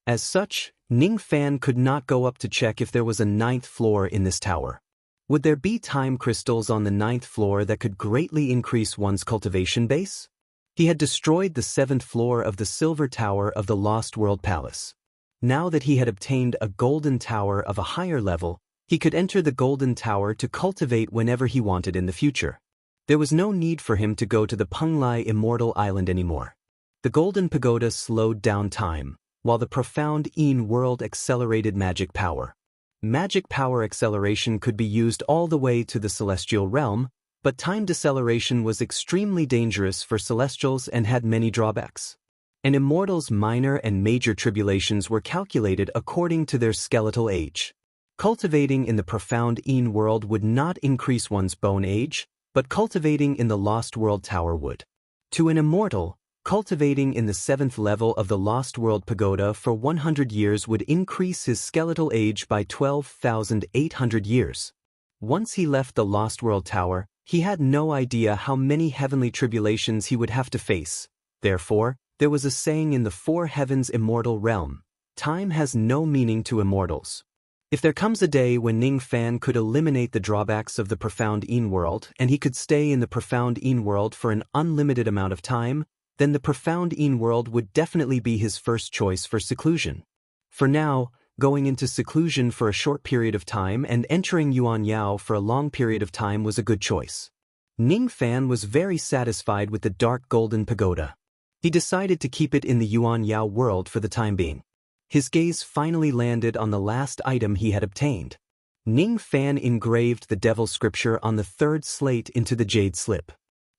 As such, Ning Fan could not go up to check if there was a 9th floor in this tower. Would there be time crystals on the 9th floor that could greatly increase one's cultivation base? He had destroyed the 7th floor of the Silver Tower of the Lost World Palace. Now that he had obtained a Golden Tower of a higher level, he could enter the Golden Tower to cultivate whenever he wanted in the future. There was no need for him to go to the Penglai Immortal Island anymore. The Golden Pagoda slowed down time, while the profound Een world accelerated magic power. Magic power acceleration could be used all the way to the Celestial Realm, but time deceleration was extremely dangerous for Celestials and had many drawbacks. An immortal's minor and major tribulations were calculated according to their skeletal age. Cultivating in the profound Een world would not increase one's bone age, but cultivating in the Lost World Tower would. To an immortal, cultivating in the 7th level of the Lost World Pagoda for 100 years would increase his skeletal age by 12,800 years. Once he left the Lost World Tower, he had no idea how many heavenly tribulations he would have to face. Therefore, there was a saying in the 4 heavens immortal realm, time has no meaning to immortals. If there comes a day when Ning Fan could eliminate the drawbacks of the profound Een world and he could stay in the profound Een world for an unlimited amount of time, then the profound Een world would definitely be his first choice for seclusion. For now, going into seclusion for a short period of time and entering Yuan Yao for a long period of time was a good choice. Ning Fan was very satisfied with the Dark Golden Pagoda. He decided to keep it in the Yuan Yao world for the time being. His gaze finally landed on the last item he had obtained. Ning Fan engraved the Devil Scripture on the 3rd slate into the Jade Slip.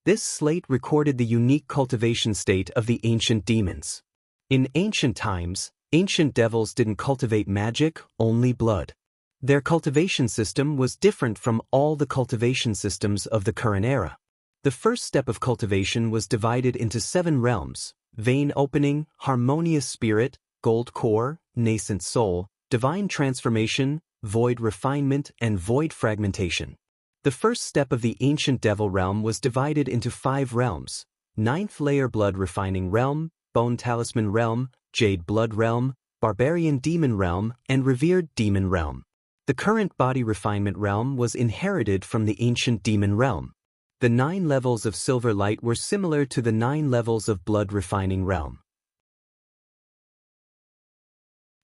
This slate recorded the unique cultivation state of the ancient demons. In ancient times, ancient devils didn't cultivate magic, only blood. Their cultivation system was different from all the cultivation systems of the current era. The first step of cultivation was divided into 7 realms: vein opening, harmonious spirit, gold core, nascent soul, divine transformation, void refinement, and void fragmentation. The first step of the ancient devil realm was divided into 5 realms: 9th layer blood refining realm, bone talisman realm, jade blood realm, barbarian demon realm, and revered demon realm. The current body refinement realm was inherited from the ancient demon realm. The 9 levels of silver light were similar to the 9 levels of blood refining realm.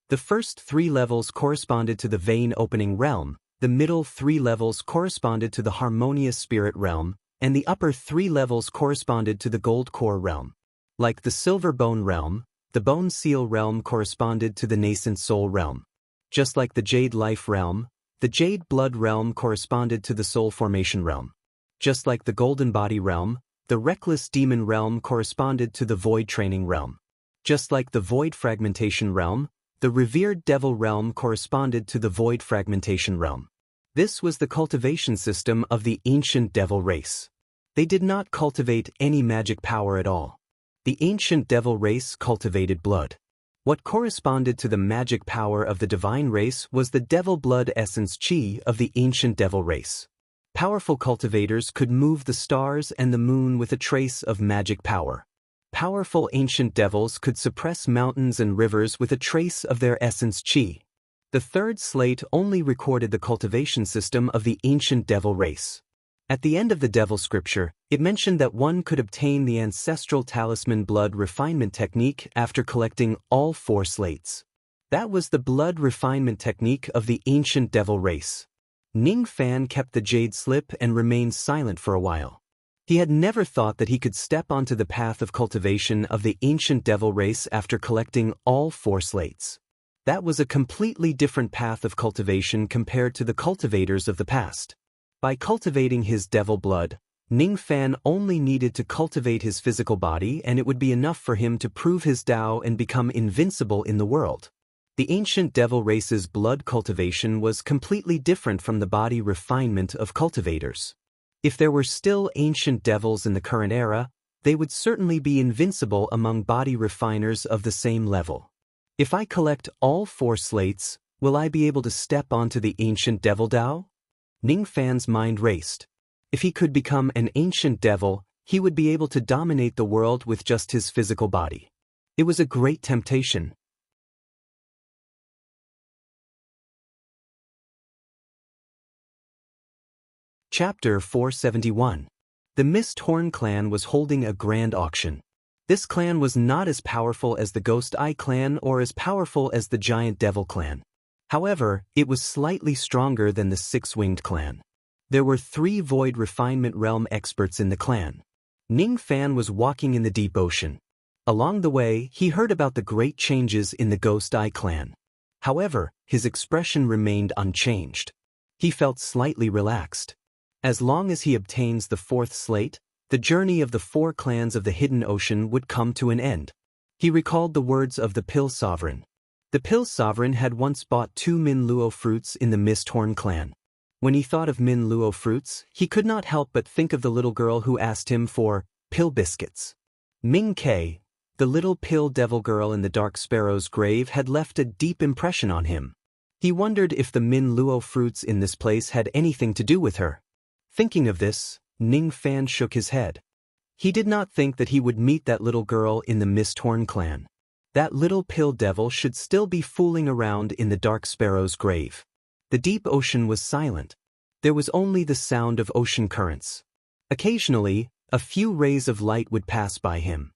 The first 3 levels corresponded to the vein opening realm, the middle 3 levels corresponded to the harmonious spirit realm, and the upper 3 levels corresponded to the gold core realm. Like the silver bone realm, the bone seal realm corresponded to the nascent soul realm. Just like the jade life realm, the jade blood realm corresponded to the soul formation realm. Just like the golden body realm, the reckless demon realm corresponded to the void training realm. Just like the void fragmentation realm, the revered devil realm corresponded to the void fragmentation realm. This was the cultivation system of the ancient devil race. They did not cultivate any magic power at all. The ancient devil race cultivated blood. What corresponded to the magic power of the divine race was the devil blood essence chi of the ancient devil race. Powerful cultivators could move the stars and the moon with a trace of magic power. Powerful ancient devils could suppress mountains and rivers with a trace of their essence chi. The 3rd slate only recorded the cultivation system of the ancient devil race. At the end of the Devil Scripture, it mentioned that one could obtain the ancestral talisman blood refinement technique after collecting all 4 slates. That was the blood refinement technique of the ancient devil race. Ning Fan kept the jade slip and remained silent for a while. He had never thought that he could step onto the path of cultivation of the ancient devil race after collecting all 4 slates. That was a completely different path of cultivation compared to the cultivators of the past. By cultivating his devil blood, Ning Fan only needed to cultivate his physical body and it would be enough for him to prove his Tao and become invincible in the world. The ancient devil race's blood cultivation was completely different from the body refinement of cultivators. If there were still ancient devils in the current era, they would certainly be invincible among body refiners of the same level. If I collect all 4 slates, will I be able to step onto the ancient devil Tao? Ning Fan's mind raced. If he could become an ancient devil, he would be able to dominate the world with just his physical body. It was a great temptation. Chapter 471. The Mist-Horn clan was holding a grand auction. This clan was not as powerful as the Ghost Eye clan or as powerful as the Giant Devil clan. However, it was slightly stronger than the Six-Winged clan. There were 3 Void Refinement Realm experts in the clan. Ning Fan was walking in the deep ocean. Along the way, he heard about the great changes in the Ghost Eye clan. However, his expression remained unchanged. He felt slightly relaxed. As long as he obtains the 4th slate, the journey of the 4 clans of the Hidden Ocean would come to an end. He recalled the words of the Pill Sovereign. The Pill Sovereign had once bought 2 Min Luo fruits in the Mist-Horn clan. When he thought of Min Luo fruits, he could not help but think of the little girl who asked him for pill biscuits. Ming Kei, the little pill devil girl in the Dark Sparrow's grave, had left a deep impression on him. He wondered if the Min Luo fruits in this place had anything to do with her. Thinking of this, Ning Fan shook his head. He did not think that he would meet that little girl in the Mist-Horn clan. That little pill devil should still be fooling around in the Dark Sparrow's grave. The deep ocean was silent. There was only the sound of ocean currents. Occasionally, a few rays of light would pass by him.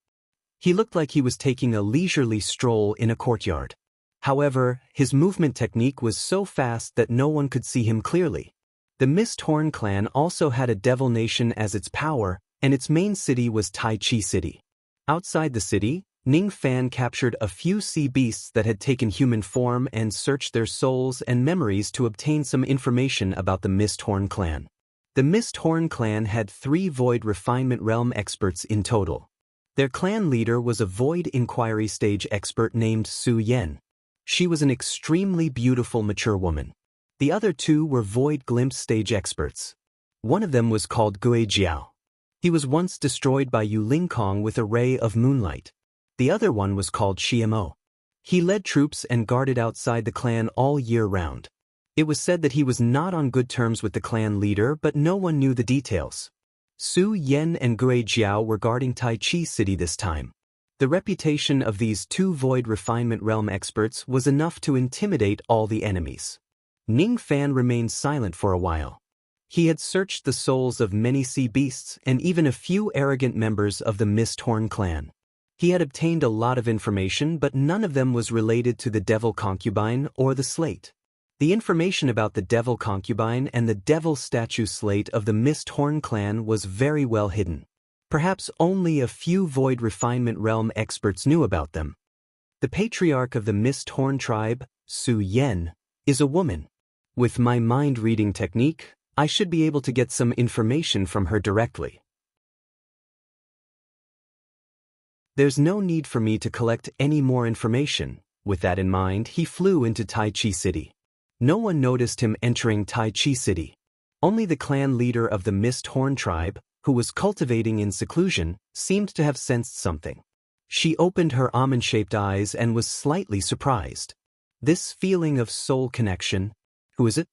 He looked like he was taking a leisurely stroll in a courtyard. However, his movement technique was so fast that no one could see him clearly. The Mist-Horn clan also had a devil nation as its power, and its main city was Tai Chi City. Outside the city, Ning Fan captured a few sea beasts that had taken human form and searched their souls and memories to obtain some information about the Mist-Horn clan. The Mist-Horn clan had 3 Void Refinement Realm experts in total. Their clan leader was a Void Inquiry Stage expert named Su Yen. She was an extremely beautiful mature woman. The other 2 were Void Glimpse Stage experts. One of them was called Gui Jiao. He was once destroyed by Yu Lingkong with a ray of moonlight. The other one was called Xiamo. He led troops and guarded outside the clan all year round. It was said that he was not on good terms with the clan leader, but no one knew the details. Su Yen and Gui Jiao were guarding Tai Chi City this time. The reputation of these 2 Void Refinement Realm experts was enough to intimidate all the enemies. Ning Fan remained silent for a while. He had searched the souls of many sea beasts and even a few arrogant members of the Mist-Horn clan. He had obtained a lot of information, but none of them was related to the Devil Concubine or the slate. The information about the Devil Concubine and the Devil Statue slate of the Mist-Horn clan was very well hidden. Perhaps only a few Void Refinement Realm experts knew about them. The patriarch of the Mist-Horn tribe, Su Yen, is a woman. With my mind-reading technique, I should be able to get some information from her directly. There's no need for me to collect any more information. With that in mind, he flew into Tai Chi City. No one noticed him entering Tai Chi City. Only the clan leader of the Mist-Horn tribe, who was cultivating in seclusion, seemed to have sensed something. She opened her almond-shaped eyes and was slightly surprised. This feeling of soul connection. Who is it?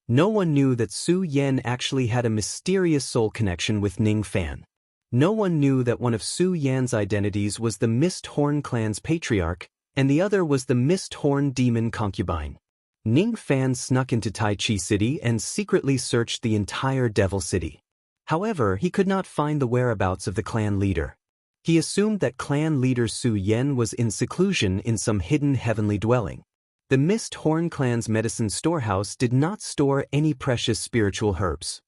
No one knew that Su Yen actually had a mysterious soul connection with Ning Fan. No one knew that one of Su Yan's identities was the Mist-Horn clan's patriarch, and the other was the Mist-Horn demon concubine. Ning Fan snuck into Tai Chi City and secretly searched the entire Devil City. However, he could not find the whereabouts of the clan leader. He assumed that clan leader Su Yen was in seclusion in some hidden heavenly dwelling. The Mist-Horn clan's medicine storehouse did not store any precious spiritual herbs.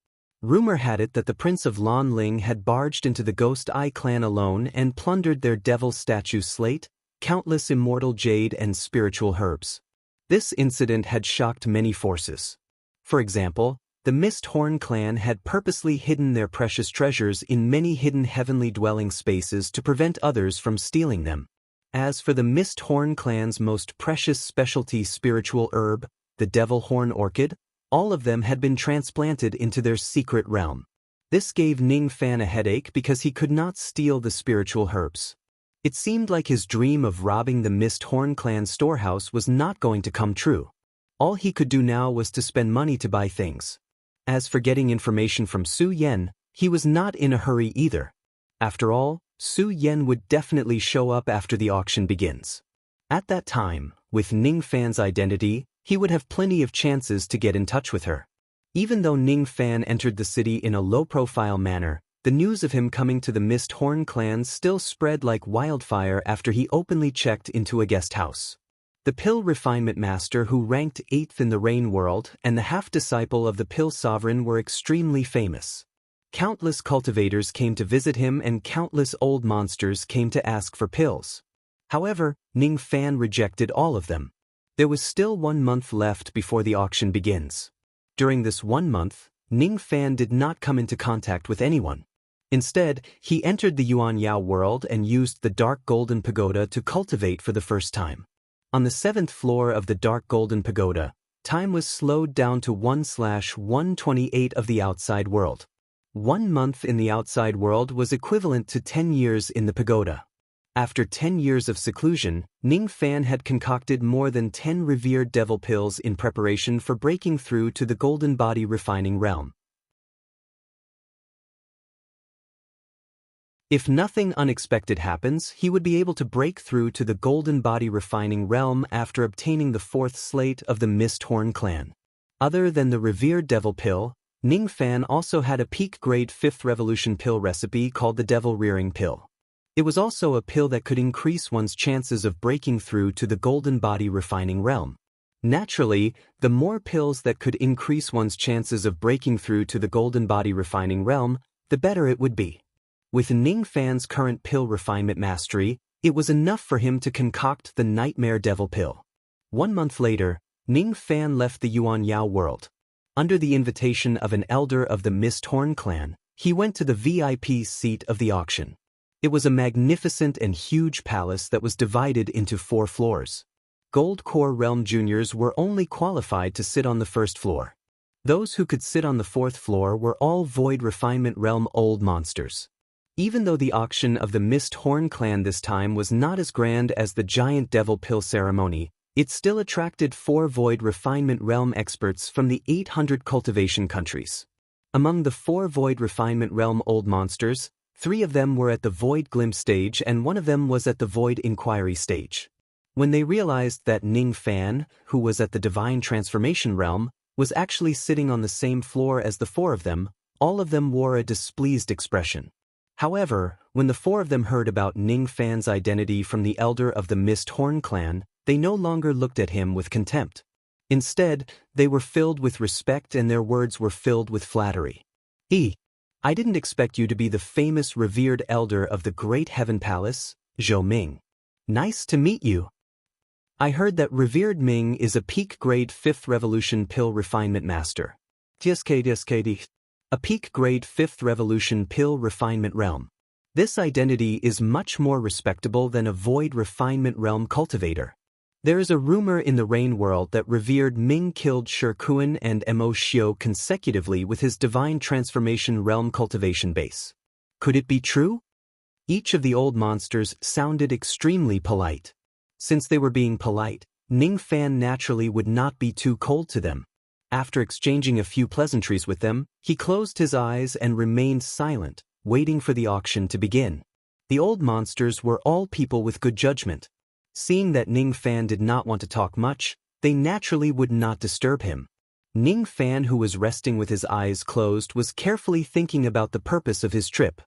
Rumor had it that the Prince of Lan Ling had barged into the Ghost Eye clan alone and plundered their devil statue slate, countless immortal jade and spiritual herbs. This incident had shocked many forces. For example, the Mist-Horn clan had purposely hidden their precious treasures in many hidden heavenly dwelling spaces to prevent others from stealing them. As for the Mist-Horn clan's most precious specialty spiritual herb, the Devil Horn Orchid, all of them had been transplanted into their secret realm. This gave Ning Fan a headache because he could not steal the spiritual herbs. It seemed like his dream of robbing the Mist-Horn clan storehouse was not going to come true. All he could do now was to spend money to buy things. As for getting information from Su Yan, he was not in a hurry either. After all, Su Yan would definitely show up after the auction begins. At that time, with Ning Fan's identity, he would have plenty of chances to get in touch with her. Even though Ning Fan entered the city in a low-profile manner, the news of him coming to the Mist Horn clan still spread like wildfire after he openly checked into a guest house. The Pill Refinement Master, who ranked 8th in the Rain World, and the half-disciple of the Pill Sovereign were extremely famous. Countless cultivators came to visit him and countless old monsters came to ask for pills. However, Ning Fan rejected all of them. There was still 1 month left before the auction begins. During this 1 month, Ning Fan did not come into contact with anyone. Instead, he entered the Yuan Yao world and used the Dark Golden Pagoda to cultivate for the first time. On the 7th floor of the Dark Golden Pagoda, time was slowed down to 1/128 of the outside world. 1 month in the outside world was equivalent to 10 years in the pagoda. After 10 years of seclusion, Ning Fan had concocted more than 10 revered devil pills in preparation for breaking through to the golden body refining realm. If nothing unexpected happens, he would be able to break through to the golden body refining realm after obtaining the 4th slate of the Mist Horn clan. Other than the revered devil pill, Ning Fan also had a peak-grade 5th revolution pill recipe called the Devil Rearing Pill. It was also a pill that could increase one's chances of breaking through to the golden body refining realm. Naturally, the more pills that could increase one's chances of breaking through to the golden body refining realm, the better it would be. With Ning Fan's current pill refinement mastery, it was enough for him to concoct the Nightmare Devil Pill. 1 month later, Ning Fan left the Yuan Yao world. Under the invitation of an elder of the Mist Horn clan, he went to the VIP seat of the auction. It was a magnificent and huge palace that was divided into 4 floors. Gold Core Realm Juniors were only qualified to sit on the 1st floor. Those who could sit on the 4th floor were all Void Refinement Realm old monsters. Even though the auction of the Mist Horn clan this time was not as grand as the giant devil pill ceremony, it still attracted 4 Void Refinement Realm experts from the 800 cultivation countries. Among the 4 Void Refinement Realm old monsters, 3 of them were at the Void Glimpse stage and 1 of them was at the Void Inquiry stage. When they realized that Ning Fan, who was at the Divine Transformation realm, was actually sitting on the same floor as the 4 of them, all of them wore a displeased expression. However, when the 4 of them heard about Ning Fan's identity from the elder of the Mist Horn clan, they no longer looked at him with contempt. Instead, they were filled with respect and their words were filled with flattery. I didn't expect you to be the famous revered elder of the Great Heaven Palace, Zhou Ming. Nice to meet you. I heard that Revered Ming is a peak-grade 5th Revolution Pill Refinement Master. A peak-grade 5th Revolution Pill Refinement Realm. This identity is much more respectable than a Void Refinement Realm cultivator. There is a rumor in the Rain World that Revered Ming killed Shi Kuan and Mo Xiu consecutively with his Divine Transformation Realm cultivation base. Could it be true? Each of the old monsters sounded extremely polite. Since they were being polite, Ning Fan naturally would not be too cold to them. After exchanging a few pleasantries with them, he closed his eyes and remained silent, waiting for the auction to begin. The old monsters were all people with good judgment. Seeing that Ning Fan did not want to talk much, they naturally would not disturb him. Ning Fan, who was resting with his eyes closed, was carefully thinking about the purpose of his trip.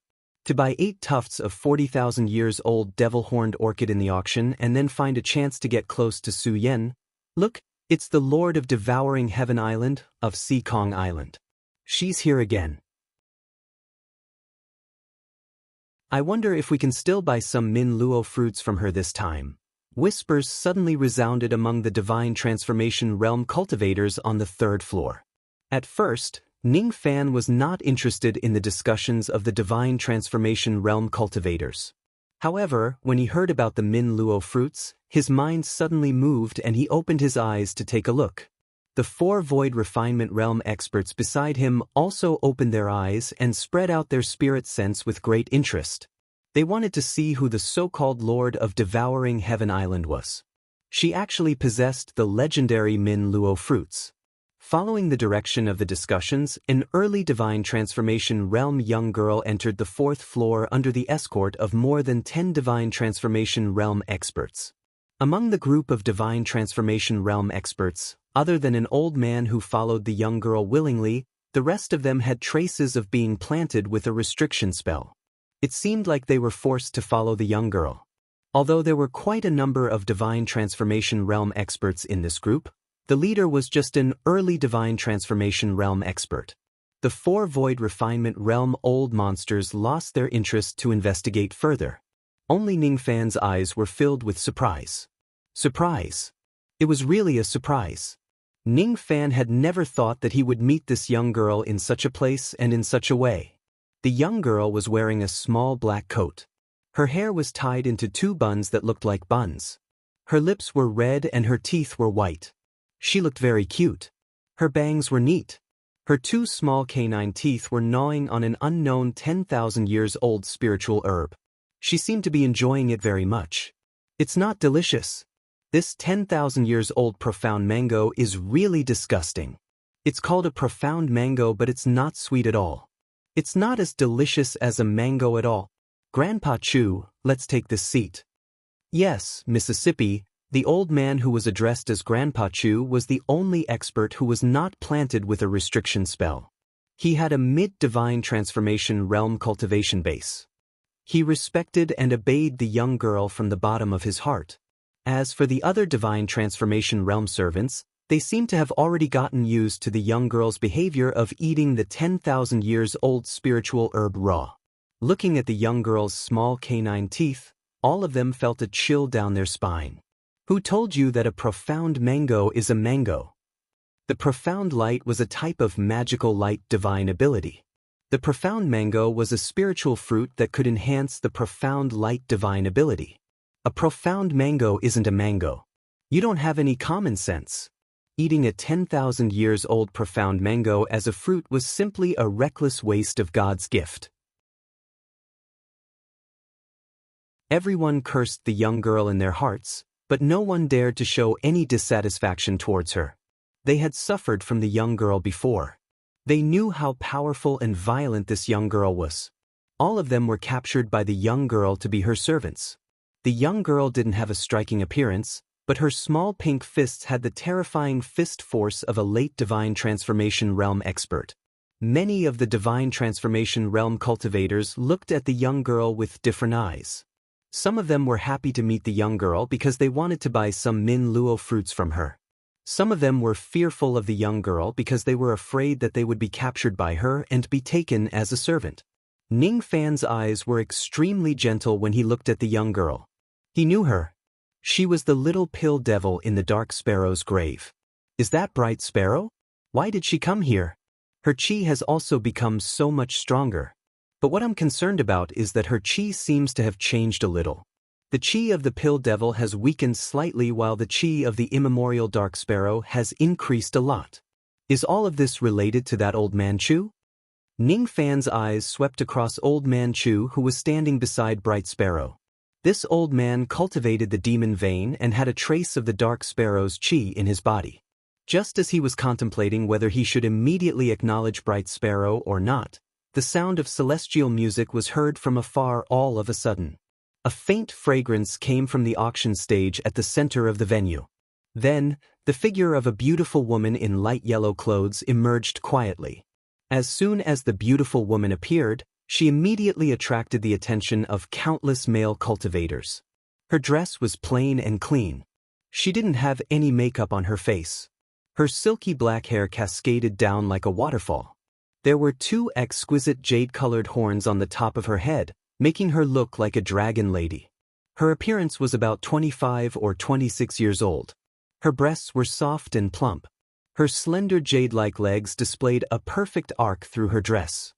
To buy 8 tufts of 40,000 years old devil-horned orchid in the auction and then find a chance to get close to Su Yan. Look, it's the Lord of Devouring Heaven Island, of Si Kong Island. She's here again. I wonder if we can still buy some Min Luo fruits from her this time. Whispers suddenly resounded among the Divine Transformation Realm cultivators on the 3rd floor. At first, Ning Fan was not interested in the discussions of the Divine Transformation Realm cultivators. However, when he heard about the Min Luo fruits, his mind suddenly moved and he opened his eyes to take a look. The 4 Void Refinement Realm experts beside him also opened their eyes and spread out their spirit sense with great interest. They wanted to see who the so-called Lord of Devouring Heaven Island was. She actually possessed the legendary Min Luo fruits. Following the direction of the discussions, an early divine transformation realm young girl entered the 4th floor under the escort of more than 10 divine transformation realm experts. Among the group of divine transformation realm experts, other than an old man who followed the young girl willingly, the rest of them had traces of being planted with a restriction spell. It seemed like they were forced to follow the young girl. Although there were quite a number of divine transformation realm experts in this group, the leader was just an early divine transformation realm expert. The 4 void refinement realm old monsters lost their interest to investigate further. Only Ningfan's eyes were filled with surprise. Surprise! It was really a surprise. Ningfan had never thought that he would meet this young girl in such a place and in such a way. The young girl was wearing a small black coat. Her hair was tied into 2 buns that looked like buns. Her lips were red and her teeth were white. She looked very cute. Her bangs were neat. Her 2 small canine teeth were gnawing on an unknown 10,000 years old spiritual herb. She seemed to be enjoying it very much. It's not delicious. This 10,000 years old profound mango is really disgusting. It's called a profound mango, but it's not sweet at all. It's not as delicious as a mango at all. Grandpa Chu, let's take this seat. Yes, Mississippi. The old man who was addressed as Grandpa Chu was the only expert who was not planted with a restriction spell. He had a mid-divine transformation realm cultivation base. He respected and obeyed the young girl from the bottom of his heart. As for the other divine transformation realm servants, they seemed to have already gotten used to the young girl's behavior of eating the 10,000 years old spiritual herb raw. Looking at the young girl's small canine teeth, all of them felt a chill down their spine. Who told you that a profound mango is a mango? The profound light was a type of magical light divine ability. The profound mango was a spiritual fruit that could enhance the profound light divine ability. A profound mango isn't a mango. You don't have any common sense. Eating a 10,000 years old profound mango as a fruit was simply a reckless waste of God's gift. Everyone cursed the young girl in their hearts, but no one dared to show any dissatisfaction towards her. They had suffered from the young girl before. They knew how powerful and violent this young girl was. All of them were captured by the young girl to be her servants. The young girl didn't have a striking appearance, but her small pink fists had the terrifying fist force of a late divine transformation realm expert. Many of the divine transformation realm cultivators looked at the young girl with different eyes. Some of them were happy to meet the young girl because they wanted to buy some Min Luo fruits from her. Some of them were fearful of the young girl because they were afraid that they would be captured by her and be taken as a servant. Ningfan's eyes were extremely gentle when he looked at the young girl. He knew her. She was the little pill devil in the Dark Sparrow's grave. Is that Bright Sparrow? Why did she come here? Her chi has also become so much stronger. But what I'm concerned about is that her chi seems to have changed a little. The chi of the pill devil has weakened slightly while the chi of the immemorial Dark Sparrow has increased a lot. Is all of this related to that old man Chu? Ningfan's eyes swept across old man Chu, who was standing beside Bright Sparrow. This old man cultivated the demon vein and had a trace of the Dark Sparrow's chi in his body. Just as he was contemplating whether he should immediately acknowledge Bright Sparrow or not, the sound of celestial music was heard from afar all of a sudden. A faint fragrance came from the auction stage at the center of the venue. Then, the figure of a beautiful woman in light yellow clothes emerged quietly. As soon as the beautiful woman appeared, she immediately attracted the attention of countless male cultivators. Her dress was plain and clean. She didn't have any makeup on her face. Her silky black hair cascaded down like a waterfall. There were 2 exquisite jade-colored horns on the top of her head, making her look like a dragon lady. Her appearance was about 25 or 26 years old. Her breasts were soft and plump. Her slender jade-like legs displayed a perfect arc through her dress.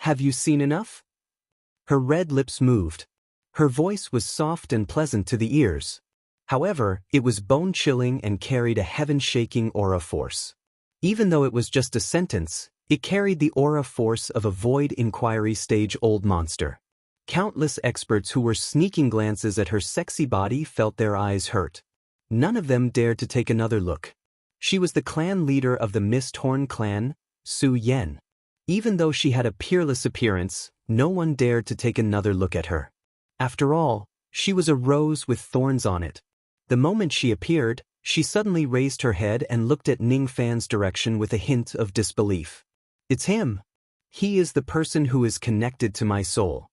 Have you seen enough? Her red lips moved. Her voice was soft and pleasant to the ears. However, it was bone-chilling and carried a heaven-shaking aura force. Even though it was just a sentence, it carried the aura force of a void inquiry stage old monster. Countless experts who were sneaking glances at her sexy body felt their eyes hurt. None of them dared to take another look. She was the clan leader of the Mist Horn clan, Su Yen. Even though she had a peerless appearance, no one dared to take another look at her. After all, she was a rose with thorns on it. The moment she appeared, she suddenly raised her head and looked at Ning Fan's direction with a hint of disbelief. It's him. He is the person who is connected to my soul.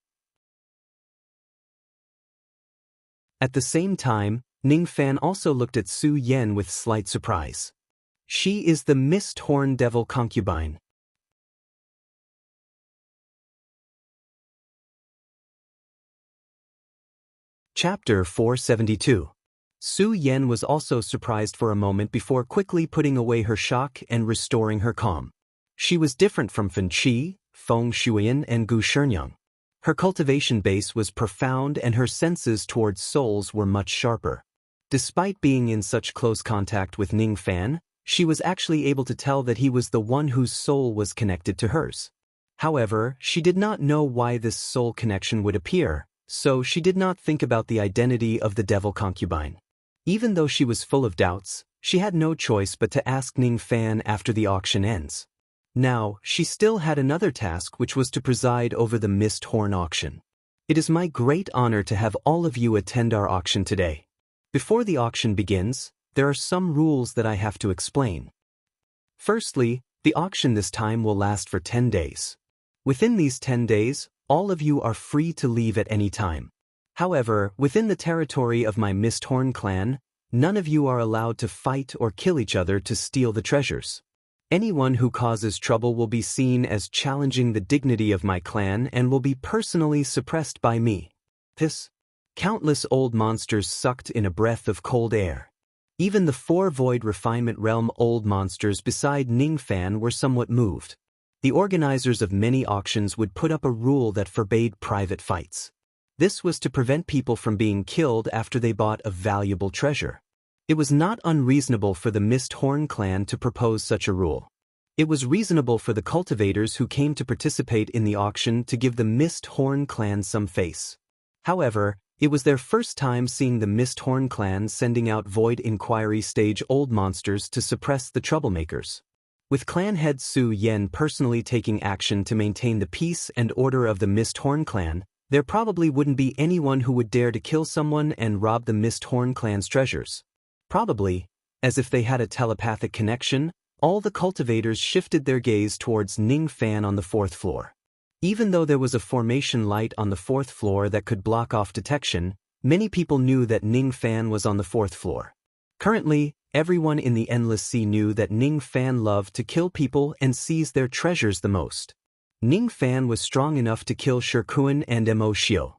At the same time, Ning Fan also looked at Su Yen with slight surprise. She is the Mist Horn Devil concubine. Chapter 472. Su Yen was also surprised for a moment before quickly putting away her shock and restoring her calm. She was different from Fan Qi, Feng Shuiyan, and Gu Shenyang. Her cultivation base was profound and her senses towards souls were much sharper. Despite being in such close contact with Ning Fan, she was actually able to tell that he was the one whose soul was connected to hers. However, she did not know why this soul connection would appear, so she did not think about the identity of the devil concubine. Even though she was full of doubts, she had no choice but to ask Ning Fan after the auction ends. Now, she still had another task, which was to preside over the Mist Horn auction. It is my great honor to have all of you attend our auction today. Before the auction begins, there are some rules that I have to explain. Firstly, the auction this time will last for 10 days. Within these 10 days, all of you are free to leave at any time. However, within the territory of my Mist Horn clan, none of you are allowed to fight or kill each other to steal the treasures. Anyone who causes trouble will be seen as challenging the dignity of my clan and will be personally suppressed by me. Countless old monsters sucked in a breath of cold air. Even the 4 Void Refinement Realm old monsters beside Ning Fan were somewhat moved. The organizers of many auctions would put up a rule that forbade private fights. This was to prevent people from being killed after they bought a valuable treasure. It was not unreasonable for the Mist Horn clan to propose such a rule. It was reasonable for the cultivators who came to participate in the auction to give the Mist Horn clan some face. However, it was their first time seeing the Mist Horn clan sending out Void Inquiry stage old monsters to suppress the troublemakers. With clan head Su Yen personally taking action to maintain the peace and order of the Mist Horn clan, there probably wouldn't be anyone who would dare to kill someone and rob the Mist Horn clan's treasures. Probably, as if they had a telepathic connection, all the cultivators shifted their gaze towards Ning Fan on the 4th floor. Even though there was a formation light on the 4th floor that could block off detection, many people knew that Ning Fan was on the 4th floor. Currently, everyone in the Endless Sea knew that Ning Fan loved to kill people and seize their treasures the most. Ning Fan was strong enough to kill Shikuan and Mo Xiu.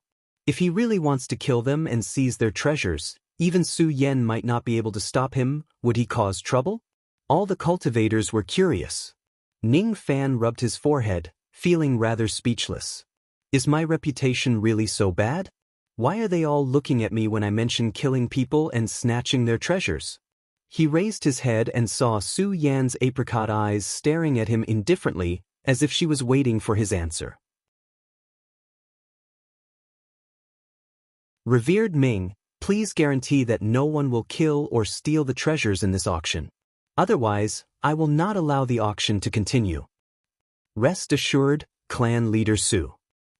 If he really wants to kill them and seize their treasures, even Su Yen might not be able to stop him. Would he cause trouble? All the cultivators were curious. Ning Fan rubbed his forehead, feeling rather speechless. Is my reputation really so bad? Why are they all looking at me when I mention killing people and snatching their treasures? He raised his head and saw Su Yan's apricot eyes staring at him indifferently, as if she was waiting for his answer. Revered Ming, please guarantee that no one will kill or steal the treasures in this auction. Otherwise, I will not allow the auction to continue. Rest assured, clan leader Su.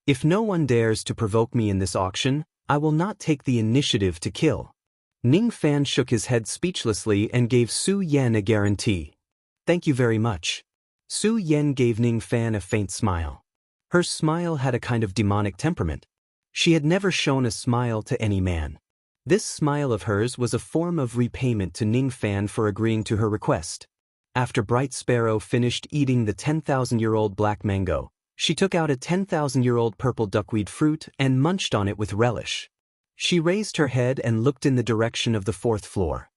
If no one dares to provoke me in this auction, I will not take the initiative to kill. Ning Fan shook his head speechlessly and gave Su Yen a guarantee. Thank you very much. Su Yen gave Ning Fan a faint smile. Her smile had a kind of demonic temperament. She had never shown a smile to any man. This smile of hers was a form of repayment to Ning Fan for agreeing to her request. After Bright Sparrow finished eating the 10,000-year-old black mango, she took out a 10,000-year-old purple duckweed fruit and munched on it with relish. She raised her head and looked in the direction of the 4th floor.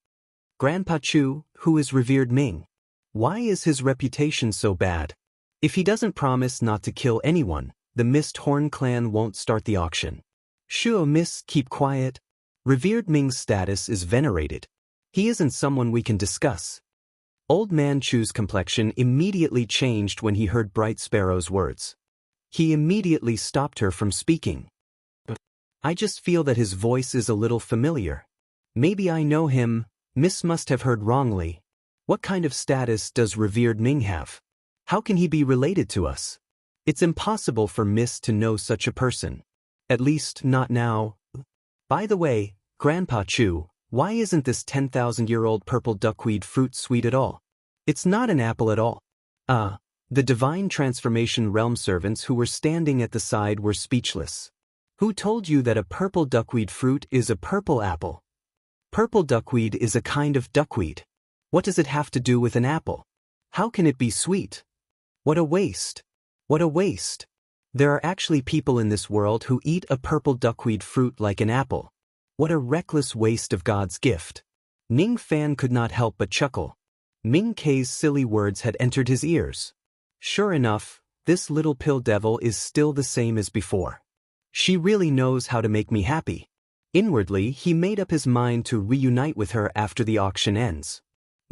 Grandpa Chu, who is revered Ming? Why is his reputation so bad? If he doesn't promise not to kill anyone, the Mist Horn clan won't start the auction. Shuo miss, keep quiet. Revered Ming's status is venerated. He isn't someone we can discuss. Old Man Chu's complexion immediately changed when he heard Bright Sparrow's words. He immediately stopped her from speaking. But I just feel that his voice is a little familiar. Maybe I know him. Miss must have heard wrongly. What kind of status does revered Ming have? How can he be related to us? It's impossible for Miss to know such a person. At least, not now. By the way, Grandpa Chu, why isn't this 10,000-year-old purple duckweed fruit sweet at all? It's not an apple at all. The divine transformation realm servants who were standing at the side were speechless. Who told you that a purple duckweed fruit is a purple apple? Purple duckweed is a kind of duckweed. What does it have to do with an apple? How can it be sweet? What a waste. What a waste. There are actually people in this world who eat a purple duckweed fruit like an apple. What a reckless waste of God's gift. Ning Fan could not help but chuckle. Ming K's silly words had entered his ears. Sure enough, this little pill devil is still the same as before. She really knows how to make me happy. Inwardly, he made up his mind to reunite with her after the auction ends.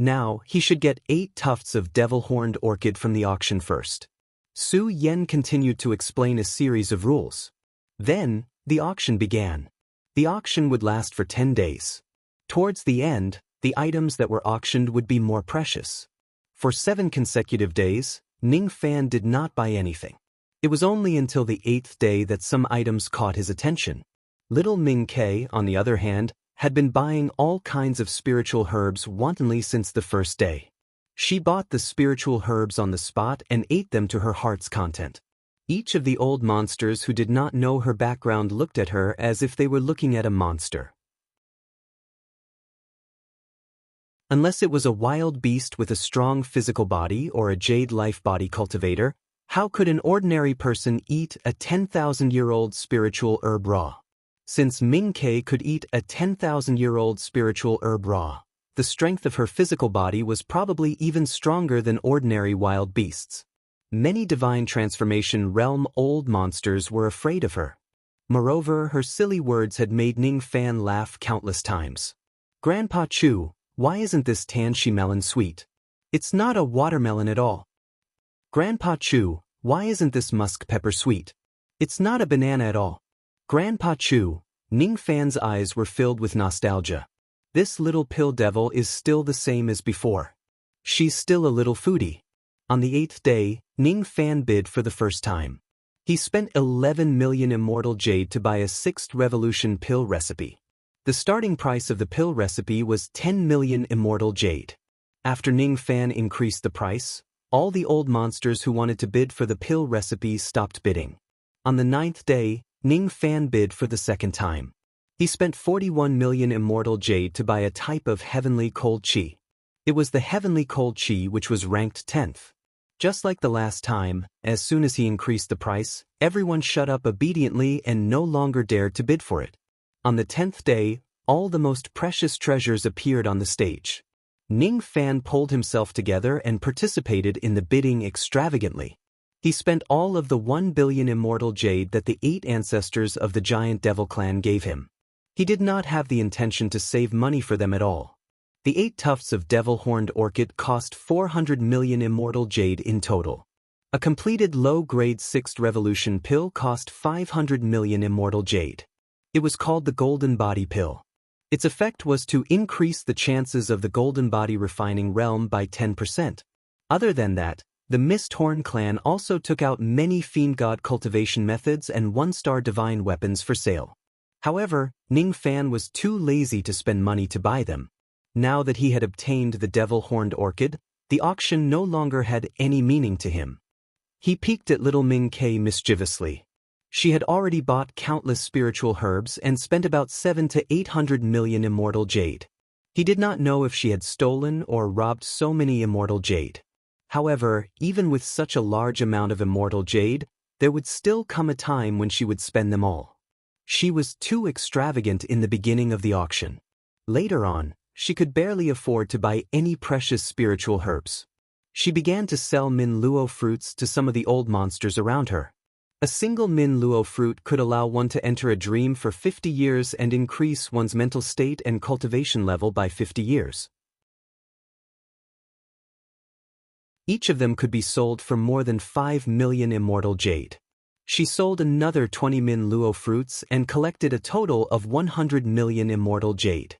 Now, he should get 8 tufts of devil-horned orchid from the auction first. Su Yen continued to explain a series of rules. Then, the auction began. The auction would last for 10 days. Towards the end, the items that were auctioned would be more precious. For 7 consecutive days, Ning Fan did not buy anything. It was only until the 8th day that some items caught his attention. Little Ming Ke, on the other hand, had been buying all kinds of spiritual herbs wantonly since the first day. She bought the spiritual herbs on the spot and ate them to her heart's content. Each of the old monsters who did not know her background looked at her as if they were looking at a monster. Unless it was a wild beast with a strong physical body or a jade life body cultivator, how could an ordinary person eat a 10,000-year-old spiritual herb raw? Since Ming Ke could eat a 10,000-year-old spiritual herb raw, the strength of her physical body was probably even stronger than ordinary wild beasts. Many divine transformation realm old monsters were afraid of her. Moreover, her silly words had made Ning Fan laugh countless times. Grandpa Chu, why isn't this tanshi melon sweet? It's not a watermelon at all. Grandpa Chu, why isn't this musk pepper sweet? It's not a banana at all. Grandpa Chu, Ning Fan's eyes were filled with nostalgia. This little pill devil is still the same as before. She's still a little foodie. On the 8th day, Ning Fan bid for the first time. He spent 11 million immortal jade to buy a 6th revolution pill recipe. The starting price of the pill recipe was 10 million immortal jade. After Ning Fan increased the price, all the old monsters who wanted to bid for the pill recipe stopped bidding. On the 9th day, Ning Fan bid for the second time. He spent 41 million immortal jade to buy a type of heavenly cold chi. It was the heavenly cold chi which was ranked 10th. Just like the last time, as soon as he increased the price, everyone shut up obediently and no longer dared to bid for it. On the 10th day, all the most precious treasures appeared on the stage. Ning Fan pulled himself together and participated in the bidding extravagantly. He spent all of the 1 billion immortal jade that the 8 ancestors of the giant devil clan gave him. He did not have the intention to save money for them at all. The 8 tufts of devil-horned orchid cost 400 million immortal jade in total. A completed low-grade 6th revolution pill cost 500 million immortal jade. It was called the Golden Body Pill. Its effect was to increase the chances of the Golden Body refining realm by 10%. Other than that, the Misthorn clan also took out many fiend god cultivation methods and 1-star divine weapons for sale. However, Ning Fan was too lazy to spend money to buy them. Now that he had obtained the devil-horned orchid, the auction no longer had any meaning to him. He peeked at little Ming Ke mischievously. She had already bought countless spiritual herbs and spent about 700 to 800 million immortal jade. He did not know if she had stolen or robbed so many immortal jade. However, even with such a large amount of immortal jade, there would still come a time when she would spend them all. She was too extravagant in the beginning of the auction. Later on, she could barely afford to buy any precious spiritual herbs. She began to sell Min Luo fruits to some of the old monsters around her. A single Min Luo fruit could allow one to enter a dream for 50 years and increase one's mental state and cultivation level by 50 years. Each of them could be sold for more than 5 million immortal jade. She sold another 20 Min Luo fruits and collected a total of 100 million immortal jade.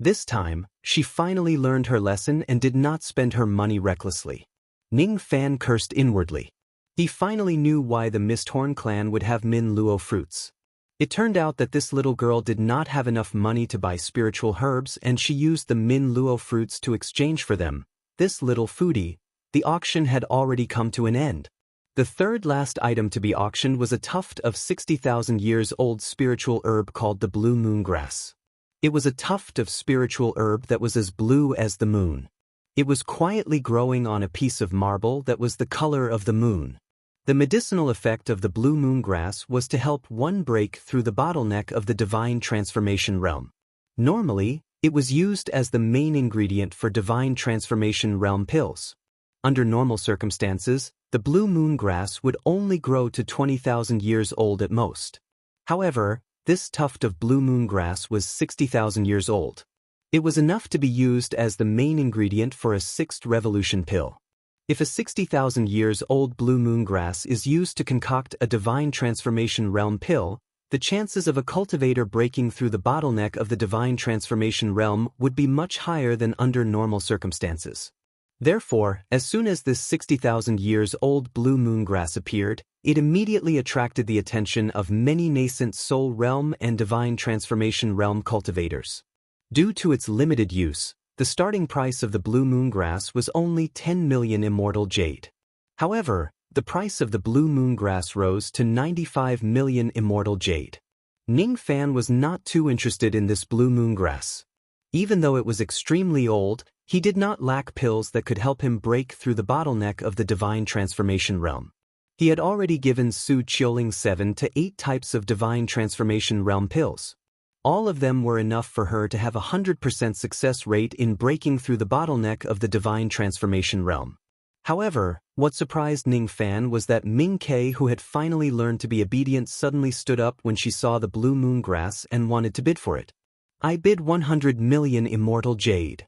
This time, she finally learned her lesson and did not spend her money recklessly. Ning Fan cursed inwardly. He finally knew why the Misthorn clan would have Min Luo fruits. It turned out that this little girl did not have enough money to buy spiritual herbs and she used the Min Luo fruits to exchange for them. This little foodie. The auction had already come to an end. The third last item to be auctioned was a tuft of 60,000 years old spiritual herb called the blue moon grass. It was a tuft of spiritual herb that was as blue as the moon. It was quietly growing on a piece of marble that was the color of the moon. The medicinal effect of the blue moon grass was to help one break through the bottleneck of the divine transformation realm. Normally, it was used as the main ingredient for divine transformation realm pills. Under normal circumstances, the blue moon grass would only grow to 20,000 years old at most. However, this tuft of blue moon grass was 60,000 years old. It was enough to be used as the main ingredient for a sixth revolution pill. If a 60,000 years old blue moon grass is used to concoct a divine transformation realm pill, the chances of a cultivator breaking through the bottleneck of the divine transformation realm would be much higher than under normal circumstances. Therefore, as soon as this 60,000 years old blue moon grass appeared, it immediately attracted the attention of many nascent soul realm and divine transformation realm cultivators. Due to its limited use, the starting price of the blue moon grass was only 10 million immortal jade. However, the price of the blue moon grass rose to 95 million immortal jade. Ning Fan was not too interested in this blue moon grass. Even though it was extremely old, he did not lack pills that could help him break through the bottleneck of the divine transformation realm. He had already given Su Qiuling 7 to 8 types of divine transformation realm pills. All of them were enough for her to have a 100% success rate in breaking through the bottleneck of the divine transformation realm. However, what surprised Ning Fan was that Ming Ke, who had finally learned to be obedient, suddenly stood up when she saw the blue moon grass and wanted to bid for it. "I bid 100 million immortal jade."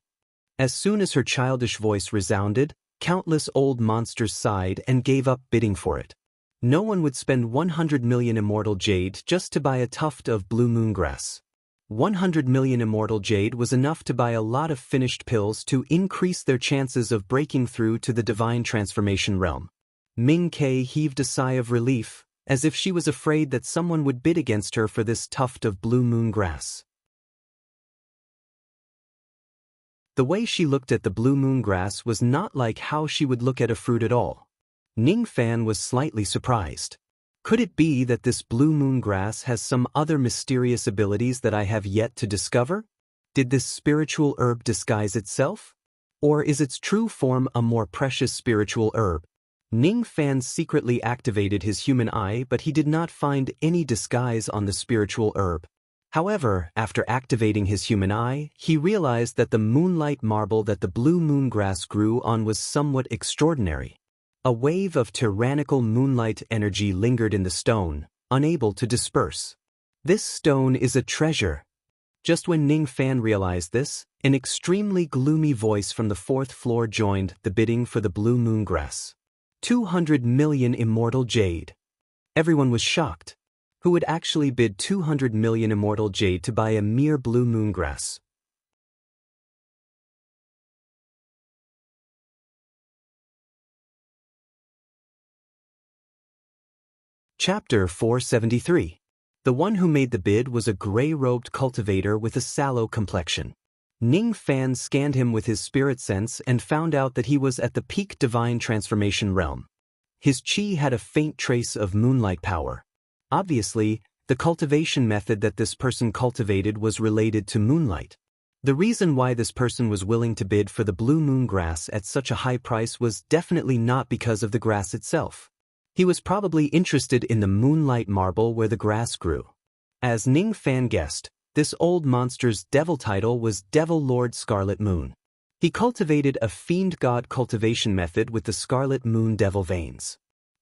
As soon as her childish voice resounded, countless old monsters sighed and gave up bidding for it. No one would spend 100 million immortal jade just to buy a tuft of blue moon grass. 100 million immortal jade was enough to buy a lot of finished pills to increase their chances of breaking through to the divine transformation realm. Ming Ke heaved a sigh of relief, as if she was afraid that someone would bid against her for this tuft of blue moon grass. The way she looked at the blue moon grass was not like how she would look at a fruit at all. Ning Fan was slightly surprised. Could it be that this blue moon grass has some other mysterious abilities that I have yet to discover? Did this spiritual herb disguise itself? Or is its true form a more precious spiritual herb? Ning Fan secretly activated his human eye, but he did not find any disguise on the spiritual herb. However, after activating his human eye, he realized that the moonlight marble that the blue moon grass grew on was somewhat extraordinary. A wave of tyrannical moonlight energy lingered in the stone, unable to disperse. "This stone is a treasure." Just when Ning Fan realized this, an extremely gloomy voice from the 4th floor joined the bidding for the blue moon grass. 200 million immortal jade. Everyone was shocked. Who would actually bid 200 million immortal jade to buy a mere blue moon grass? Chapter 473. The one who made the bid was a gray-robed cultivator with a sallow complexion. Ning Fan scanned him with his spirit sense and found out that he was at the peak divine transformation realm. His chi had a faint trace of moonlight power. Obviously, the cultivation method that this person cultivated was related to moonlight. The reason why this person was willing to bid for the blue moon grass at such a high price was definitely not because of the grass itself. He was probably interested in the moonlight marble where the grass grew. As Ning Fan guessed, this old monster's devil title was Devil Lord Scarlet Moon. He cultivated a fiend god cultivation method with the Scarlet Moon devil veins.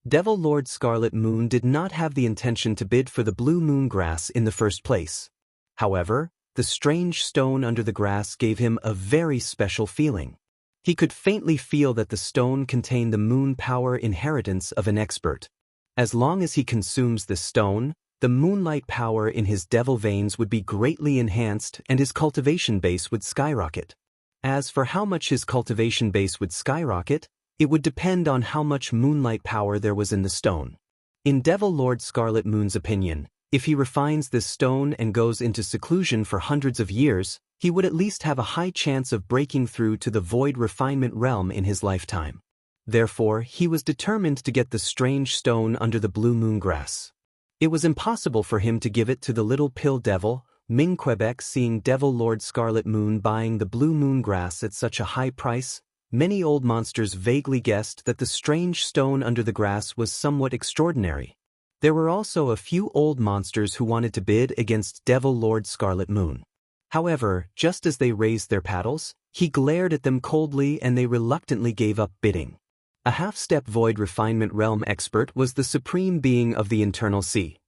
Devil Lord Scarlet Moon did not have the intention to bid for the blue moon grass in the first place. However, the strange stone under the grass gave him a very special feeling. He could faintly feel that the stone contained the moon power inheritance of an expert. As long as he consumes this stone, the moonlight power in his devil veins would be greatly enhanced and his cultivation base would skyrocket. As for how much his cultivation base would skyrocket, it would depend on how much moonlight power there was in the stone. In Devil Lord Scarlet Moon's opinion, if he refines this stone and goes into seclusion for hundreds of years, he would at least have a high chance of breaking through to the void refinement realm in his lifetime. Therefore, he was determined to get the strange stone under the blue moon grass. It was impossible for him to give it to the little pill devil. Ming Quebec, seeing Devil Lord Scarlet Moon buying the blue moon grass at such a high price, many old monsters vaguely guessed that the strange stone under the grass was somewhat extraordinary. There were also a few old monsters who wanted to bid against Devil Lord Scarlet Moon. However, just as they raised their paddles, he glared at them coldly and they reluctantly gave up bidding. A half-step void refinement realm expert was the supreme being of the internal sea.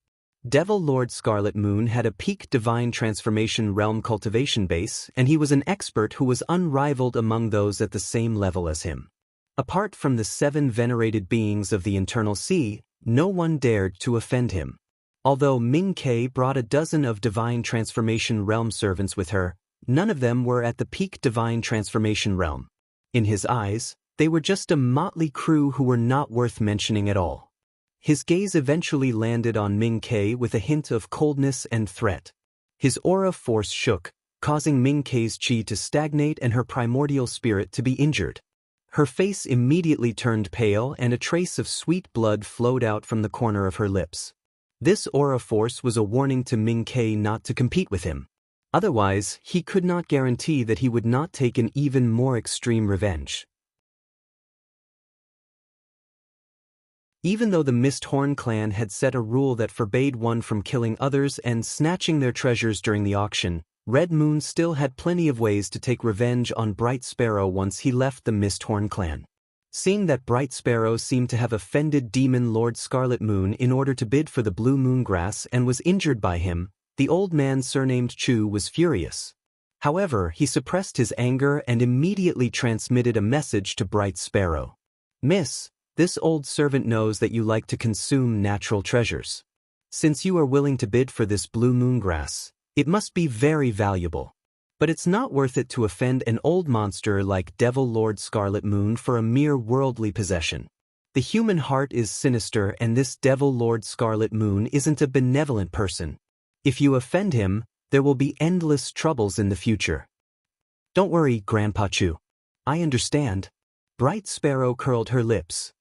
Devil Lord Scarlet Moon had a peak divine transformation realm cultivation base, and he was an expert who was unrivaled among those at the same level as him. Apart from the 7 venerated beings of the internal sea, no one dared to offend him. Although Ming Ke brought a dozen of divine transformation realm servants with her, none of them were at the peak divine transformation realm. In his eyes, they were just a motley crew who were not worth mentioning at all. His gaze eventually landed on Ming Ke with a hint of coldness and threat. His aura force shook, causing Ming Ke's chi to stagnate and her primordial spirit to be injured. Her face immediately turned pale and a trace of sweet blood flowed out from the corner of her lips. This aura force was a warning to Ming Ke not to compete with him. Otherwise, he could not guarantee that he would not take an even more extreme revenge. Even though the Misthorn clan had set a rule that forbade one from killing others and snatching their treasures during the auction, Red Moon still had plenty of ways to take revenge on Bright Sparrow once he left the Misthorn clan. Seeing that Bright Sparrow seemed to have offended Demon Lord Scarlet Moon in order to bid for the blue moon grass and was injured by him, the old man surnamed Chu was furious. However, he suppressed his anger and immediately transmitted a message to Bright Sparrow. "Miss, this old servant knows that you like to consume natural treasures. Since you are willing to bid for this blue moon grass, it must be very valuable. But it's not worth it to offend an old monster like Devil Lord Scarlet Moon for a mere worldly possession. The human heart is sinister and this Devil Lord Scarlet Moon isn't a benevolent person. If you offend him, there will be endless troubles in the future." "Don't worry, Grandpa Chu. I understand." Bright Sparrow curled her lips.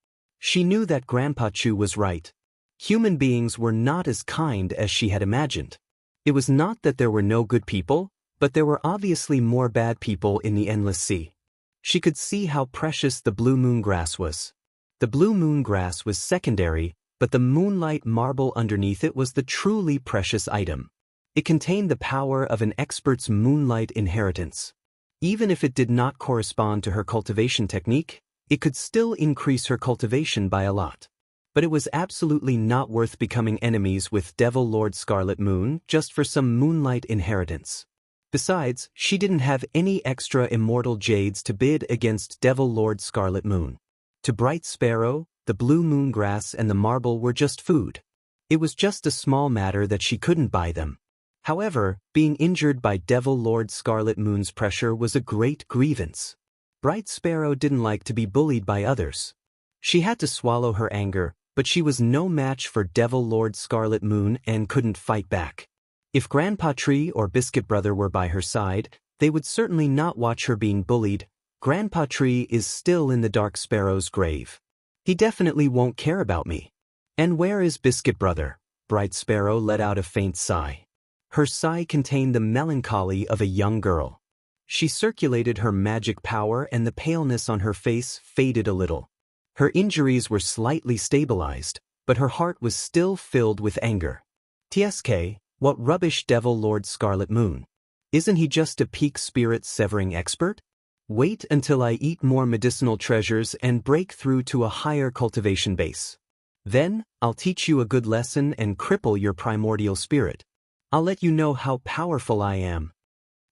She knew that Grandpa Chu was right. Human beings were not as kind as she had imagined. It was not that there were no good people, but there were obviously more bad people in the endless sea. She could see how precious the blue moon grass was. The blue moon grass was secondary, but the moonlight marble underneath it was the truly precious item. It contained the power of an expert's moonlight inheritance. Even if it did not correspond to her cultivation technique, it could still increase her cultivation by a lot. But it was absolutely not worth becoming enemies with Devil Lord Scarlet Moon just for some moonlight inheritance. Besides, she didn't have any extra immortal jades to bid against Devil Lord Scarlet Moon. To Bright Sparrow, the blue moon grass and the marble were just food. It was just a small matter that she couldn't buy them. However, being injured by Devil Lord Scarlet Moon's pressure was a great grievance. Bright Sparrow didn't like to be bullied by others. She had to swallow her anger, but she was no match for Devil Lord Scarlet Moon and couldn't fight back. If Grandpa Tree or Biscuit Brother were by her side, they would certainly not watch her being bullied. Grandpa Tree is still in the Dark Sparrow's grave. He definitely won't care about me. And where is Biscuit Brother? Bright Sparrow let out a faint sigh. Her sigh contained the melancholy of a young girl. She circulated her magic power and the paleness on her face faded a little. Her injuries were slightly stabilized, but her heart was still filled with anger. TSK, what rubbish Devil Lord Scarlet Moon. Isn't he just a peak spirit severing expert? Wait until I eat more medicinal treasures and break through to a higher cultivation base. Then, I'll teach you a good lesson and cripple your primordial spirit. I'll let you know how powerful I am.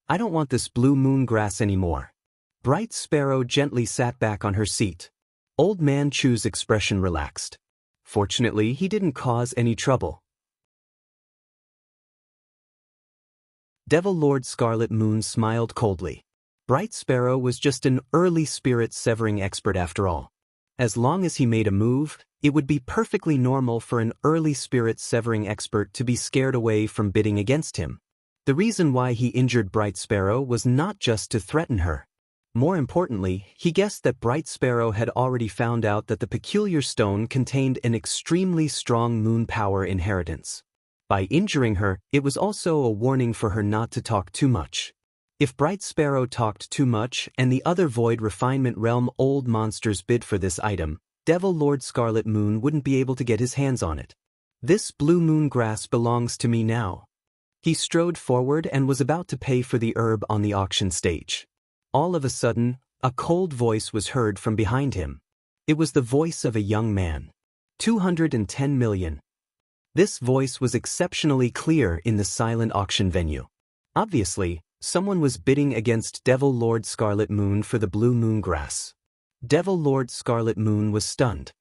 I don't want this blue moon grass anymore. Bright Sparrow gently sat back on her seat. Old Man Chu's expression relaxed. Fortunately, he didn't cause any trouble. Devil Lord Scarlet Moon smiled coldly. Bright Sparrow was just an early spirit severing expert after all. As long as he made a move, it would be perfectly normal for an early spirit severing expert to be scared away from bidding against him. The reason why he injured Bright Sparrow was not just to threaten her. More importantly, he guessed that Bright Sparrow had already found out that the peculiar stone contained an extremely strong moon power inheritance. By injuring her, it was also a warning for her not to talk too much. If Bright Sparrow talked too much and the other Void Refinement Realm old monsters bid for this item, Devil Lord Scarlet Moon wouldn't be able to get his hands on it. This blue moon grass belongs to me now. He strode forward and was about to pay for the herb on the auction stage. All of a sudden, a cold voice was heard from behind him. It was the voice of a young man. 210 million. This voice was exceptionally clear in the silent auction venue. Obviously, someone was bidding against Devil Lord Scarlet Moon for the blue moon grass. Devil Lord Scarlet Moon was stunned.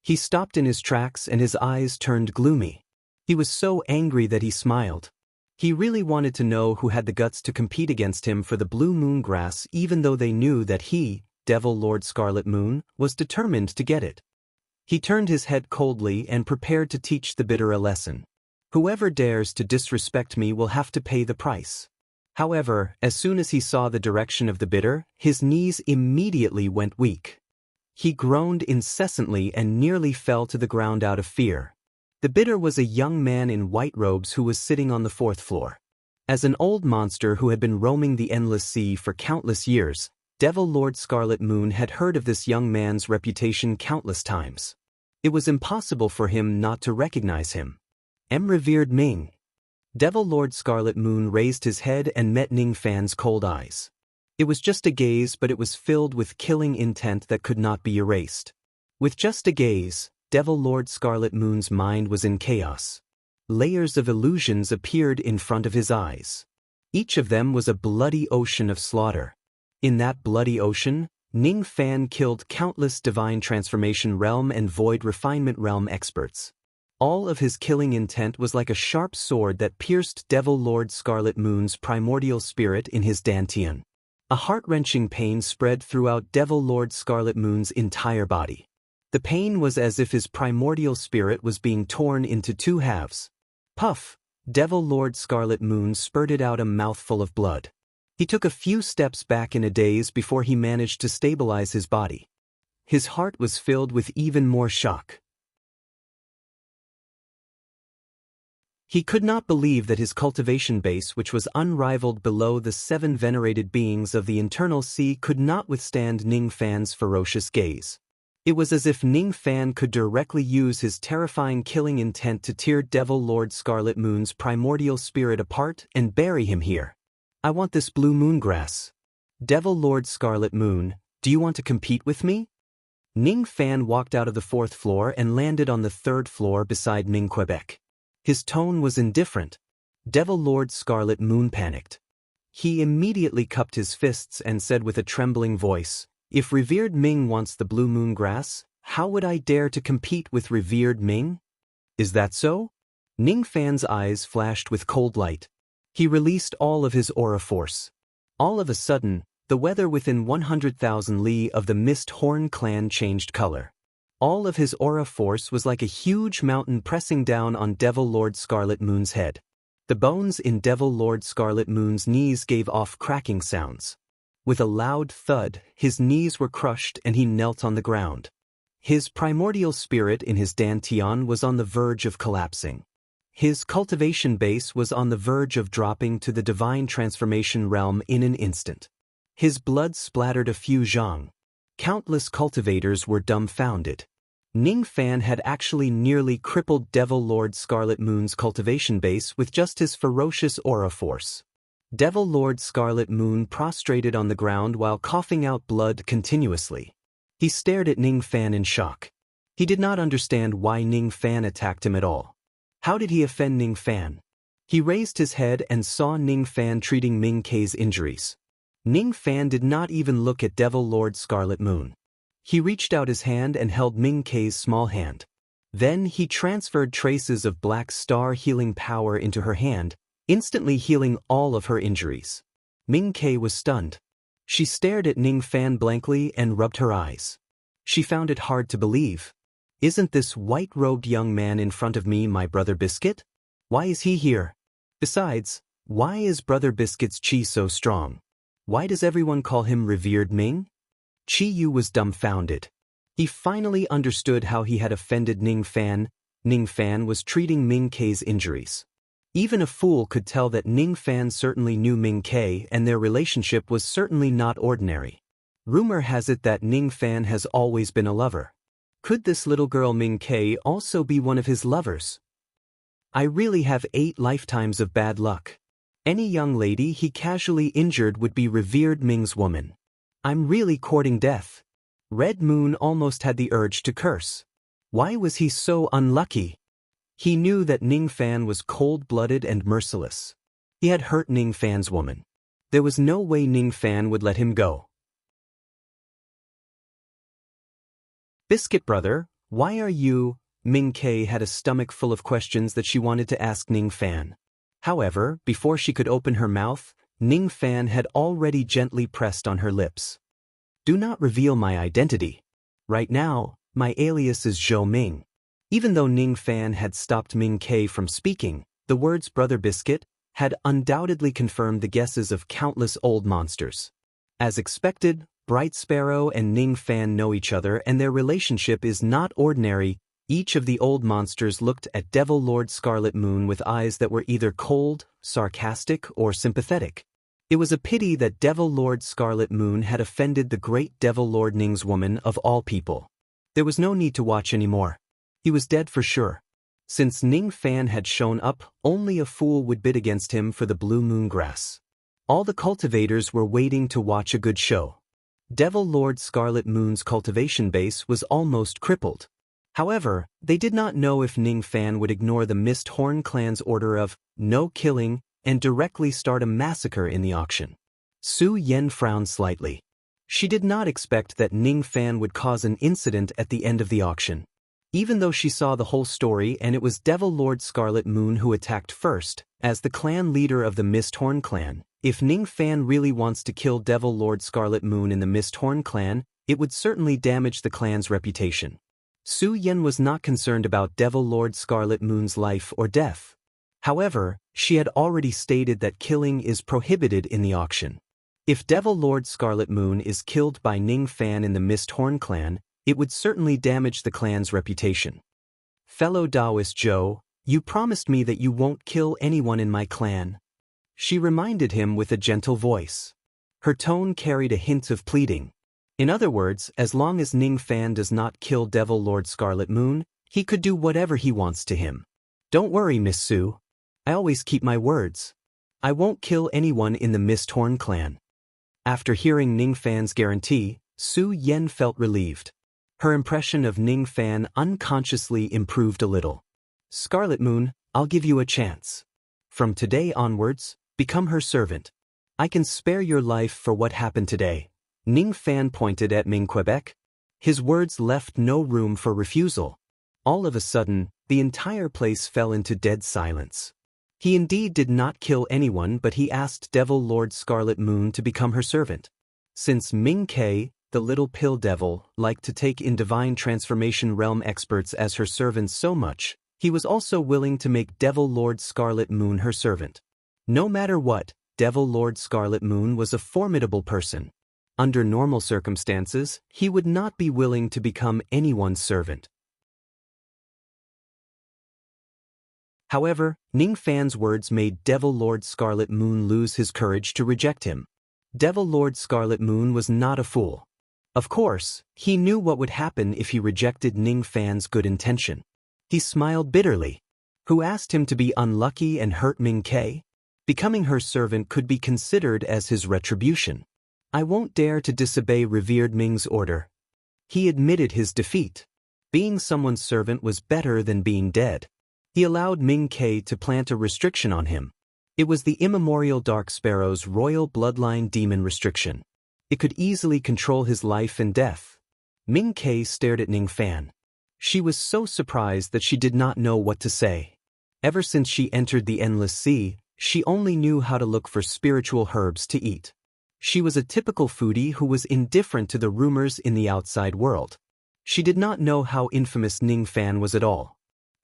He stopped in his tracks and his eyes turned gloomy. He was so angry that he smiled. He really wanted to know who had the guts to compete against him for the blue moon grass, even though they knew that he, Devil Lord Scarlet Moon, was determined to get it. He turned his head coldly and prepared to teach the bidder a lesson. Whoever dares to disrespect me will have to pay the price. However, as soon as he saw the direction of the bidder, his knees immediately went weak. He groaned incessantly and nearly fell to the ground out of fear. The bidder was a young man in white robes who was sitting on the 4th floor. As an old monster who had been roaming the endless sea for countless years, Devil Lord Scarlet Moon had heard of this young man's reputation countless times. It was impossible for him not to recognize him. Revered Ming. Devil Lord Scarlet Moon raised his head and met Ning Fan's cold eyes. It was just a gaze, but it was filled with killing intent that could not be erased. With just a gaze, Devil Lord Scarlet Moon's mind was in chaos. Layers of illusions appeared in front of his eyes. Each of them was a bloody ocean of slaughter. In that bloody ocean, Ning Fan killed countless Divine Transformation Realm and Void Refinement Realm experts. All of his killing intent was like a sharp sword that pierced Devil Lord Scarlet Moon's primordial spirit in his dantian. A heart-wrenching pain spread throughout Devil Lord Scarlet Moon's entire body. The pain was as if his primordial spirit was being torn into 2 halves. Puff! Devil Lord Scarlet Moon spurted out a mouthful of blood. He took a few steps back in a daze before he managed to stabilize his body. His heart was filled with even more shock. He could not believe that his cultivation base, which was unrivaled below the 7 venerated beings of the internal sea, could not withstand Ning Fan's ferocious gaze. It was as if Ning Fan could directly use his terrifying killing intent to tear Devil Lord Scarlet Moon's primordial spirit apart and bury him here. I want this blue moon grass. Devil Lord Scarlet Moon, do you want to compete with me? Ning Fan walked out of the 4th floor and landed on the 3rd floor beside Ning Quebec. His tone was indifferent. Devil Lord Scarlet Moon panicked. He immediately cupped his fists and said with a trembling voice, "If Revered Ming wants the blue moon grass, how would I dare to compete with Revered Ming?" "Is that so?" Ning Fan's eyes flashed with cold light. He released all of his aura force. All of a sudden, the weather within 100,000 li of the Mist Horn clan changed color. All of his aura force was like a huge mountain pressing down on Devil Lord Scarlet Moon's head. The bones in Devil Lord Scarlet Moon's knees gave off cracking sounds. With a loud thud, his knees were crushed and he knelt on the ground. His primordial spirit in his dantian was on the verge of collapsing. His cultivation base was on the verge of dropping to the Divine Transformation Realm in an instant. His blood splattered a few zhang. Countless cultivators were dumbfounded. Ning Fan had actually nearly crippled Devil Lord Scarlet Moon's cultivation base with just his ferocious aura force. Devil Lord Scarlet Moon prostrated on the ground while coughing out blood continuously. He stared at Ning Fan in shock. He did not understand why Ning Fan attacked him at all. How did he offend Ning Fan? He raised his head and saw Ning Fan treating Ming Kei's injuries. Ning Fan did not even look at Devil Lord Scarlet Moon. He reached out his hand and held Ming Kei's small hand. Then he transferred traces of Black Star healing power into her hand, instantly healing all of her injuries. Ming Ke was stunned. She stared at Ning Fan blankly and rubbed her eyes. She found it hard to believe. Isn't this white-robed young man in front of me my Brother Biscuit? Why is he here? Besides, why is Brother Biscuit's chi so strong? Why does everyone call him Revered Ming? Chi Yu was dumbfounded. He finally understood how he had offended Ning Fan. Ning Fan was treating Ming Ke's injuries. Even a fool could tell that Ning Fan certainly knew Ming Ke and their relationship was certainly not ordinary. Rumor has it that Ning Fan has always been a lover. Could this little girl Ming Ke also be one of his lovers? I really have 8 lifetimes of bad luck. Any young lady he casually injured would be Revered Ming's woman. I'm really courting death. Red Moon almost had the urge to curse. Why was he so unlucky? He knew that Ning Fan was cold-blooded and merciless. He had hurt Ning Fan's woman. There was no way Ning Fan would let him go. Biscuit brother, why are you? Ming Ke had a stomach full of questions that she wanted to ask Ning Fan. However, before she could open her mouth, Ning Fan had already gently pressed on her lips. Do not reveal my identity. Right now, my alias is Zhou Ming. Even though Ning Fan had stopped Ming Ke from speaking, the words Brother Biscuit had undoubtedly confirmed the guesses of countless old monsters. As expected, Bright Sparrow and Ning Fan know each other and their relationship is not ordinary. Each of the old monsters looked at Devil Lord Scarlet Moon with eyes that were either cold, sarcastic, or sympathetic. It was a pity that Devil Lord Scarlet Moon had offended the great Devil Lord Ning's woman of all people. There was no need to watch anymore. He was dead for sure. Since Ning Fan had shown up, only a fool would bid against him for the blue moon grass. All the cultivators were waiting to watch a good show. Devil Lord Scarlet Moon's cultivation base was almost crippled. However, they did not know if Ning Fan would ignore the Mist Horn clan's order of no killing and directly start a massacre in the auction. Su Yen frowned slightly. She did not expect that Ning Fan would cause an incident at the end of the auction. Even though she saw the whole story and it was Devil Lord Scarlet Moon who attacked first, as the clan leader of the Mist Horn clan, if Ning Fan really wants to kill Devil Lord Scarlet Moon in the Mist Horn clan, it would certainly damage the clan's reputation. Su Yen was not concerned about Devil Lord Scarlet Moon's life or death. However, she had already stated that killing is prohibited in the auction. If Devil Lord Scarlet Moon is killed by Ning Fan in the Mist Horn clan, it would certainly damage the clan's reputation. Fellow Taoist Zhou, you promised me that you won't kill anyone in my clan. She reminded him with a gentle voice. Her tone carried a hint of pleading. In other words, as long as Ning Fan does not kill Devil Lord Scarlet Moon, he could do whatever he wants to him. Don't worry, Miss Su. I always keep my words. I won't kill anyone in the Mist Horn clan. After hearing Ning Fan's guarantee, Su Yen felt relieved. Her impression of Ning Fan unconsciously improved a little. Scarlet Moon, I'll give you a chance. From today onwards, become her servant. I can spare your life for what happened today. Ning Fan pointed at Ming Quebec. His words left no room for refusal. All of a sudden, the entire place fell into dead silence. He indeed did not kill anyone, but he asked Devil Lord Scarlet Moon to become her servant. Since Ming Ke, the little pill devil, liked to take in divine transformation realm experts as her servants so much, he was also willing to make Devil Lord Scarlet Moon her servant. No matter what, Devil Lord Scarlet Moon was a formidable person. Under normal circumstances, he would not be willing to become anyone's servant. However, Ning Fan's words made Devil Lord Scarlet Moon lose his courage to reject him. Devil Lord Scarlet Moon was not a fool. Of course, he knew what would happen if he rejected Ning Fan's good intention. He smiled bitterly. Who asked him to be unlucky and hurt Ming Ke? Becoming her servant could be considered as his retribution. I won't dare to disobey Revered Ming's order. He admitted his defeat. Being someone's servant was better than being dead. He allowed Ming Ke to plant a restriction on him. It was the immemorial Dark Sparrow's royal bloodline demon restriction. It could easily control his life and death. Ming Ke stared at Ning Fan. She was so surprised that she did not know what to say. Ever since she entered the Endless Sea, She only knew how to look for spiritual herbs to eat. She was a typical foodie who was indifferent to the rumors in the outside world. She did not know how infamous Ning Fan was at all.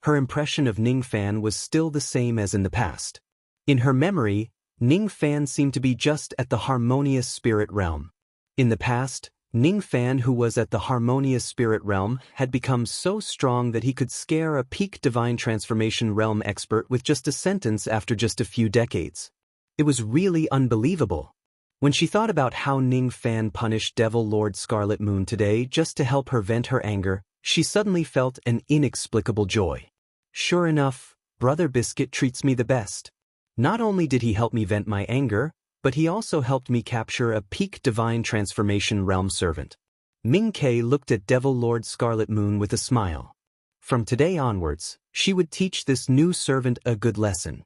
Her impression of Ning Fan was still the same as in the past. In her memory, Ning Fan seemed to be just at the harmonious spirit realm. In the past, Ning Fan, who was at the harmonious spirit realm, had become so strong that he could scare a peak divine transformation realm expert with just a sentence after just a few decades. It was really unbelievable. When she thought about how Ning Fan punished Devil Lord Scarlet Moon today just to help her vent her anger, she suddenly felt an inexplicable joy. Sure enough, Brother Biscuit treats me the best. Not only did he help me vent my anger, but he also helped me capture a peak divine transformation realm servant. Ming Kei looked at Devil Lord Scarlet Moon with a smile. From today onwards, she would teach this new servant a good lesson.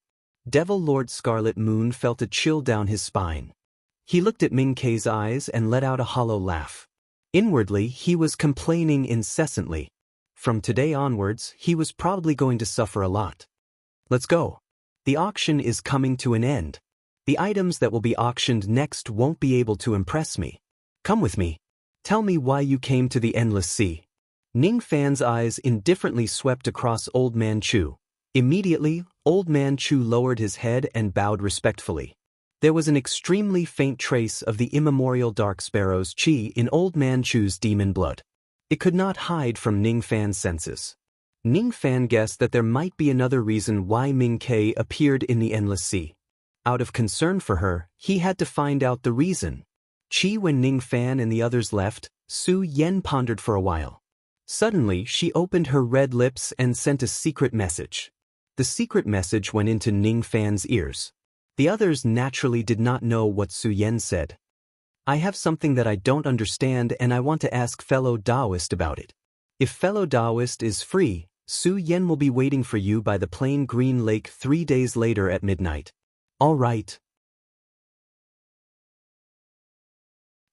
Devil Lord Scarlet Moon felt a chill down his spine. He looked at Ming Kei's eyes and let out a hollow laugh. Inwardly, he was complaining incessantly. From today onwards, he was probably going to suffer a lot. Let's go. The auction is coming to an end. The items that will be auctioned next won't be able to impress me. Come with me. Tell me why you came to the Endless Sea. Ning Fan's eyes indifferently swept across Old Man Chu. Immediately, Old Man Chu lowered his head and bowed respectfully. There was an extremely faint trace of the immemorial Dark Sparrow's chi in Old Man Chu's demon blood. It could not hide from Ning Fan's senses. Ning Fan guessed that there might be another reason why Ming Kei appeared in the Endless Sea. Out of concern for her, he had to find out the reason. When Ning Fan and the others left, Su Yen pondered for a while. Suddenly, she opened her red lips and sent a secret message. The secret message went into Ning Fan's ears. The others naturally did not know what Su Yen said. I have something that I don't understand and I want to ask fellow Taoist about it. If fellow Taoist is free, Su Yen will be waiting for you by the plain green lake 3 days later at midnight. All right.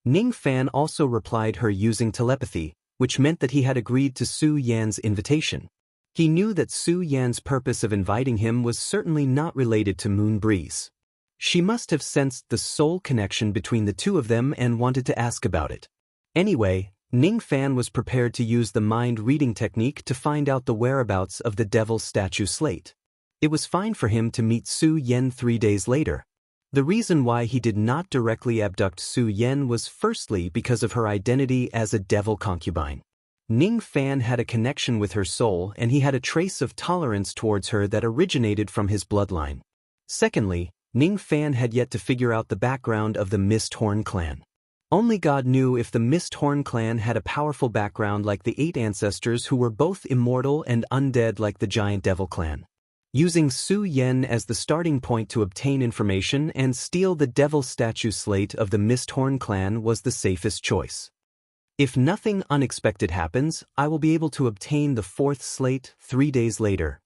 Ning Fan also replied her using telepathy, which meant that he had agreed to Su Yan's invitation. He knew that Su Yan's purpose of inviting him was certainly not related to Moon Breeze. She must have sensed the soul connection between the two of them and wanted to ask about it. Anyway, Ning Fan was prepared to use the mind-reading technique to find out the whereabouts of the devil's statue slate. It was fine for him to meet Su Yen 3 days later. The reason why he did not directly abduct Su Yen was firstly because of her identity as a devil concubine. Ning Fan had a connection with her soul and he had a trace of tolerance towards her that originated from his bloodline. Secondly, Ning Fan had yet to figure out the background of the Mist Horn clan. Only God knew if the Mist Horn clan had a powerful background like the 8 ancestors who were both immortal and undead like the giant devil clan. Using Su Yen as the starting point to obtain information and steal the devil statue slate of the Mist Horn clan was the safest choice. If nothing unexpected happens, I will be able to obtain the 4th slate 3 days later.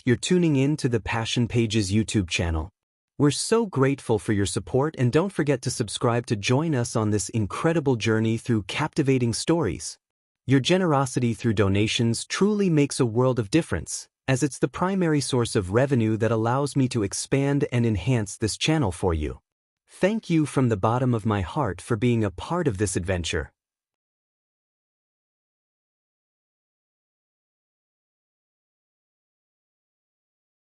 You're tuning in to the Passion Pages YouTube channel. We're so grateful for your support and don't forget to subscribe to join us on this incredible journey through captivating stories. Your generosity through donations truly makes a world of difference, as it's the primary source of revenue that allows me to expand and enhance this channel for you. Thank you from the bottom of my heart for being a part of this adventure.